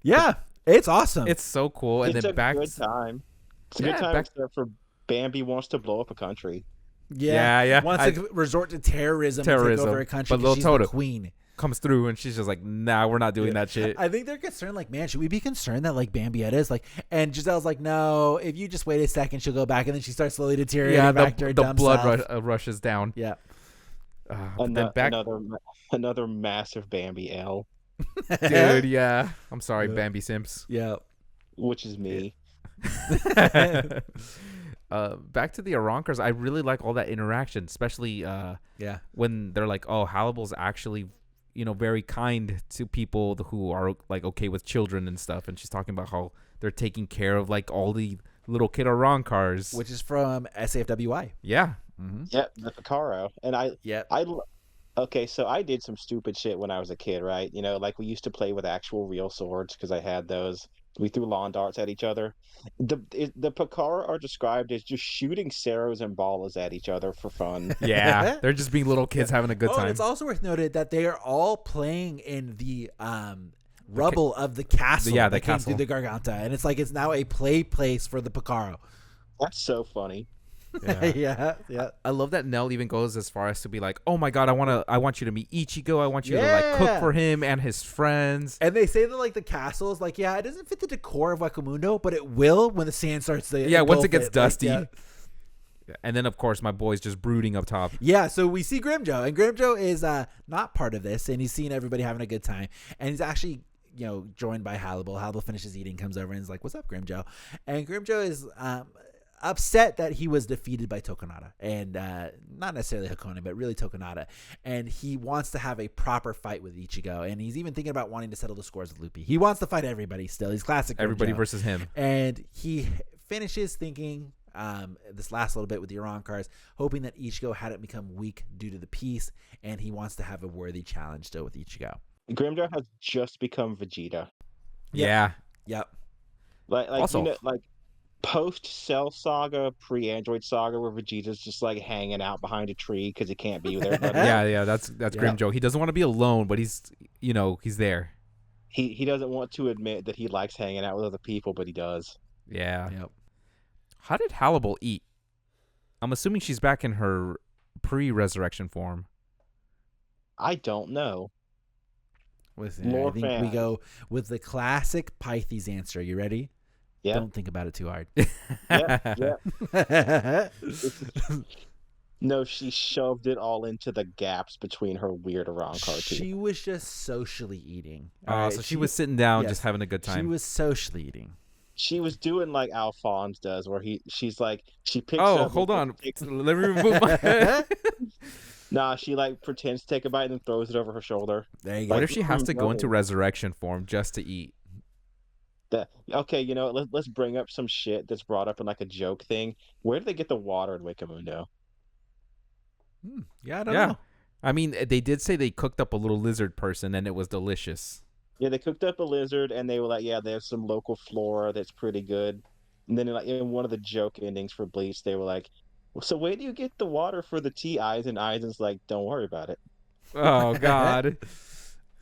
Yeah, it's awesome. It's so cool. And It's then a back good time. It's a good time except for Bambi wants to blow up a country. Yeah. Wants to resort to terrorism and take over a country because she's the queen. Comes through and she's just like, nah, we're not doing that shit. I think they're concerned, like, man, should we be concerned that, like, Bambietta is like, and Giselle's like, no, if you just wait a second, she'll go back, and then she starts slowly deteriorating back to her dumb blood self. rushes down. Yeah. Another massive Bambi L. Dude, yeah. I'm sorry, Bambi Simps. Yeah. Which is me. Back to the Arankars, I really like all that interaction, especially when they're like, oh, Hallibal's actually, very kind to people who are, like, okay with children and stuff. And she's talking about how they're taking care of, like, all the little kid Arankars. Which is from SAFWI. Yeah. Yep, the Picaro. And okay, so I did some stupid shit when I was a kid, right? Like, we used to play with actual real swords because I had those. We threw lawn darts at each other. The Picaro are described as just shooting Ceros and Ballas at each other for fun. Yeah, they're just being little kids having a good time. It's also worth noted that they are all playing in the rubble of the castle. The that castle. came through the Garganta, and it's like it's now a play place for the Picaro. That's so funny. Yeah. I love that Nell even goes as far as to be like, oh my god, I want you to meet Ichigo. I want you to, like, cook for him and his friends. And they say that, like, the castle is like, it doesn't fit the decor of Wakamundo, but it will when the sand starts to once it gets dusty. Like, And then, of course, my boy's just brooding up top. Yeah, so we see Grimjo, and Grimjo is not part of this, and he's seeing everybody having a good time, and he's actually joined by Hallibal. Hallibal finishes eating, comes over, and is like, what's up, Grimjo? And Grimjo is upset that he was defeated by Tokinada, and not necessarily Hikone, but really Tokinada, and he wants to have a proper fight with Ichigo, and he's even thinking about wanting to settle the scores with Luffy. He wants to fight everybody still. He's classic Grimjo. Everybody versus him. And he finishes thinking this last little bit with the Arankars, hoping that Ichigo hadn't become weak due to the peace, and he wants to have a worthy challenge still with Ichigo. Grimjo has just become Vegeta. Yeah. Yep. Like also, post-Cell Saga, pre-Android Saga, where Vegeta's just, like, hanging out behind a tree because he can't be with everybody. yeah, that's Grimjo. He doesn't want to be alone, but he's there. He doesn't want to admit that he likes hanging out with other people, but he does. Yeah. Yep. How did Hallibal eat? I'm assuming she's back in her pre-resurrection form. I don't know. Listen, I think we go with the classic Pythes answer. You ready? Yeah. Don't think about it too hard. Yeah. No, she shoved it all into the gaps between her weird Arankar teeth. She was just socially eating. So she was sitting down, just having a good time. She was socially eating. She was doing like Alphonse does, where she picks up. Oh, hold on. Let me remove my Nah, she, like, pretends to take a bite and then throws it over her shoulder. There you go. What if she has to go into resurrection form just to eat? Okay, let's bring up some shit that's brought up in, like, a joke thing. Where did they get the water in Wakamundo? Yeah, I don't know. I mean, they did say they cooked up a little lizard person, and it was delicious. Yeah, they cooked up a lizard, and they were like, yeah, they have some local flora that's pretty good. And then, like, in one of the joke endings for Bleach, they were like, so where do you get the water for the tea, Aizen? Aizen's like, don't worry about it. Oh, God.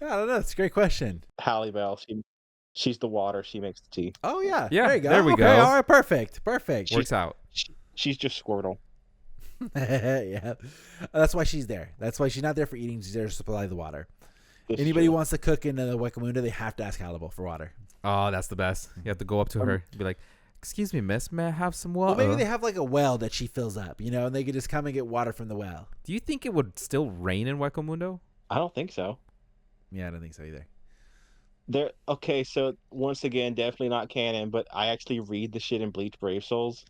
Yeah, I don't know. It's a great question. Halle Bell, she's the water. She makes the tea. Oh, yeah. Yeah, there you go. there we go. All right, perfect. Works out. She's just Squirtle. Yeah. That's why she's there. That's why she's not there for eating. She's there to supply the water. Anybody true. wants to cook in the Wakamundo, they have to ask Hallibal for water. Oh, that's the best. You have to go up to her and be like, excuse me, miss, may I have some Well, water? maybe they have like a well that she fills up, and they could just come and get water from the well. Do you think it would still rain in Hueco Mundo? I don't think so. Yeah, I don't think so either. Okay, so once again, definitely not canon, but I actually read the shit in Bleach Brave Souls.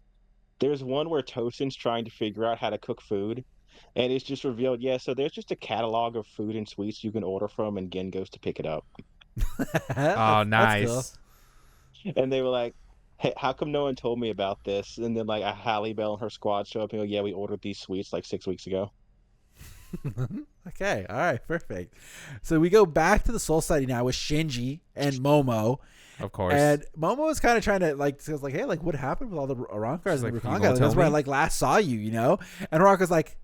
There's one where Tosin's trying to figure out how to cook food, and it's just revealed, so there's just a catalog of food and sweets you can order from, and Gen goes to pick it up. Oh, nice. That's cool. And they were like, hey, how come no one told me about this? And then like a Halle Bell and her squad show up and go, yeah, we ordered these sweets like 6 weeks ago. Okay, all right, perfect. So we go back to the Soul Society now with Shinji and Momo. Of course. And Momo is kind of trying to says hey, what happened with all the Arankars and the like, "You Rukonga? gonna That's tell where I me?" last saw you, And Aranka's like,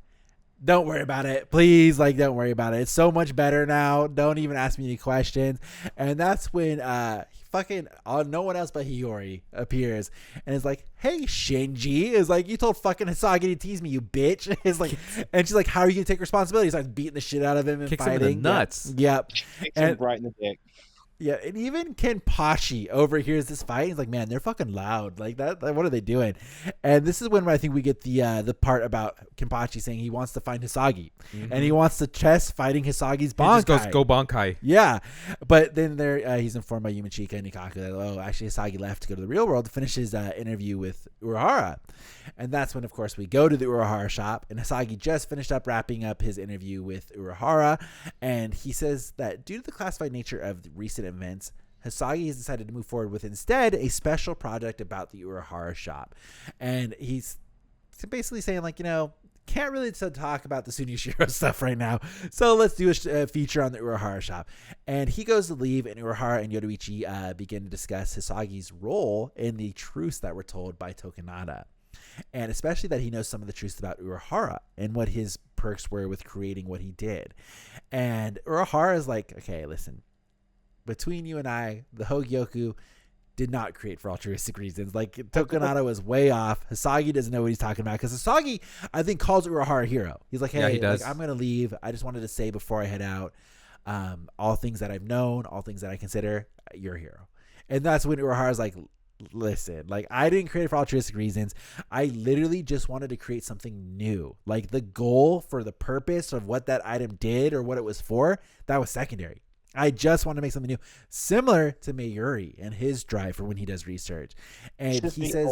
don't worry about it, please. Don't worry about it. It's so much better now. Don't even ask me any questions. And that's when no one else but Hiyori appears and is like, hey, Shinji. Is like, you told fucking Hisagi to tease me, you bitch. Is like, and she's like, how are you gonna take responsibility? He's like beating the shit out of him and Kicks fighting. him in the nuts. Yep. Kicks him right in the dick. Yeah, and even Kenpachi overhears this fight. He's like, man, they're fucking loud. Like that what are they doing? And this is when I think we get the part about Kenpachi saying he wants to find Hisagi. Mm-hmm. And he wants to test fighting Hisagi's Bankai. He just goes, go Bankai. Yeah. But then he's informed by Yumachika and Nikaku that, actually Hisagi left to go to the real world to finish his interview with Urahara. And that's when, of course, we go to the Urahara shop. And Hisagi just finished up wrapping up his interview with Urahara. And he says that due to the classified nature of the recent events, Hisagi has decided to move forward with instead a special project about the Urahara shop. And he's basically saying, can't really talk about the Sunishiro stuff right now. So let's do a feature on the Urahara shop. And he goes to leave, and Urahara and Yoruichi begin to discuss Hisagi's role in the truths that were told by Tokinada. And especially that he knows some of the truths about Urahara and what his perks were with creating what he did. And Urahara is like, okay, listen, between you and I, the Hogyoku did not create for altruistic reasons. Tokinada was way off. Hisagi doesn't know what he's talking about because Hisagi, I think, calls Urahara a hero. He's like, hey, he does. I'm going to leave. I just wanted to say before I head out, all things that I've known, all things that I consider, you're a hero. And that's when Urahara's like, listen, I didn't create it for altruistic reasons. I literally just wanted to create something new. The goal for the purpose of what that item did or what it was for, that was secondary. I just want to make something new, similar to Mayuri and his drive for when he does research. And This he is says,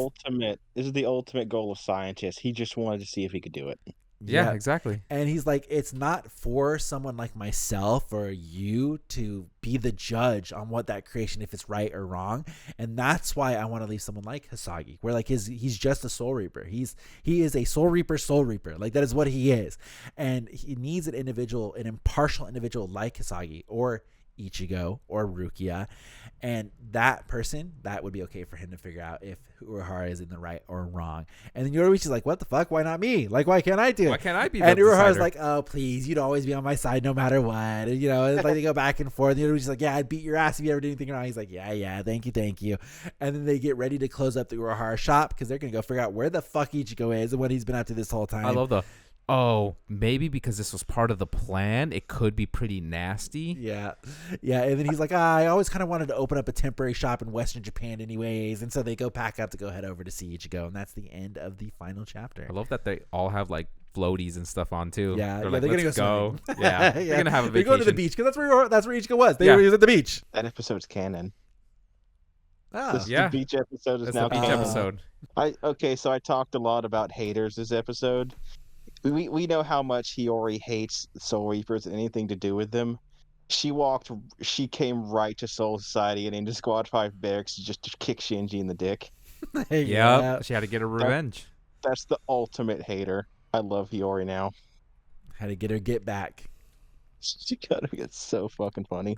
the ultimate goal of scientists. He just wanted to see if he could do it. Yeah, exactly. And he's like, it's not for someone like myself or you to be the judge on what that creation, if it's right or wrong. And that's why I want to leave someone like Hisagi, where he's just a soul reaper. He is a soul reaper. That is what he is. And he needs an impartial individual like Hisagi or Ichigo or Rukia, and that person, that would be okay for him to figure out if Urahara is in the right or wrong. And then Yoruichi's like, what the fuck? Why not me? Why can't I do it? Why can't I be And the Urahara's decider? like, oh, please, you'd always be on my side no matter what. And, it's they go back and forth. And Yoruichi's like, yeah, I'd beat your ass if you ever did anything wrong. He's like, yeah, thank you. And then they get ready to close up the Urahara shop because they're going to go figure out where the fuck Ichigo is and what he's been up to this whole time. I love maybe because this was part of the plan, it could be pretty nasty. Yeah. And then he's like, I always kind of wanted to open up a temporary shop in Western Japan anyways. And so they go pack up to go head over to see Ichigo. And that's the end of the final chapter. I love that they all have floaties and stuff on too. Yeah, they're they're gonna let's go go. Yeah, they're gonna have a They're vacation. going to the beach because that's where Ichigo was. He was at the beach. That episode's canon. Oh. Yeah. The beach episode is That's now the beach canon. episode. So I talked a lot about haters this episode. We know how much Hiyori hates Soul Reapers and anything to do with them. She came right to Soul Society and into Squad 5 barracks just to kick Shinji in the dick. Yeah, she had to get her revenge. That's the ultimate hater. I love Hiyori now. Had to get back. She gotta get so fucking funny.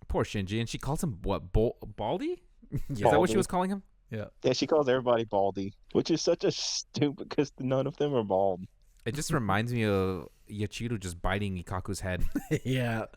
Poor Shinji, and she calls him what? Baldy? Is that what Baldy. she was calling him? Yeah, she calls everybody Baldy, which is such a stupid because none of them are bald. It just reminds me of Yachiru just biting Ikaku's head. yeah.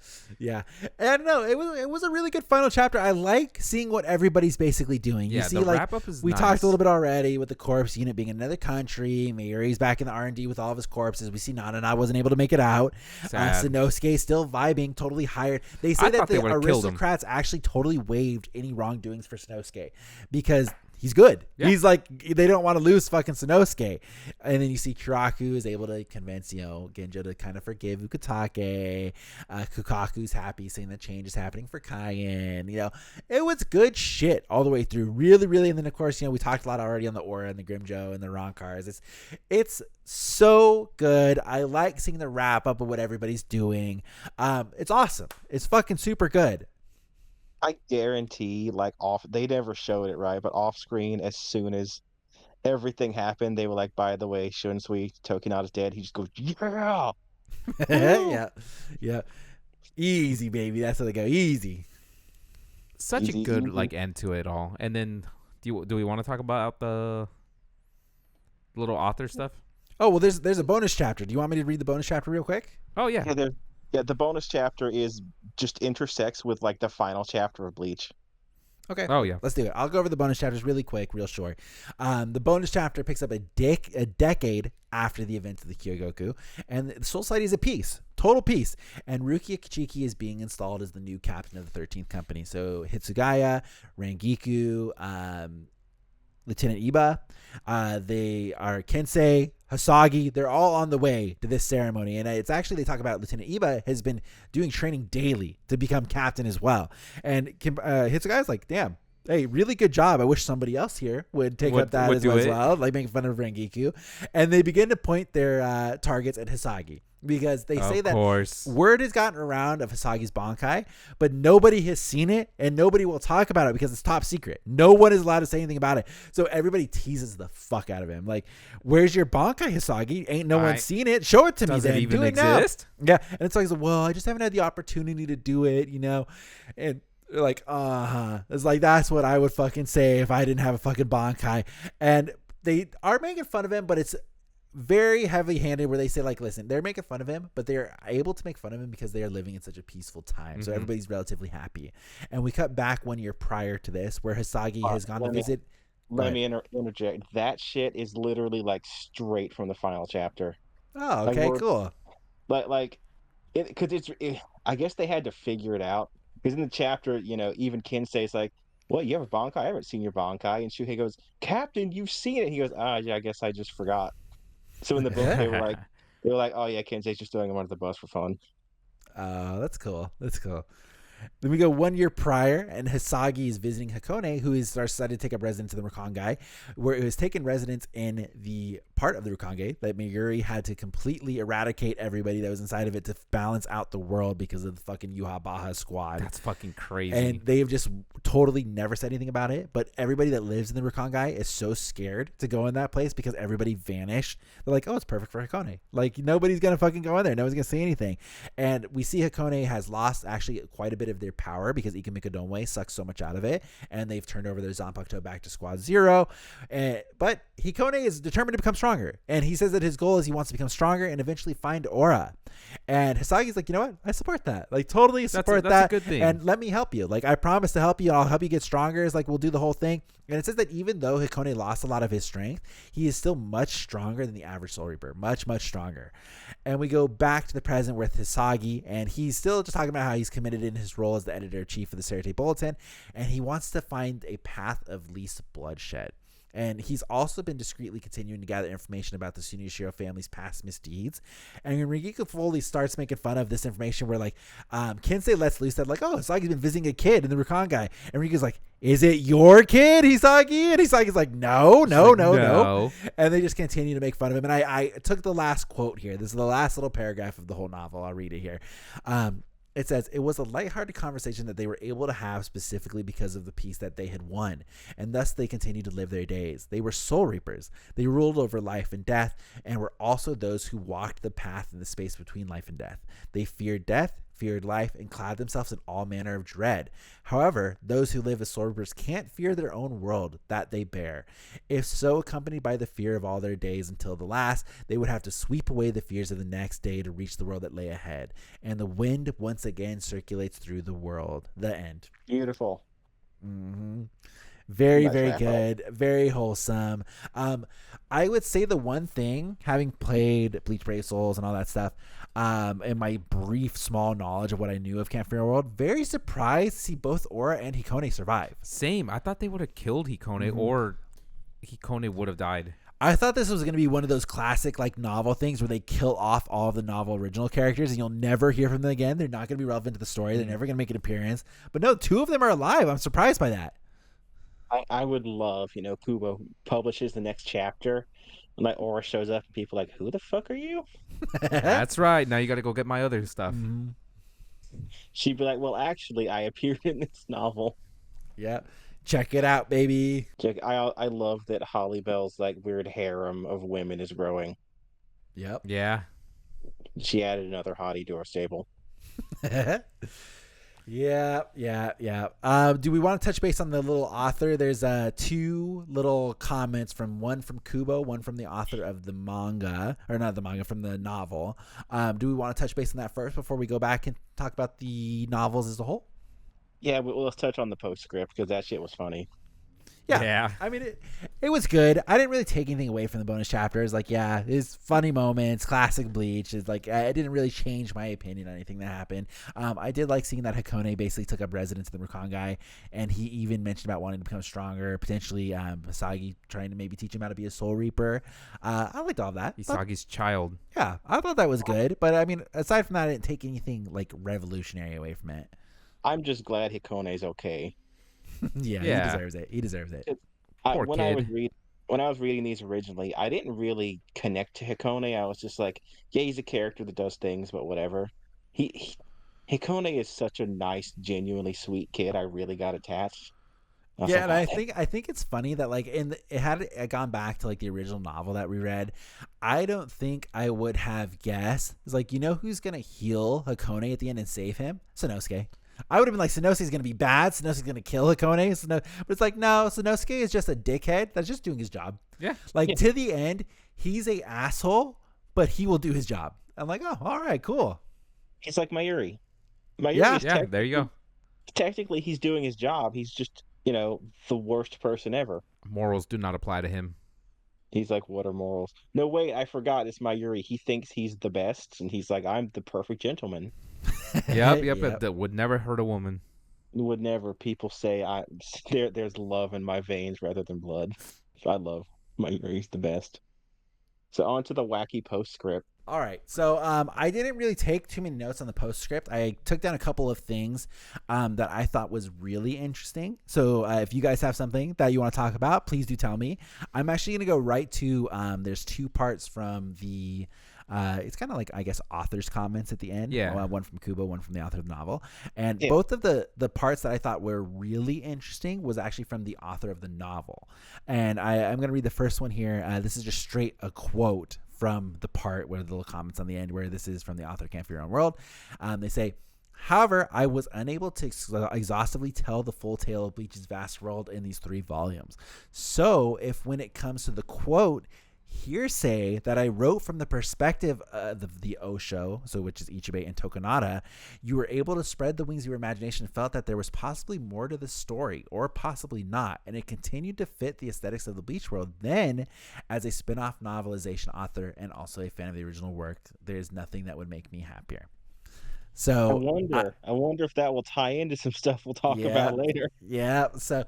And I don't know. It was a really good final chapter. I like seeing what everybody's basically doing. Yeah, you see, the wrap up is we nice. talked a little bit already with the corpse unit being in another country. Mayuri's back in the R&D with all of his corpses. We see Nanana wasn't able to make it out. Sad. Sanosuke still vibing, totally hired. They say I that thought they the would've killed him. aristocrats actually totally waived any wrongdoings for Sanosuke because he's good. Yeah. He's like, they don't want to lose fucking Sanosuke. And then you see Kiraku is able to convince, Genjo to kind of forgive Ukitake. Kukaku's happy, saying that change is happening for Kaien. It was good shit all the way through. Really, really. And then, of course, we talked a lot already on the Aura and the Grimjo and the Ronkars. It's so good. I like seeing the wrap up of what everybody's doing. It's awesome. It's fucking super good. I guarantee, they never showed it, right? But off screen, as soon as everything happened, they were like, by the way, Shunsui, Tokinada's dead. He just goes, yeah! Yeah. Easy, baby. That's how they go. Easy. Such Easy, a good easy. end to it all. And then do we want to talk about the little author stuff? Oh, well, there's a bonus chapter. Do you want me to read the bonus chapter real quick? Oh yeah. The bonus chapter is just intersects with the final chapter of Bleach. Okay. Oh yeah. Let's do it. I'll go over the bonus chapters really quick, real short. The bonus chapter picks up a decade after the events of the Kyogoku, and the Soul Society is at peace, total peace. And Rukia Kichiki is being installed as the new captain of the 13th Company. So Hitsugaya, Rangiku, Lieutenant Iba, they are Kensei, Hisagi. They're all on the way to this ceremony, and it's actually, they talk about Lieutenant Iba has been doing training daily to become captain as well. And Hitsugaya's like, damn, hey, really good job. I wish somebody else here would take up that as well, like making fun of Rangiku. And they begin to point their targets at Hisagi, because they say that word has gotten around of Hisagi's Bankai, but nobody has seen it and nobody will talk about it because it's top secret. No one is allowed to say anything about it. So everybody teases the fuck out of him. Like, where's your Bankai, Hisagi? Ain't no one seen it. Show it to me then. Does it even exist? Yeah. And it's like, well, I just haven't had the opportunity to do it, And they're like, It's like, that's what I would fucking say if I didn't have a fucking Bankai. And they are making fun of him, but it's very heavy-handed, where they say, like, listen, they're making fun of him, but they're able to make fun of him because they are living in such a peaceful time. So everybody's relatively happy. And we cut back 1 year prior to this, where Hisagi has gone to visit. Let me interject. That shit is literally straight from the final chapter. Oh, okay, cool. Because I guess they had to figure it out. Because in the chapter, even Kensei's like, "What? You have a Bankai? I haven't seen your Bankai." And Shuhei goes, "Captain, you've seen it." He goes, yeah, I guess I just forgot. So in the book, they were like, "Oh yeah, Kensei's just throwing him under the bus for fun." That's cool. Then we go 1 year prior, and Hisagi is visiting Hikone, who is decided to take up residence in the Rakangai, where it was taken residence in the part of the Rakangai that Meguri had to completely eradicate everybody that was inside of it to balance out the world because of the fucking Yuha Baha squad. That's fucking crazy. And they have just totally never said anything about it, but everybody that lives in the Rakangai is so scared to go in that place because everybody vanished. They're like, oh, it's perfect for Hikone. Like, nobody's going to fucking go in there. Nobody's going to say anything. And we see Hikone has lost actually quite a bit of their power because Ikamika Domwe sucks so much out of it, and they've turned over their Zanpakuto back to Squad 0. But Hikone is determined to become stronger, and he says that his goal is he wants to become stronger and eventually find Aura. And Hisagi's like, you know what? I support that. Like, totally support that. That's a good thing. And let me help you. Like, I promise to help you. I'll help you get stronger. It's like, we'll do the whole thing. And it says that even though Hikone lost a lot of his strength, he is still much stronger than the average Soul Reaper. Much, much stronger. And we go back to the present with Hisagi, and he's still just talking about how he's committed in his role as the editor-in-chief of the Serite Bulletin, and he wants to find a path of least bloodshed. And he's also been discreetly continuing to gather information about the Tsunyoshiro family's past misdeeds. And when Rigiku fully starts making fun of this information, where Kensei lets loose that oh, Hisagi's been visiting a kid in the Rakangai. And Riku's like, is it your kid, Hisagi? And Hisagi's like, no. And they just continue to make fun of him. And I took the last quote here. This is the last little paragraph of the whole novel. I'll read it here. It says, it was a lighthearted conversation that they were able to have specifically because of the peace that they had won, and thus they continued to live their days. They were soul reapers. They ruled over life and death, and were also those who walked the path in the space between life and death. They feared death, feared life, and clad themselves in all manner of dread. However, those who live as soul reapers can't fear their own world that they bear. If so accompanied by the fear of all their days until the last, they would have to sweep away the fears of the next day to reach the world that lay ahead. And the wind once again circulates through the world. The end. Beautiful. Mm-hmm. Very, Let's very wrap up. good. Very wholesome. I would say the one thing, having played Bleach Brave Souls and all that stuff, and my brief, small knowledge of what I knew of Camp Fairy World, very surprised to see both Aura and Hikone survive. Same. I thought they would have killed Hikone, or Hikone would have died. I thought this was going to be one of those classic like novel things where they kill off all of the novel original characters and you'll never hear from them again. They're not going to be relevant to the story. They're never going to make an appearance. But no, 2 of them are alive. I'm surprised by that. I would love, Kubo publishes the next chapter, and like Aura shows up, and people are like, "Who the fuck are you?" That's right. Now you got to go get my other stuff. She'd be like, "Well, actually, I appeared in this novel." Yeah. Check it out, baby. I love that Holly Bell's like weird harem of women is growing. Yep. Yeah. She added another hottie to our stable. Yeah. Do we want to touch base on the little author? There's 2 little comments one from Kubo, one from the author of the manga, or not the manga, from the novel. Do we want to touch base on that first before we go back and talk about the novels as a whole? Yeah, but let's touch on the postscript because that shit was funny. Yeah. I mean, it was good. I didn't really take anything away from the bonus chapters. Like, yeah, it's funny moments, classic Bleach. It's like, it didn't really change my opinion on anything that happened. I did like seeing that Hikone basically took up residence in the Rukon guy, and he even mentioned about wanting to become stronger, potentially Hisagi trying to maybe teach him how to be a Soul Reaper. I liked all that. Hisagi's child. Yeah, I thought that was good. But, I mean, aside from that, I didn't take anything, like, revolutionary away from it. I'm just glad Hikone's okay. Yeah, he deserves it. Poor kid. When I was reading these originally, I didn't really connect to Hikone. I was just like, yeah, he's a character that does things, but whatever. Hikone is such a nice, genuinely sweet kid. I really got attached. Yeah, and I think it's funny that like it gone back to like the original novel that we read. I don't think I would have guessed. It's like, who's gonna heal Hikone at the end and save him? Sanosuke. I would have been like, Sanosuke's going to be bad. Sanosuke's going to kill Hikone. But it's like, no, Sanosuke is just a dickhead that's just doing his job. Yeah. To the end, he's a asshole, but he will do his job. I'm like, oh, all right, cool. He's like Mayuri. Yeah, there you go. Technically, he's doing his job. He's just, the worst person ever. Morals do not apply to him. He's like, what are morals? No, wait, I forgot. It's Mayuri. He thinks he's the best, and he's like, I'm the perfect gentleman. Yep. That would never hurt a woman. Would never. People say there's love in my veins rather than blood. So I love Mayuri. He's the best. So on to the wacky postscript. All right. So I didn't really take too many notes on the postscript. I took down a couple of things that I thought was really interesting. So if you guys have something that you want to talk about, please do tell me. I'm actually going to go right to there's 2 parts from the it's kind of like, I guess, author's comments at the end. Yeah. One from Kubo, one from the author of the novel. And both of the parts that I thought were really interesting was actually from the author of the novel. And I'm going to read the first one here. This is just straight a quote from the part where the little comments on the end, where this is from the author of Camp Your Own World. They say, however, I was unable to exhaustively tell the full tale of Bleach's vast world in these 3 volumes. So if when it comes to the quote, hearsay that I wrote from the perspective of the Osho, so which is Ichibei and Tokinada, you were able to spread the wings of your imagination and felt that there was possibly more to the story, or possibly not, and it continued to fit the aesthetics of the Bleach world. Then, as a spin-off novelization author and also a fan of the original work, there's nothing that would make me happier. So I wonder if that will tie into some stuff we'll talk about later. Yeah. So,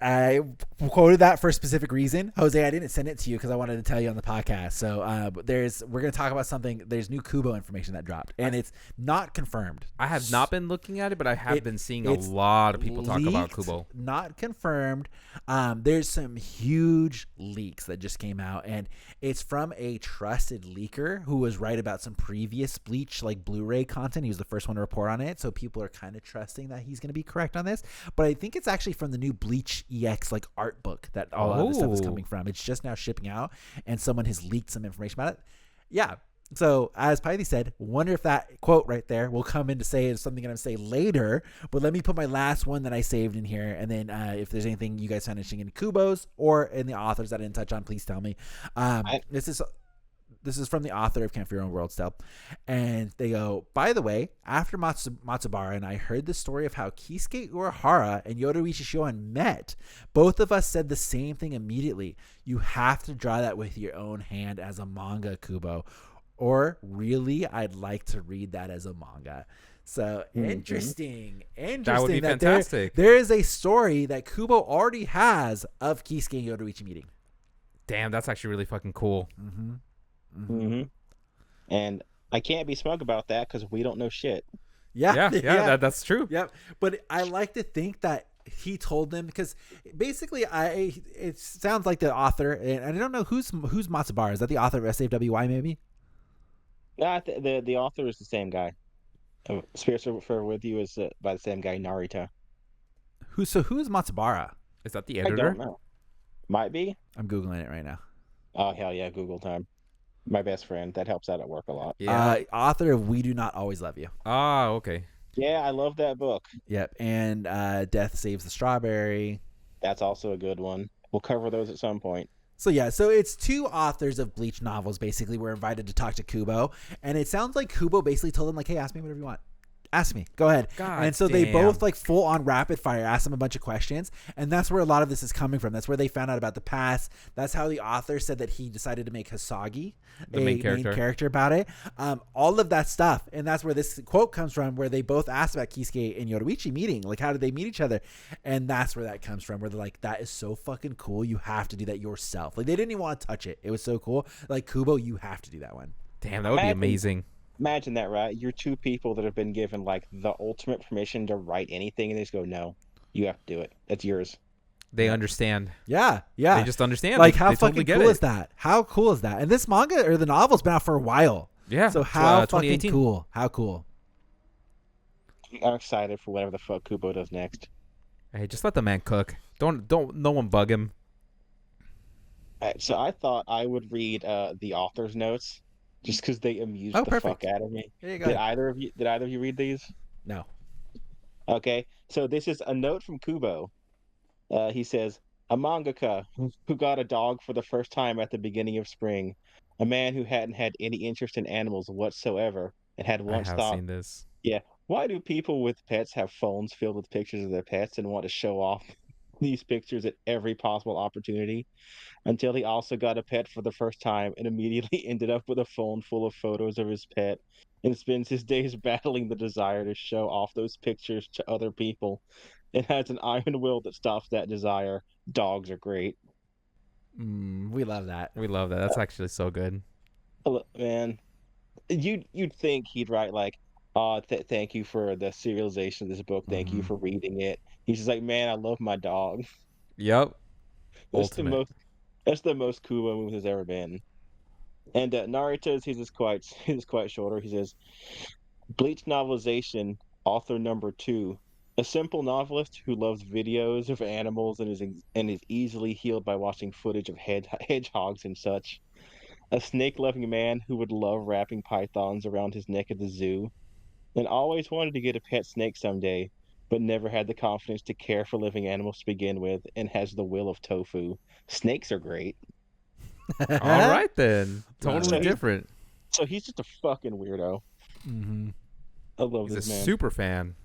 I quoted that for a specific reason. Jose, I didn't send it to you because I wanted to tell you on the podcast. So we're going to talk about something. There's new Kubo information that dropped, and it's not confirmed. I have not been looking at it, but I have been seeing a lot of people talk about Kubo. Not confirmed. There's some huge leaks that just came out, and it's from a trusted leaker who was right about some previous Bleach like Blu-ray content. He was the first one to report on it, so people are kind of trusting that he's going to be correct on this. But I think it's actually from the new Bleach EX like art book that all of this stuff is coming from. It's just now shipping out, and someone has leaked some information about it. Yeah. So as Pythie said, wonder if that quote right there will come in to say is something I'm going to say later. But let me put my last one that I saved in here, and then if there's anything you guys find interesting in Kubo's or in the authors that I didn't touch on, please tell me. This is This is from the author of Camp Your Own World still. And they go, by the way, after Matsubara and I heard the story of how Kisuke Urahara and Yoruichi Shoan met, both of us said the same thing immediately. You have to draw that with your own hand as a manga, Kubo. Or really, I'd like to read that as a manga. So interesting. That would be fantastic. There is a story that Kubo already has of Kisuke and Yoruichi meeting. Damn, that's actually really fucking cool. And I can't be smug about that because we don't know shit. Yeah. That's true. Yep. But I like to think that he told them, because basically it sounds like the author, and I don't know who's Matsubara. Is that the author of SFWY maybe? Yeah, the author is the same guy. Spirits Forever With You is by the same guy, Narita. Who is Matsubara? Is that the I editor? don't know. Might be. I'm Googling it right now. Oh, hell yeah, Google time. My best friend. That helps out at work a lot. Yeah. Author of We Do Not Always Love You. Ah, okay. Yeah, I love that book. Yep. And Death Saves the Strawberry. That's also a good one. We'll cover those at some point. So it's two authors of Bleach novels basically were invited to talk to Kubo, and it sounds like Kubo basically told them like, hey, ask me whatever you want. Ask me. Go ahead. God and so damn. they both like full on rapid fire asked him a bunch of questions. And that's where a lot of this is coming from. That's where they found out about the past. That's how the author said that he decided to make Hisagi The main character about it. All of that stuff. And that's where this quote comes from, where they both asked about Kisuke and Yoruichi meeting. Like, how did they meet each other? And that's where that comes from, where they're like, that is so fucking cool. You have to do that yourself. Like, they didn't even want to touch it. It was so cool. Like, Kubo, you have to do that one. Damn, that would be amazing. Imagine that, right? You're two people that have been given like the ultimate permission to write anything, and they just go, "No, you have to do it. That's yours." They understand. Yeah. They just understand. Like, how they fucking totally cool is that? How cool is that? And this manga or the novel's been out for a while. Yeah. So how fucking 2018. cool? How cool? I'm excited for whatever the fuck Kubo does next. Hey, just let the man cook. Don't no one bug him. So I thought I would read the author's notes just because they amused the perfect. fuck out of me. There you go. Did either of you read these? No. Okay, so this is a note from Kubo. He says, a mangaka who got a dog for the first time at the beginning of spring, a man who hadn't had any interest in animals whatsoever, and had once I have thought, seen this. yeah, why do people with pets have phones filled with pictures of their pets and want to show off these pictures at every possible opportunity? Until he also got a pet for the first time and immediately ended up with a phone full of photos of his pet and spends his days battling the desire to show off those pictures to other people, and has an iron will that stops that desire. Dogs are great. We love that. We love that. That's actually so good. Man, you'd think he'd write like, thank you for the serialization of this book. Thank you for reading it. He's just like, man, I love my dog. Yep. That's the most Kubo move there's ever been. And Narita's, he's quite shorter. He says, Bleach novelization, author number 2. A simple novelist who loves videos of animals and is easily healed by watching footage of hedgehogs and such. A snake-loving man who would love wrapping pythons around his neck at the zoo. And always wanted to get a pet snake someday, but never had the confidence to care for living animals to begin with, and has the will of tofu. Snakes are great. All right then. Totally So different. So he's just a fucking weirdo. Mm-hmm. I love He's this a man. super fan.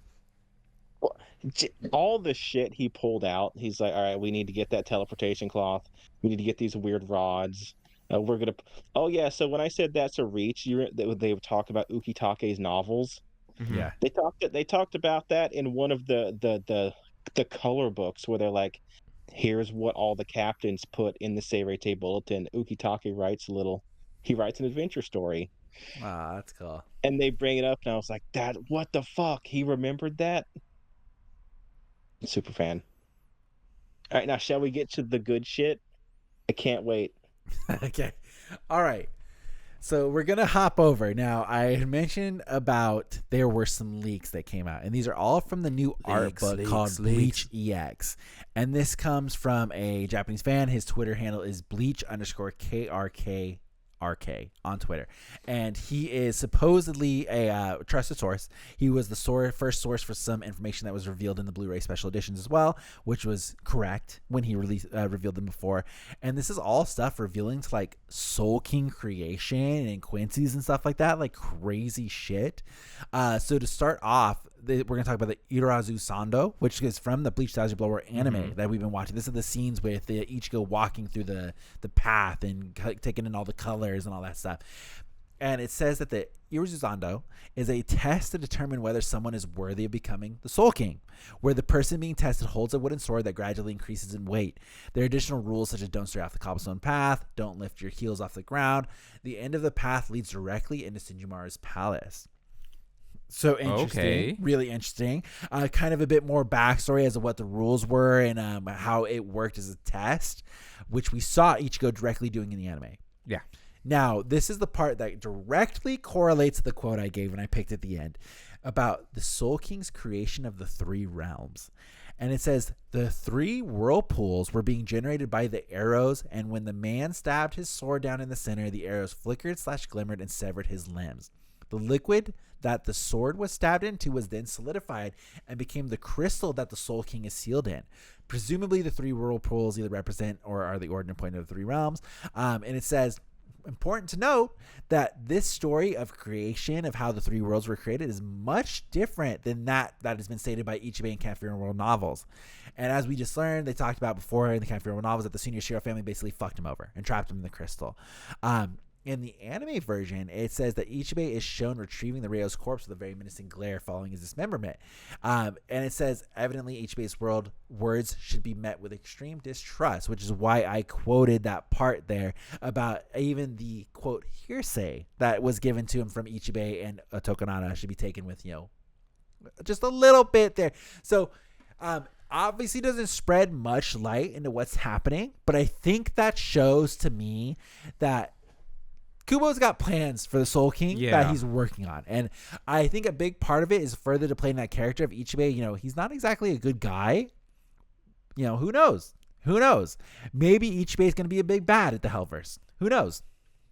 All the shit he pulled out, he's like, all right, we need to get that teleportation cloth. We need to get these weird rods. We're gonna. Oh yeah. So when I said that's a reach, they would talk about Ukitake's novels. Mhm. Yeah. They talked about that in one of the color books where they're like, here's what all the captains put in the Seirete bulletin. Ukitake writes he writes an adventure story. Wow, that's cool. And they bring it up, and I was like, "Dad, what the fuck? He remembered that?" Super fan. All right, now shall we get to the good shit? I can't wait. Okay. All right. So we're going to hop over. Now, I had mentioned about there were some leaks that came out, and these are all from the new art book called Bleach EX. And this comes from a Japanese fan. His Twitter handle is Bleach_KRKRT. RK on Twitter, and he is supposedly a trusted source. He was the first source for some information that was revealed in the Blu-ray special editions as well, which was correct when he revealed them before. And this is all stuff revealing to like Soul King creation and Quincy's and stuff like that, like crazy shit. So to start off, we're going to talk about the Irazu Sando, which is from the Bleach Dodge Blower anime that we've been watching. This is the scenes with Ichigo walking through the path and taking in all the colors and all that stuff. And it says that the Irazu Sando is a test to determine whether someone is worthy of becoming the Soul King, where the person being tested holds a wooden sword that gradually increases in weight. There are additional rules such as don't stray off the cobblestone path, don't lift your heels off the ground. The end of the path leads directly into Senjumaru's palace. So interesting, really interesting. Kind of a bit more backstory as to what the rules were and how it worked as a test, which we saw Ichigo directly doing in the anime. Yeah. Now, this is the part that directly correlates to the quote I gave when I picked at the end about the Soul King's creation of the 3 realms. And it says the 3 whirlpools were being generated by the arrows, and when the man stabbed his sword down in the center, the arrows flickered/glimmered and severed his limbs. The liquid that the sword was stabbed into was then solidified and became the crystal that the Soul King is sealed in. Presumably, the 3 whirlpools either represent or are the ordinate point of the 3 realms. And it says, important to note that this story of creation, of how the 3 worlds were created, is much different than that has been stated by Ichibe and Kampfire World novels. And as we just learned, they talked about before in the Kampfire World novels that the Senior Shiro family basically fucked him over and trapped him in the crystal. In the anime version, it says that Ichibe is shown retrieving the Ryo's corpse with a very menacing glare following his dismemberment. And it says, evidently, Ichibe's words should be met with extreme distrust, which is why I quoted that part there about even the, quote, hearsay that was given to him from Ichibe and Tokinada should be taken with, just a little bit there. So, obviously doesn't spread much light into what's happening, but I think that shows to me that Kubo's got plans for the Soul King that he's working on. And I think a big part of it is further to playing that character of Ichibe. He's not exactly a good guy. Who knows? Who knows? Maybe Ichibe is going to be a big bad at the Hellverse. Who knows?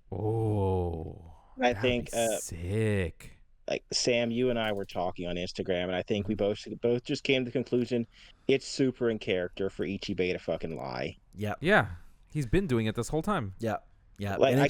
Oh, I think sick. Like Sam, you and I were talking on Instagram, and I think we both just came to the conclusion it's super in character for Ichibe to fucking lie. Yep. Yeah, he's been doing it this whole time. Yep. Yeah. Like, and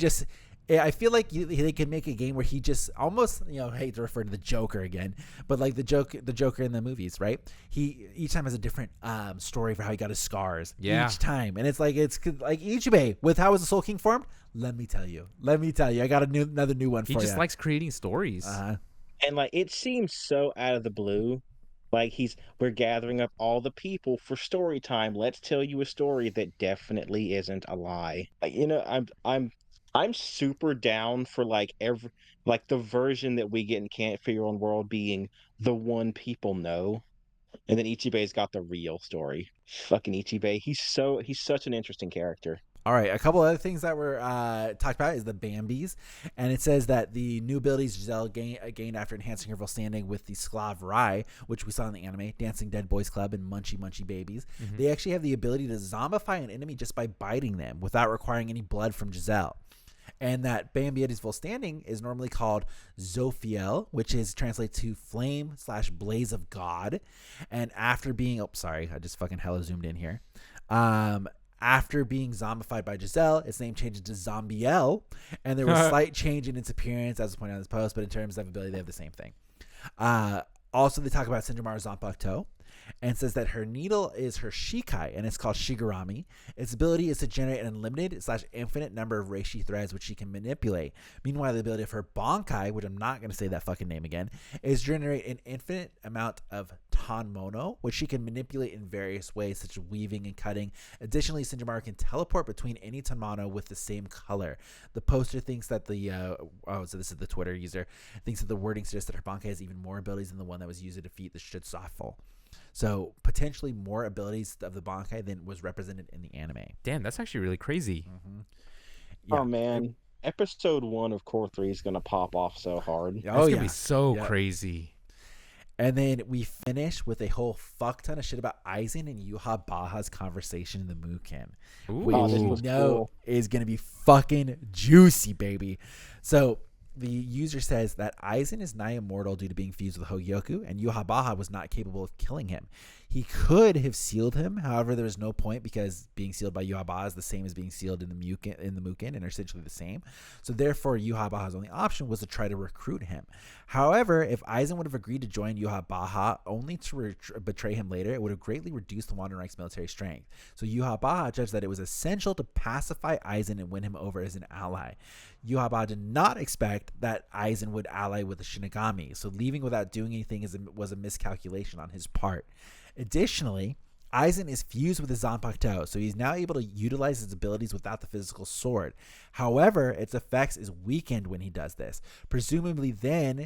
I feel like they could make a game where he just almost, I hate to refer to the Joker again, but like the Joker in the movies, right? He each time has a different story for how he got his scars each time. And it's like Ichibe with how was the Soul King formed? Let me tell you. I got another new one for you. He just likes creating stories. And like it seems so out of the blue. Like we're gathering up all the people for story time. Let's tell you a story that definitely isn't a lie. Like, I'm super down for the version that we get in Can't Figure Your Own World being the one people know, and then Ichibe's got the real story. Fucking Ichibe, he's such an interesting character. All right, a couple other things that were talked about is the Bambis, and it says that the new abilities Giselle gained after enhancing her full standing with the Sklav Rai, which we saw in the anime, Dancing Dead Boys Club and Munchy Munchy Babies. Mm-hmm. They actually have the ability to zombify an enemy just by biting them without requiring any blood from Giselle. And that Bambi at his full standing is normally called Zophiel, which is translated to flame/blaze of God. And after being, I just fucking hella zoomed in here. After being zombified by Giselle, its name changed to Zombiel, and there was a slight change in its appearance, as was pointed out in this post, but in terms of ability, they have the same thing. Also, they talk about Senjumaru Zanpakuto, and says that her needle is her Shikai, and it's called Shigarami. Its ability is to generate an unlimited/infinite number of reishi threads, which she can manipulate. Meanwhile, the ability of her Bankai, which I'm not going to say that fucking name again, is generate an infinite amount of Tanmono, which she can manipulate in various ways, such as weaving and cutting. Additionally, Senjumaru can teleport between any Tanmono with the same color. The poster thinks that so this is the Twitter user, thinks that the wording suggests that her Bankai has even more abilities than the one that was used to defeat the Shitsuffle. So potentially more abilities of the Bankai than was represented in the anime. Damn, that's actually really crazy. Mm-hmm. Yeah. Oh man, episode 1 of Core 3 is gonna pop off so hard. It's gonna be so crazy. And then we finish with a whole fuck ton of shit about Aizen and Yuha Baha's conversation in the Mukin, which this you was know cool. is going to be fucking juicy, baby. So the user says that Aizen is nigh immortal due to being fused with Hogyoku, and Yuha Baha was not capable of killing him. He could have sealed him, however, there was no point because being sealed by Yuha Baha is the same as being sealed in the Mukin, and are essentially the same. So therefore, Yuha Baha's only option was to try to recruit him. However, if Aizen would have agreed to join Yuha Baha only to betray him later, it would have greatly reduced the Wandering Ranks' military strength. So Yuha Baha judged that it was essential to pacify Aizen and win him over as an ally. Yuha Baha did not expect that Aizen would ally with the Shinigami, so leaving without doing anything was a miscalculation on his part. Additionally, Aizen is fused with the Zanpakuto, so he's now able to utilize his abilities without the physical sword. However, its effects is weakened when he does this. Presumably Kyoku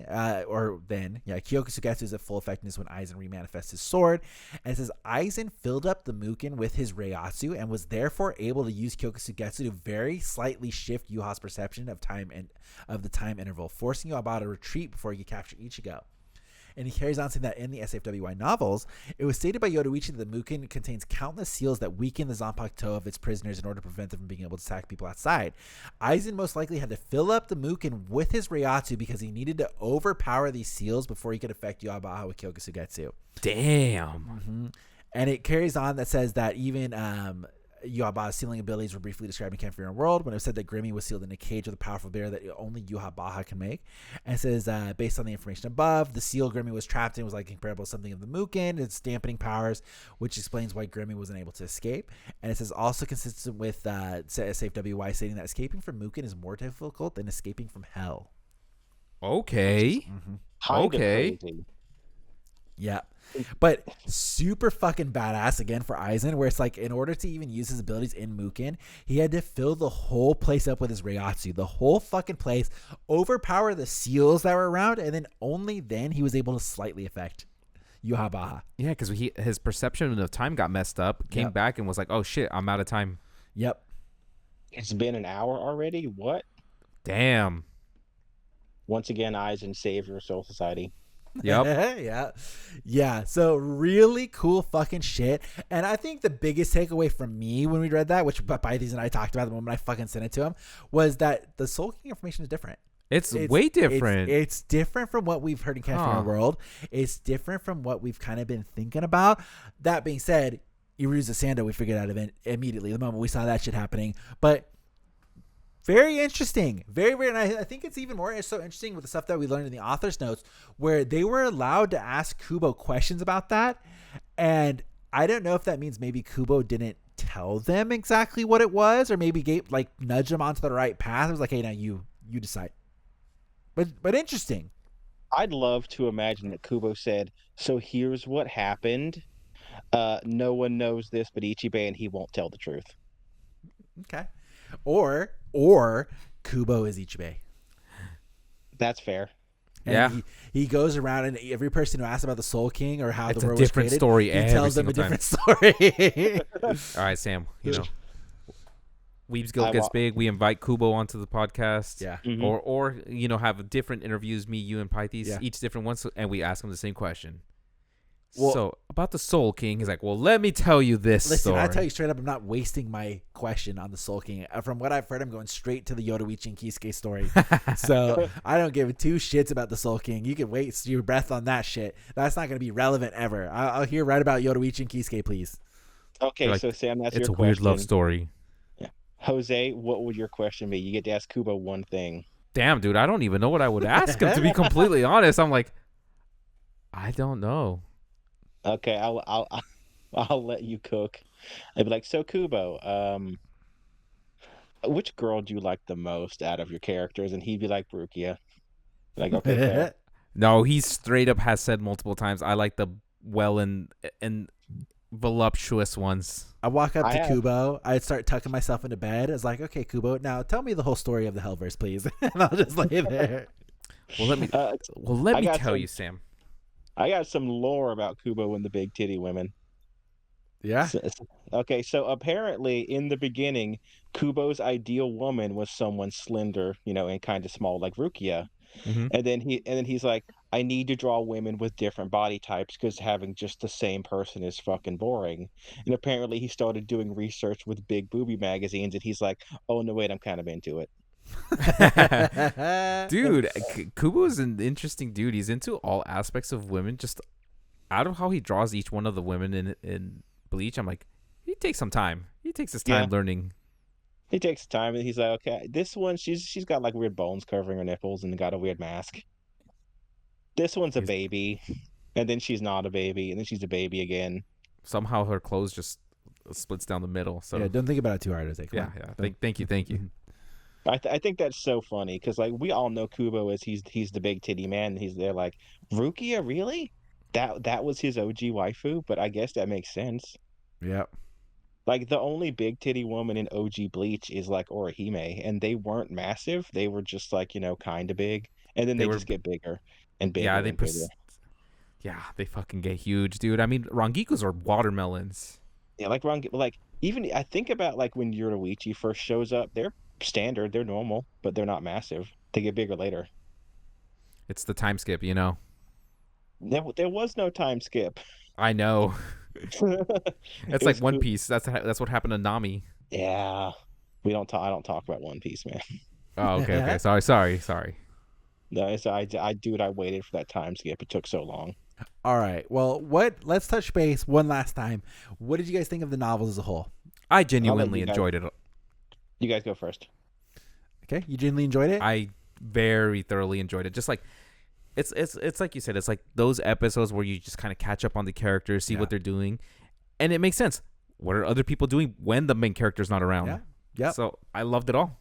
Sugetsu is at full effectiveness when Aizen remanifests his sword. And it says Aizen filled up the Mukin with his Reiatsu and was therefore able to use Kyoku Sugetsu to very slightly shift Yuha's perception of time and of the time interval, forcing Yuha to retreat before he could capture Ichigo. And he carries on saying that in the SFWY novels, it was stated by Yoruichi that the Mukin contains countless seals that weaken the Zanpakuto of its prisoners in order to prevent them from being able to attack people outside. Aizen most likely had to fill up the Mukin with his Reiatsu because he needed to overpower these seals before he could affect Yuha Baha with Kyoku Sugetsu. Damn. Mm-hmm. And it carries on that says that even Yuha Baha's sealing abilities were briefly described in Camp Fear and World when it was said that Grimmy was sealed in a cage with a powerful barrier that only Yuha Baha can make. And it says, based on the information above, the seal Grimmy was trapped in was like comparable to something of the Mukin, its dampening powers, which explains why Grimmy wasn't able to escape. And it says also consistent with SafeWY stating that escaping from Mukin is more difficult than escaping from hell. Okay. Mm-hmm. Okay. Crazy. Yeah. But super fucking badass again for Aizen, where it's like in order to even use his abilities in Mukin, he had to fill the whole place up with his Reiatsu, the whole fucking place, overpower the seals that were around, and then only then he was able to slightly affect Yuha Baha. Yeah, because his perception of time got messed up, came back and was like, oh shit, I'm out of time. Yep. It's been an hour already? What? Damn. Once again, Aizen saved your Soul Society. Yep. Yeah. So really cool fucking shit. And I think the biggest takeaway from me when we read that, which Pythes and I talked about the moment I fucking sent it to him, was that the Soul King information is different. It's way different. It's different from what we've heard in Cafe World. It's different from what we've kind of been thinking about. That being said, Iruza Sando, we figured out immediately the moment we saw that shit happening. But very interesting. Very, very, and I think it's even more so interesting with the stuff that we learned in the author's notes, where they were allowed to ask Kubo questions about that. And I don't know if that means maybe Kubo didn't tell them exactly what it was, or maybe nudge them onto the right path. It was like, hey, now you decide. But interesting. I'd love to imagine that Kubo said, so here's what happened. No one knows this but Ichibei, and he won't tell the truth. Okay. Or Kubo is Ichibei. That's fair. And he goes around, and every person who asks about the Soul King or how it's the world a different was created, story. he tells them a different story. All right, Sam. Weebs Guild gets big. We invite Kubo onto the podcast. Yeah. Mm-hmm. Or have different interviews, me, you, and Pythes, each different ones, and we ask him the same question. Well, so about the Soul King, he's like, well, let me tell you this story. I tell you straight up, I'm not wasting my question on the Soul King. From what I've heard, I'm going straight to the Yoruichi and Kisuke story. So I don't give two shits about the Soul King. You can waste your breath on that shit. That's not going to be relevant ever. I'll hear right about Yoruichi and Kisuke, please. Okay, so Sam, that's your question. It's a weird love story. Yeah. Jose, what would your question be? You get to ask Kubo one thing. Damn, dude, I don't even know what I would ask him, to be completely honest. I'm like, I don't know. Okay, I'll let you cook. I'd be like, so Kubo, which girl do you like the most out of your characters? And he'd be like, Rukia. Like, okay, fair. No, he straight up has said multiple times, I like the well and voluptuous ones. I walk up to Kubo. I'd start tucking myself into bed. It's like, okay, Kubo, now tell me the whole story of the Hellverse, please. And I'll just lay there. Well, let me tell you, Sam. I got some lore about Kubo and the big titty women. Yeah. Okay, so apparently in the beginning, Kubo's ideal woman was someone slender, and kind of small like Rukia. Mhm. And then he's like, I need to draw women with different body types because having just the same person is fucking boring. And apparently he started doing research with big booby magazines, and he's like, oh no, wait, I'm kind of into it. Dude, Kubo is an interesting dude. He's into all aspects of women. Just out of how he draws each one of the women in Bleach, I'm like, he takes some time. He takes his time learning. He takes time and he's like, okay, this one, she's got like weird bones covering her nipples and got a weird mask. This one's a baby, and then she's not a baby, and then she's a baby again. Somehow her clothes just splits down the middle. So yeah, don't think about it too hard, Jose. Yeah. Thank you. I think that's so funny because like we all know Kubo as he's the big titty man. And he's there like Rukia, really? That was his OG waifu, but I guess that makes sense. Yep. Like the only big titty woman in OG Bleach is like Orihime, and they weren't massive. They were just like kind of big, and then they just get bigger and bigger. Yeah, bigger. They fucking get huge, dude. I mean, Rangikus are watermelons. Yeah, like even I think about like when Yoruichi first shows up, they're standard, they're normal, but they're not massive. They get bigger later. It's the time skip, you know. There was no time skip. I know. It's like One Piece. That's what happened to Nami. Yeah, I don't talk about One Piece, man. Oh, okay. Sorry. No, it's I waited for that time skip. It took so long. All right. Well, let's touch base one last time. What did you guys think of the novels as a whole? I genuinely enjoyed it. You guys go first. Okay, you genuinely enjoyed it? I very thoroughly enjoyed it. Just like it's like you said, it's like those episodes where you just kind of catch up on the characters, see what they're doing, and it makes sense. What are other people doing when the main character's not around? Yeah. So I loved it all.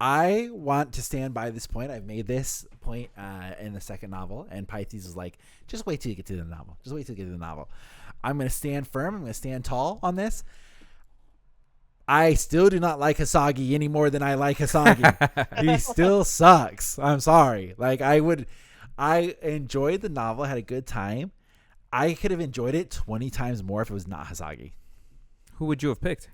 I want to stand by this point. I've made this point in the second novel, and Pythes is like, just wait till you get to the novel. Just wait till you get to the novel. I'm going to stand firm. I'm going to stand tall on this. I still do not like Hisagi any more than I like Hisagi. He still sucks. I'm sorry. Like I enjoyed the novel, had a good time. I could have enjoyed it 20 times more if it was not Hisagi. Who would you have picked?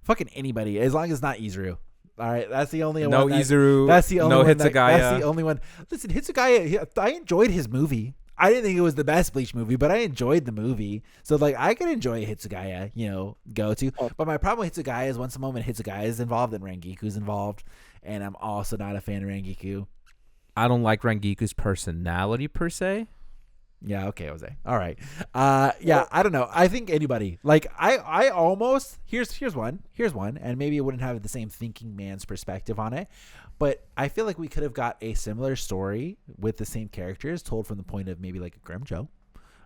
Fucking anybody, as long as it's not Izuru. All right, that's the only one. No Izuru. That's the only one. Hitsugaya. That's the only one. Listen, Hitsugaya, I enjoyed his movie. I didn't think it was the best Bleach movie, but I enjoyed the movie. So, like, I could enjoy Hitsugaya, go to. But my problem with Hitsugaya is once a moment Hitsugaya is involved, then Rangiku's involved. And I'm also not a fan of Rangiku. I don't like Rangiku's personality, per se. Yeah, okay, Jose. All right. Yeah, I don't know. I think anybody. Like, I almost... Here's one, and maybe it wouldn't have the same thinking man's perspective on it, but I feel like we could have got a similar story with the same characters told from the point of maybe like a Grimjo.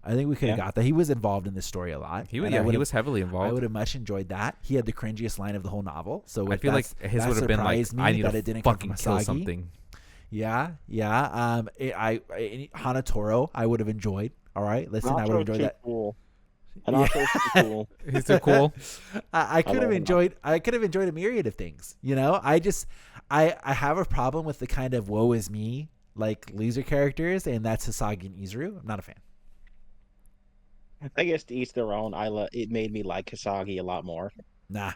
I think we could have got that. He was involved in this story a lot. He was heavily involved. I would have much enjoyed that. He had the cringiest line of the whole novel. So I feel like his would have been like, I need to fucking kill something. Yeah. Hanatoro, I would have enjoyed. All right, listen, I would have enjoyed that. Cool. Hanato's too cool. He's too cool. I could have enjoyed a myriad of things. I have a problem with the kind of woe is me like loser characters, and that's Hisagi and Izuru. I'm not a fan. I guess to each their own. It made me like Hisagi a lot more. Nah.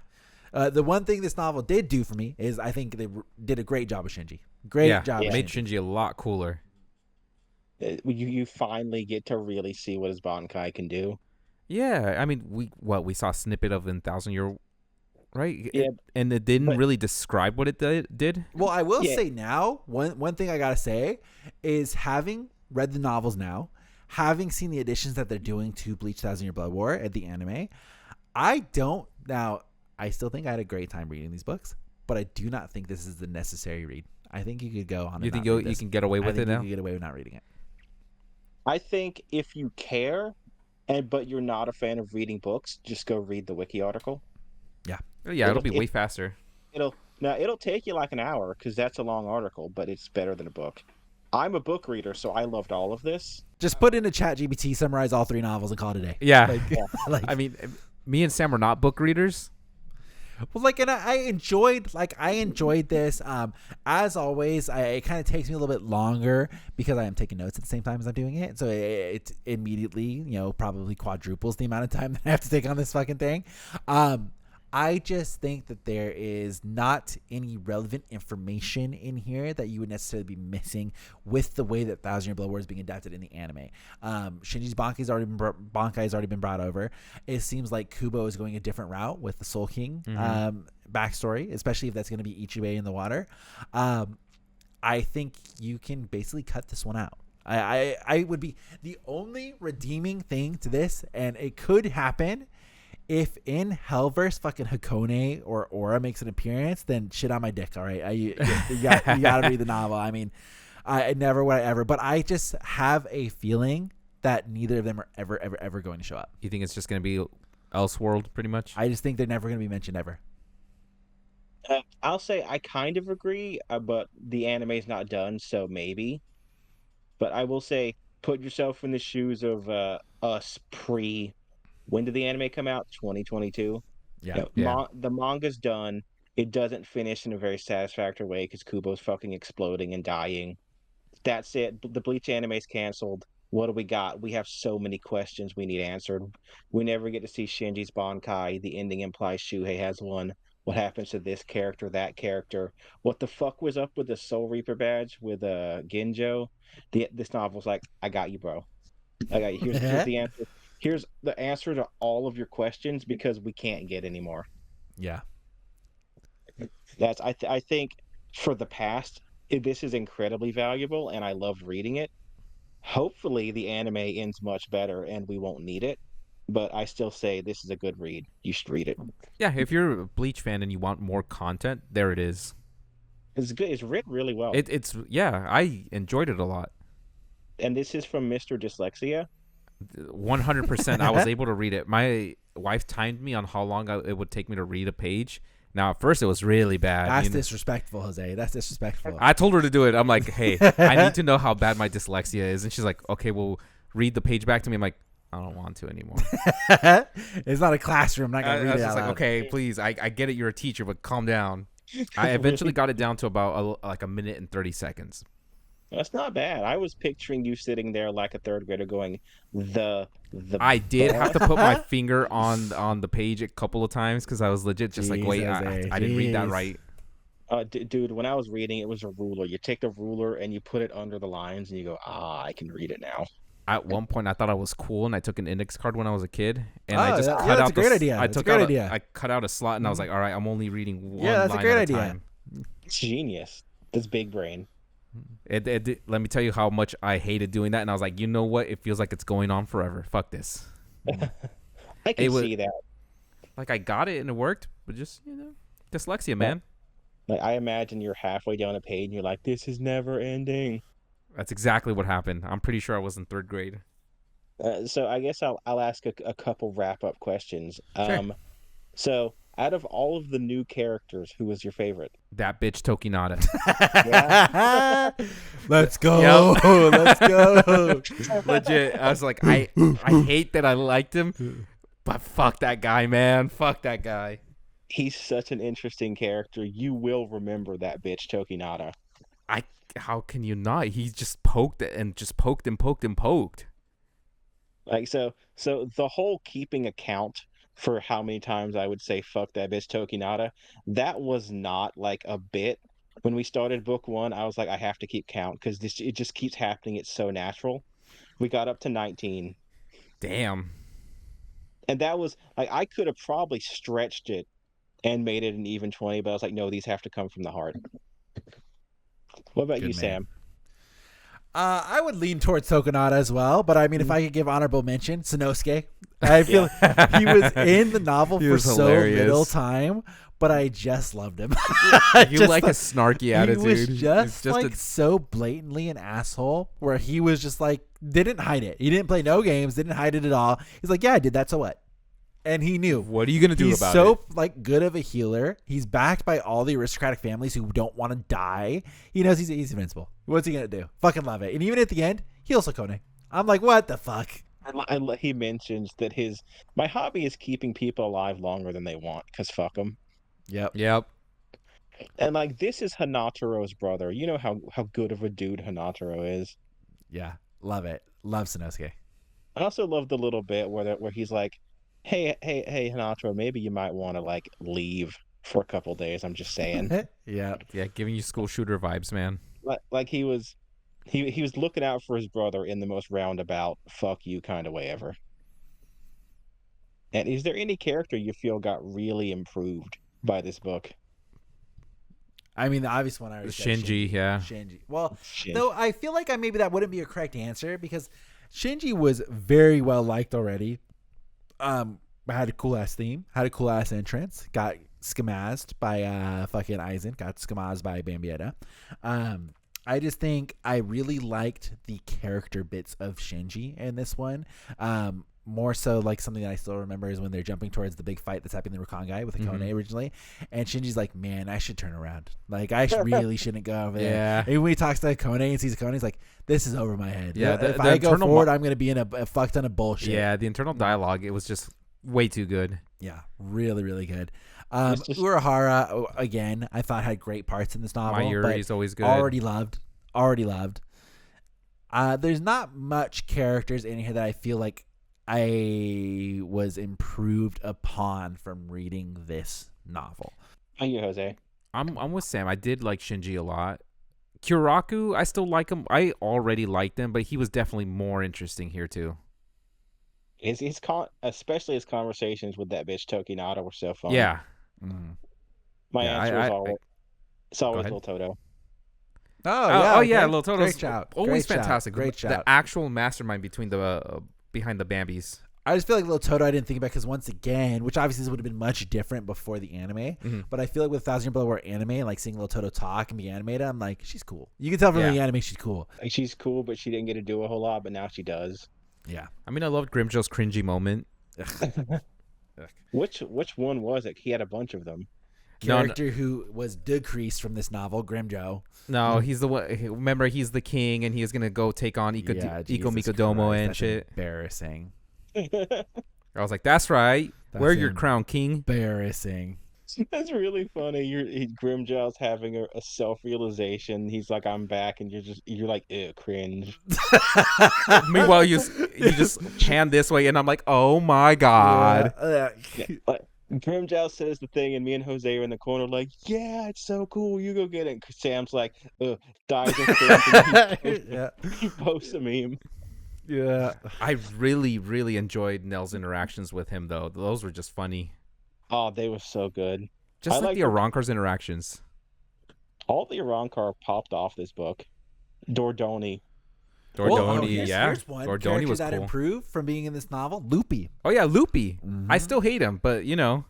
The one thing this novel did do for me is I think they did a great job with Shinji. Great job. It made Shinji a lot cooler. You finally get to really see what his Bankai can do. Yeah, I mean, we saw a snippet of in 1,000 Year, right? Yeah, and it didn't really describe what it did. Well, I will say now, one thing I gotta say is having read the novels now, having seen the additions that they're doing to Bleach 1,000 Year Blood War at the anime, I still think I had a great time reading these books, but I do not think this is the necessary read. I think you could go on. You think you can get away with it now? You can get away with not reading it. I think if you care, but you're not a fan of reading books, just go read the wiki article. Yeah. It'll be way faster. It'll take you like an hour because that's a long article, but it's better than a book. I'm a book reader, so I loved all of this. Just put in a ChatGPT, summarize all 3 novels, and call it a day. Yeah. I mean, me and Sam are not book readers. Well, and I enjoyed this. As always, it kind of takes me a little bit longer because I am taking notes at the same time as I'm doing it. So it immediately, probably quadruples the amount of time that I have to take on this fucking thing. I just think that there is not any relevant information in here that you would necessarily be missing with the way that Thousand Year Blood War is being adapted in the anime. Shinji's Bankai has already been brought over. It seems like Kubo is going a different route with the Soul King backstory, especially if that's going to be Ichibei in the water. I think you can basically cut this one out. I would be the only redeeming thing to this, and it could happen if in Hellverse fucking Hikone or Aura makes an appearance, then shit on my dick. All right, you gotta read the novel. I mean, I never would I ever, but I just have a feeling that neither of them are ever going to show up. You think it's just going to be Elseworld, pretty much? I just think they're never going to be mentioned ever. I'll say I kind of agree, but the anime's not done, so maybe. But I will say, put yourself in the shoes of us pre. When did the anime come out? 2022. Yeah. The manga's done. It doesn't finish in a very satisfactory way because Kubo's fucking exploding and dying. That's it. The Bleach anime's canceled. What do we got? We have so many questions we need answered. We never get to see Shinji's Bankai. The ending implies Shuhei has one. What happens to this character, that character? What the fuck was up with the Soul Reaper badge with Genjo? This novel's like, I got you, bro. I got you. Here's the answer. Here's the answer to all of your questions because we can't get any more. Yeah. That's I think for the past, this is incredibly valuable, and I loved reading it. Hopefully, the anime ends much better, and we won't need it. But I still say this is a good read. You should read it. Yeah, if you're a Bleach fan and you want more content, there it is. It's good. It's written really well. It's I enjoyed it a lot. And this is from Mr. Dyslexia. 100%. I was able to read it. My wife timed me on how long it would take me to read a page. Now, at first, it was really bad. That's disrespectful, Jose. That's disrespectful. I told her to do it. I'm like, hey, I need to know how bad my dyslexia is. And she's like, okay, well, read the page back to me. I'm like, I don't want to anymore. It's not a classroom. I'm not going to read it out like, loud. okay, please. I get it. You're a teacher, but calm down. I eventually got it down to about a minute and 30 seconds. That's not bad. I was picturing you sitting there like a third grader going, the. I did have to put my finger on the page a couple of times because I was legit just like, wait, I didn't read that right. Dude, when I was reading, it was a ruler. You take the ruler and you put it under the lines and you go, I can read it now. At one point, I thought I was cool, and I took an index card when I was a kid, and Oh, I just yeah, cut that's out a great idea. I That's a took great out idea. I cut out a slot, and I was like, all right, I'm only reading one Yeah, that's a line great at a idea. time. It's genius. That's big brain. Let me tell you how much I hated doing that, and I was like, you know what? It feels like it's going on forever. Fuck this. I can see that. Like, I got it, and it worked, but just, dyslexia, man. Like, I imagine you're halfway down a page, and you're like, this is never ending. That's exactly what happened. I'm pretty sure I was in third grade. So I guess I'll ask a couple wrap-up questions. Sure. So out of all of the new characters, who was your favorite? That bitch Tokinada. Let's go. Let's go. Legit. I was like, I hate that I liked him, but fuck that guy, man. Fuck that guy. He's such an interesting character. You will remember that bitch Tokinada. How can you not? He just poked it and just poked and poked and poked. Like, so the whole keeping account for how many times I would say fuck that bitch Tokinada, that was not like a bit. When we started book one, I was like, I have to keep count because it just keeps happening. It's so natural. We got up to 19. Damn. And that was like, I could have probably stretched it and made it an even 20, but I was like, no, these have to come from the heart. What about you, Sam? I would lean towards Tokinada as well, but I mean, if I could give honorable mention, Sanosuke. I feel he was in the novel for so little time, but I just loved him. You like a snarky attitude. He was just like so blatantly an asshole, where he was just like, didn't hide it. He didn't play no games, didn't hide it at all. He's like, yeah, I did that, so what? And he knew. What are you gonna do about it? He's so like good of a healer. He's backed by all the aristocratic families who don't want to die. He knows he's invincible. What's he gonna do? Fucking love it. And even at the end, heals Hikone. I'm like, what the fuck? He mentions that my hobby is keeping people alive longer than they want, because fuck them. Yep. And like, this is Hanatero's brother. You know how good of a dude Hanatero is. Yeah, love it. Love Sanosuke. I also love the little bit where he's like, Hey, Hinata, maybe you might want to like leave for a couple days. I'm just saying. Yeah. Yeah, giving you school shooter vibes, man. Like he was looking out for his brother in the most roundabout fuck you kind of way ever. And is there any character you feel got really improved by this book? I mean, the obvious one I already said, Shinji, yeah. Shinji. Well, Shit. though I feel like maybe that wouldn't be a correct answer because Shinji was very well liked already. Had a cool ass theme, had a cool ass entrance, got skamazed by fucking Aizen, got skamazed by Bambietta. I just think I really liked the character bits of Shinji in this one. More so like something that I still remember is when they're jumping towards the big fight that's happening in the Rakangai with Hikone originally. And Shinji's like, man, I should turn around. Like, I really shouldn't go over there. Yeah. And when he talks to Hikone and sees Hikone, he's like, this is over my head. Yeah, If I go forward, I'm going to be in a fuck ton of bullshit. Yeah, the internal dialogue, it was just way too good. Yeah, really, really good. It's just- Urahara, again, I thought had great parts in this novel. Mayuri is always good. Already loved. There's not much characters in here that I feel like I was improved upon from reading this novel. How you, Jose? I'm with Sam. I did like Shinji a lot. Kyoraku, I still like him. I already liked him, but he was definitely more interesting here too. Especially his conversations with that bitch Tokinada were so fun. Yeah. My Yeah, answer is always it's always ahead. Lil Toto. Oh yeah, okay. Lil Toto's Great shout. always Great shout. fantastic. Great The shout. actual mastermind behind the Bambis. I just feel like Lil Toto I didn't think about because once again, which obviously this would have been much different before the anime, but I feel like with Thousand Year Blood War anime and like seeing Lil Toto talk and be animated, I'm like, she's cool. You can tell from the anime she's cool. Like, she's cool, but she didn't get to do a whole lot, but now she does. Yeah. I mean, I loved Grimjo's cringy moment. Which one was it? He had a bunch of them. Character who was decreased from this novel, Grimjo. No, he's the one. Remember, he's the king, and he's gonna go take on Iko Mikodomo and that's shit. Embarrassing. I was like, "That's right. Wear your crown, king." Embarrassing. That's really funny. Grimjow's having a self-realization. He's like, "I'm back," and you're like, "Ew, cringe." Meanwhile, you just hand this way, and I'm like, "Oh my god!" But Grimjow says the thing, and me and Jose are in the corner, like, "Yeah, it's so cool. You go get it." And Sam's like, dies of cringe. He posts a meme. Yeah. I really, really enjoyed Nell's interactions with him, though. Those were just funny. Oh, they were so good. Just like the Arankar's interactions. All the Arankar popped off this book. Dordoni. Here's one Dordoni character was that cool. improved from being in this novel. Loopy. Oh yeah, Loopy. I still hate him, but you know,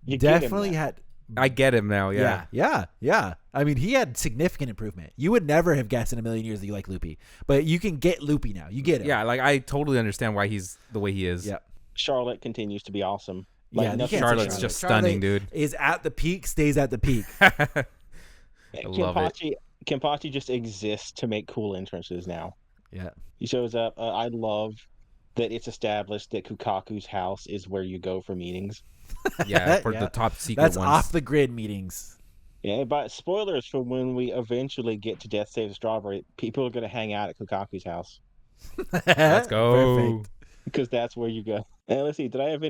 You get him Definitely now. had. I get him now. Yeah. Yeah. I mean, he had significant improvement. You would never have guessed in a million years that you like Loopy, but you can get Loopy now. You get it. Yeah, like I totally understand why he's the way he is. Yep. Charlotte continues to be awesome. Yeah, Like, you can't say Charlotte's just stunning, dude. Is at the peak, stays at the peak. I love it. Kenpachi just exists to make cool entrances now. Yeah. He shows up. I love that it's established that Kukaku's house is where you go for meetings. Yeah, for Yeah. the top secret That's ones. off the grid meetings. Yeah, but spoilers for when we eventually get to Death Saves Strawberry, people are going to hang out at Kukaku's house Let's go. Perfect. because that's where you go. And let's see, did I have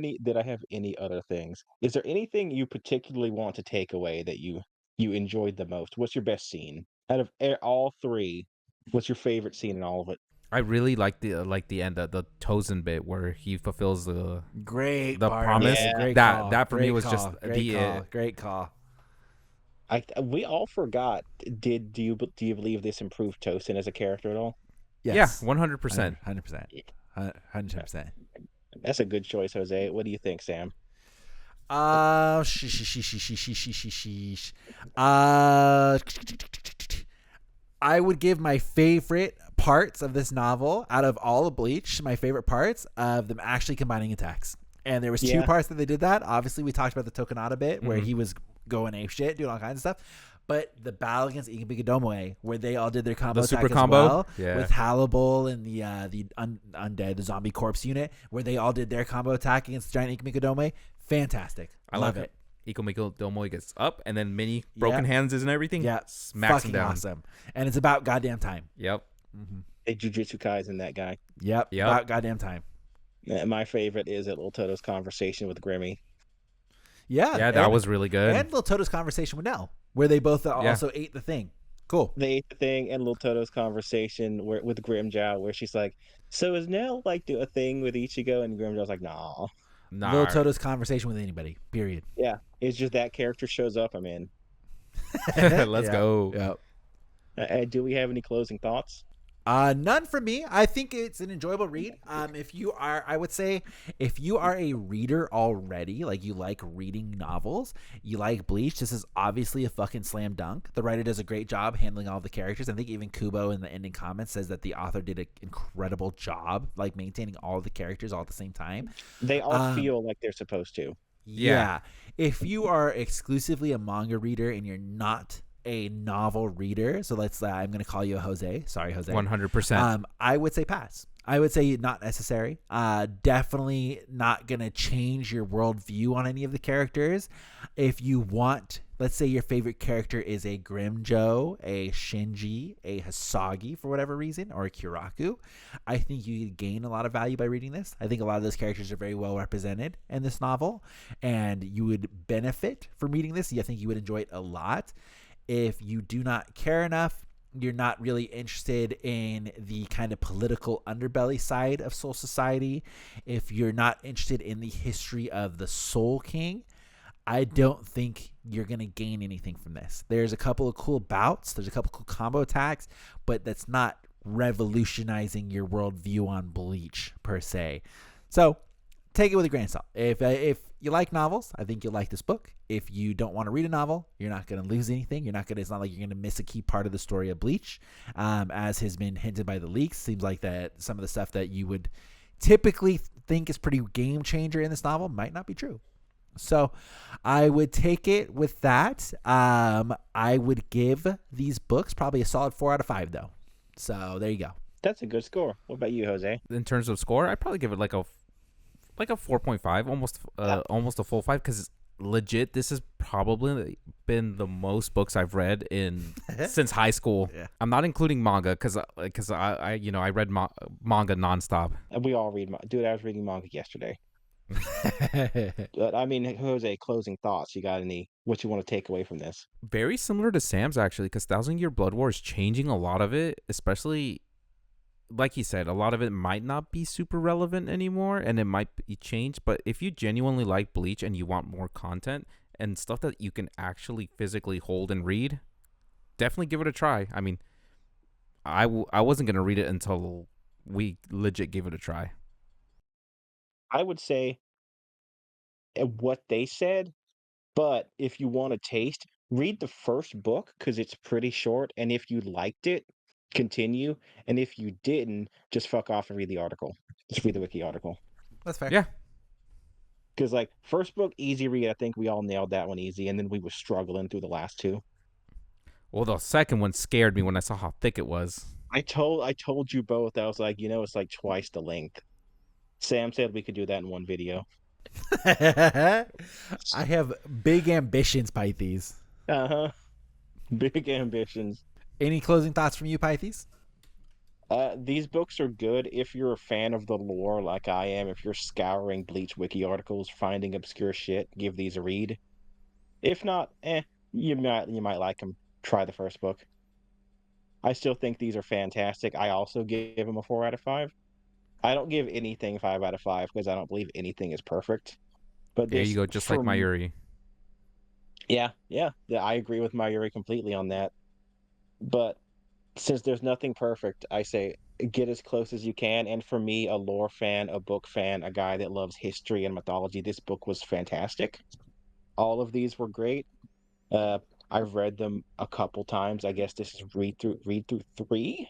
any other things? Is there anything you particularly want to take away that you enjoyed the most? What's your best scene out of all three? What's your favorite scene in all of it? I really like the end, the Tozen bit where he fulfills the Great. The part. promise. Yeah. Great That- call. that for me Great was call. just great the- call. Great call. We all forgot. Do you believe this improved Tosin as a character at all? Yes. Yeah, 100%. 100%. 100%. That's a good choice, Jose. What do you think, Sam? Sheesh. I would give my favorite parts of this novel out of all of Bleach, my favorite parts of them actually combining attacks. And there was two parts that they did that. Obviously, we talked about the Tokinada bit where he was going ape shit, doing all kinds of stuff. But the battle against Ikebikadomoe, where they all did their combo The attack super as combo? well, Yeah. with Hannibal and the undead, the zombie corpse unit, where they all did their combo attack against the giant Ikebikadomoe. Fantastic. I Love love it. Iko Domoe gets up, and then mini broken hands and everything. Yeah, Smacks fucking him down. awesome. And it's about goddamn time. Yep. Hey, Jujutsu Kaisen, that guy. Yep. Yep. About goddamn time. My favorite is Little Toto's conversation with Grimmy. Yeah, that was really good. And Lil Toto's conversation with Nell, where they both also ate the thing. Cool. They ate the thing, and Little Toto's conversation with Grimjow, where she's like, "So is Nell like do a thing with Ichigo?" And Grimjow's like, "Nah." Lil Toto's conversation with anybody. Period. Yeah, it's just that character shows up, I'm in. Let's go. Yeah. Do we have any closing thoughts? None for me. I think it's an enjoyable read. I would say if you are a reader already, like you like reading novels, you like Bleach, this is obviously a fucking slam dunk. The writer does a great job handling all the characters. I think even Kubo in the ending comments says that the author did an incredible job, like maintaining all the characters all at the same time. They all feel like they're supposed to. Yeah. If you are exclusively a manga reader and you're not a novel reader, so let's I'm gonna call you a Jose. Sorry, Jose. 100%. I would say pass. I would say not necessary. Definitely not gonna change your worldview on any of the characters. If you want, let's say your favorite character is a Grimjo, a Shinji, a Hisagi for whatever reason, or a Kiraku, I think you gain a lot of value by reading this. I think a lot of those characters are very well represented in this novel, and you would benefit from reading this. I think you would enjoy it a lot. If you do not care enough, you're not really interested in the kind of political underbelly side of Soul Society, if you're not interested in the history of the Soul King, I don't think you're going to gain anything from this. There's a couple of cool bouts. There's a couple of cool combo attacks, but that's not revolutionizing your worldview on Bleach per se. So take it with a grain of salt. If you like novels, I think you'll like this book. If you don't want to read a novel, you're not going to lose anything. It's not like you're going to miss a key part of the story of Bleach. As has been hinted by the leaks, seems like that some of the stuff that you would typically think is pretty game changer in this novel might not be true. So I would take it with that. I would give these books probably a solid 4 out of 5 though. So there you go. That's a good score. What about you, Jose? In terms of score, I'd probably give it like a 4.5, almost a full 5, because legit, this has probably been the most books I've read since high school. Yeah. I'm not including manga because I read manga nonstop. And we all read dude, I was reading manga yesterday. But I mean, Jose, closing thoughts. You got what you want to take away from this? Very similar to Sam's, actually, because Thousand Year Blood War is changing a lot of it, especially like he said, a lot of it might not be super relevant anymore and it might be changed. But if you genuinely like Bleach and you want more content and stuff that you can actually physically hold and read, definitely give it a try. I mean, I wasn't going to read it until we legit gave it a try. I would say what they said, but if you want a taste, read the first book because it's pretty short. And if you liked it, continue. And if you didn't, just fuck off and read the article. Just read the wiki article. That's fair. Yeah. Because first book, easy read. I think we all nailed that one easy. And then we were struggling through the last two. Well, the second one scared me when I saw how thick it was. I told you both. I was like, it's like twice the length. Sam said we could do that in one video. I have big ambitions, Pythes. Uh-huh. Big ambitions. Any closing thoughts from you, Pythes? These books are good if you're a fan of the lore like I am. If you're scouring Bleach wiki articles, finding obscure shit, give these a read. If not, you might like them. Try the first book. I still think these are fantastic. I also give them a 4 out of 5. I don't give anything 5 out of 5 because I don't believe anything is perfect. But there you go, just like Mayuri. Yeah, I agree with Mayuri completely on that. But since there's nothing perfect, I say get as close as you can. And for me, a lore fan, a book fan, a guy that loves history and mythology, this book was fantastic. All of these were great. I've read them a couple times. I guess this is read through 3,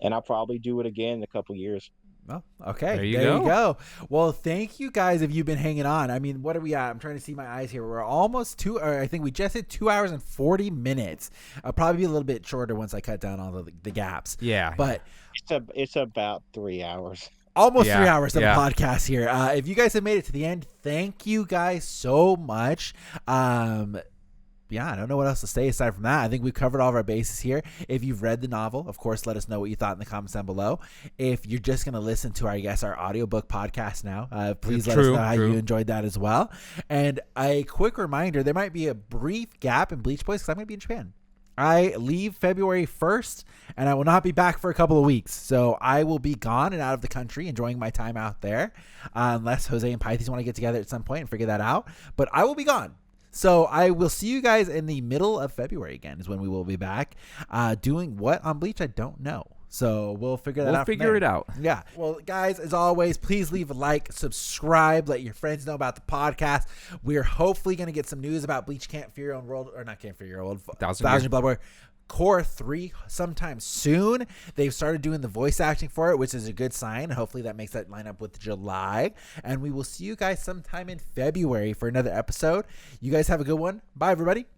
and I'll probably do it again in a couple years. Oh, okay. There you go. Well, thank you guys if you've been hanging on. I mean, what are we at? I'm trying to see my eyes here. We're almost I think we just hit 2 hours and 40 minutes. I'll probably be a little bit shorter once I cut down all the gaps. Yeah. But it's about 3 hours. Almost 3 hours of the podcast here. If you guys have made it to the end, thank you guys so much. yeah, I don't know what else to say aside from that. I think we've covered all of our bases here. If you've read the novel, of course, let us know what you thought in the comments down below. If you're just going to listen to our audiobook podcast now, please let us know how you enjoyed that as well. And a quick reminder, there might be a brief gap in Bleach Boys because I'm going to be in Japan. I leave February 1st, and I will not be back for a couple of weeks. So I will be gone and out of the country, enjoying my time out there, unless Jose and Pythes want to get together at some point and figure that out. But I will be gone. So I will see you guys in the middle of February again is when we will be back. Doing what on Bleach, I don't know. So we'll figure that out. We'll figure it out. Yeah. Well, guys, as always, please leave a like, subscribe, let your friends know about the podcast. We're hopefully going to get some news about Bleach Can't Fear Your Own World, or not Can't Fear Your Own World, Thousand Blood War Core 3 sometime soon. They've started doing the voice acting for it, which is a good sign. Hopefully that makes that line up with July. And we will see you guys sometime in February for another episode. You guys have a good one. Bye, everybody.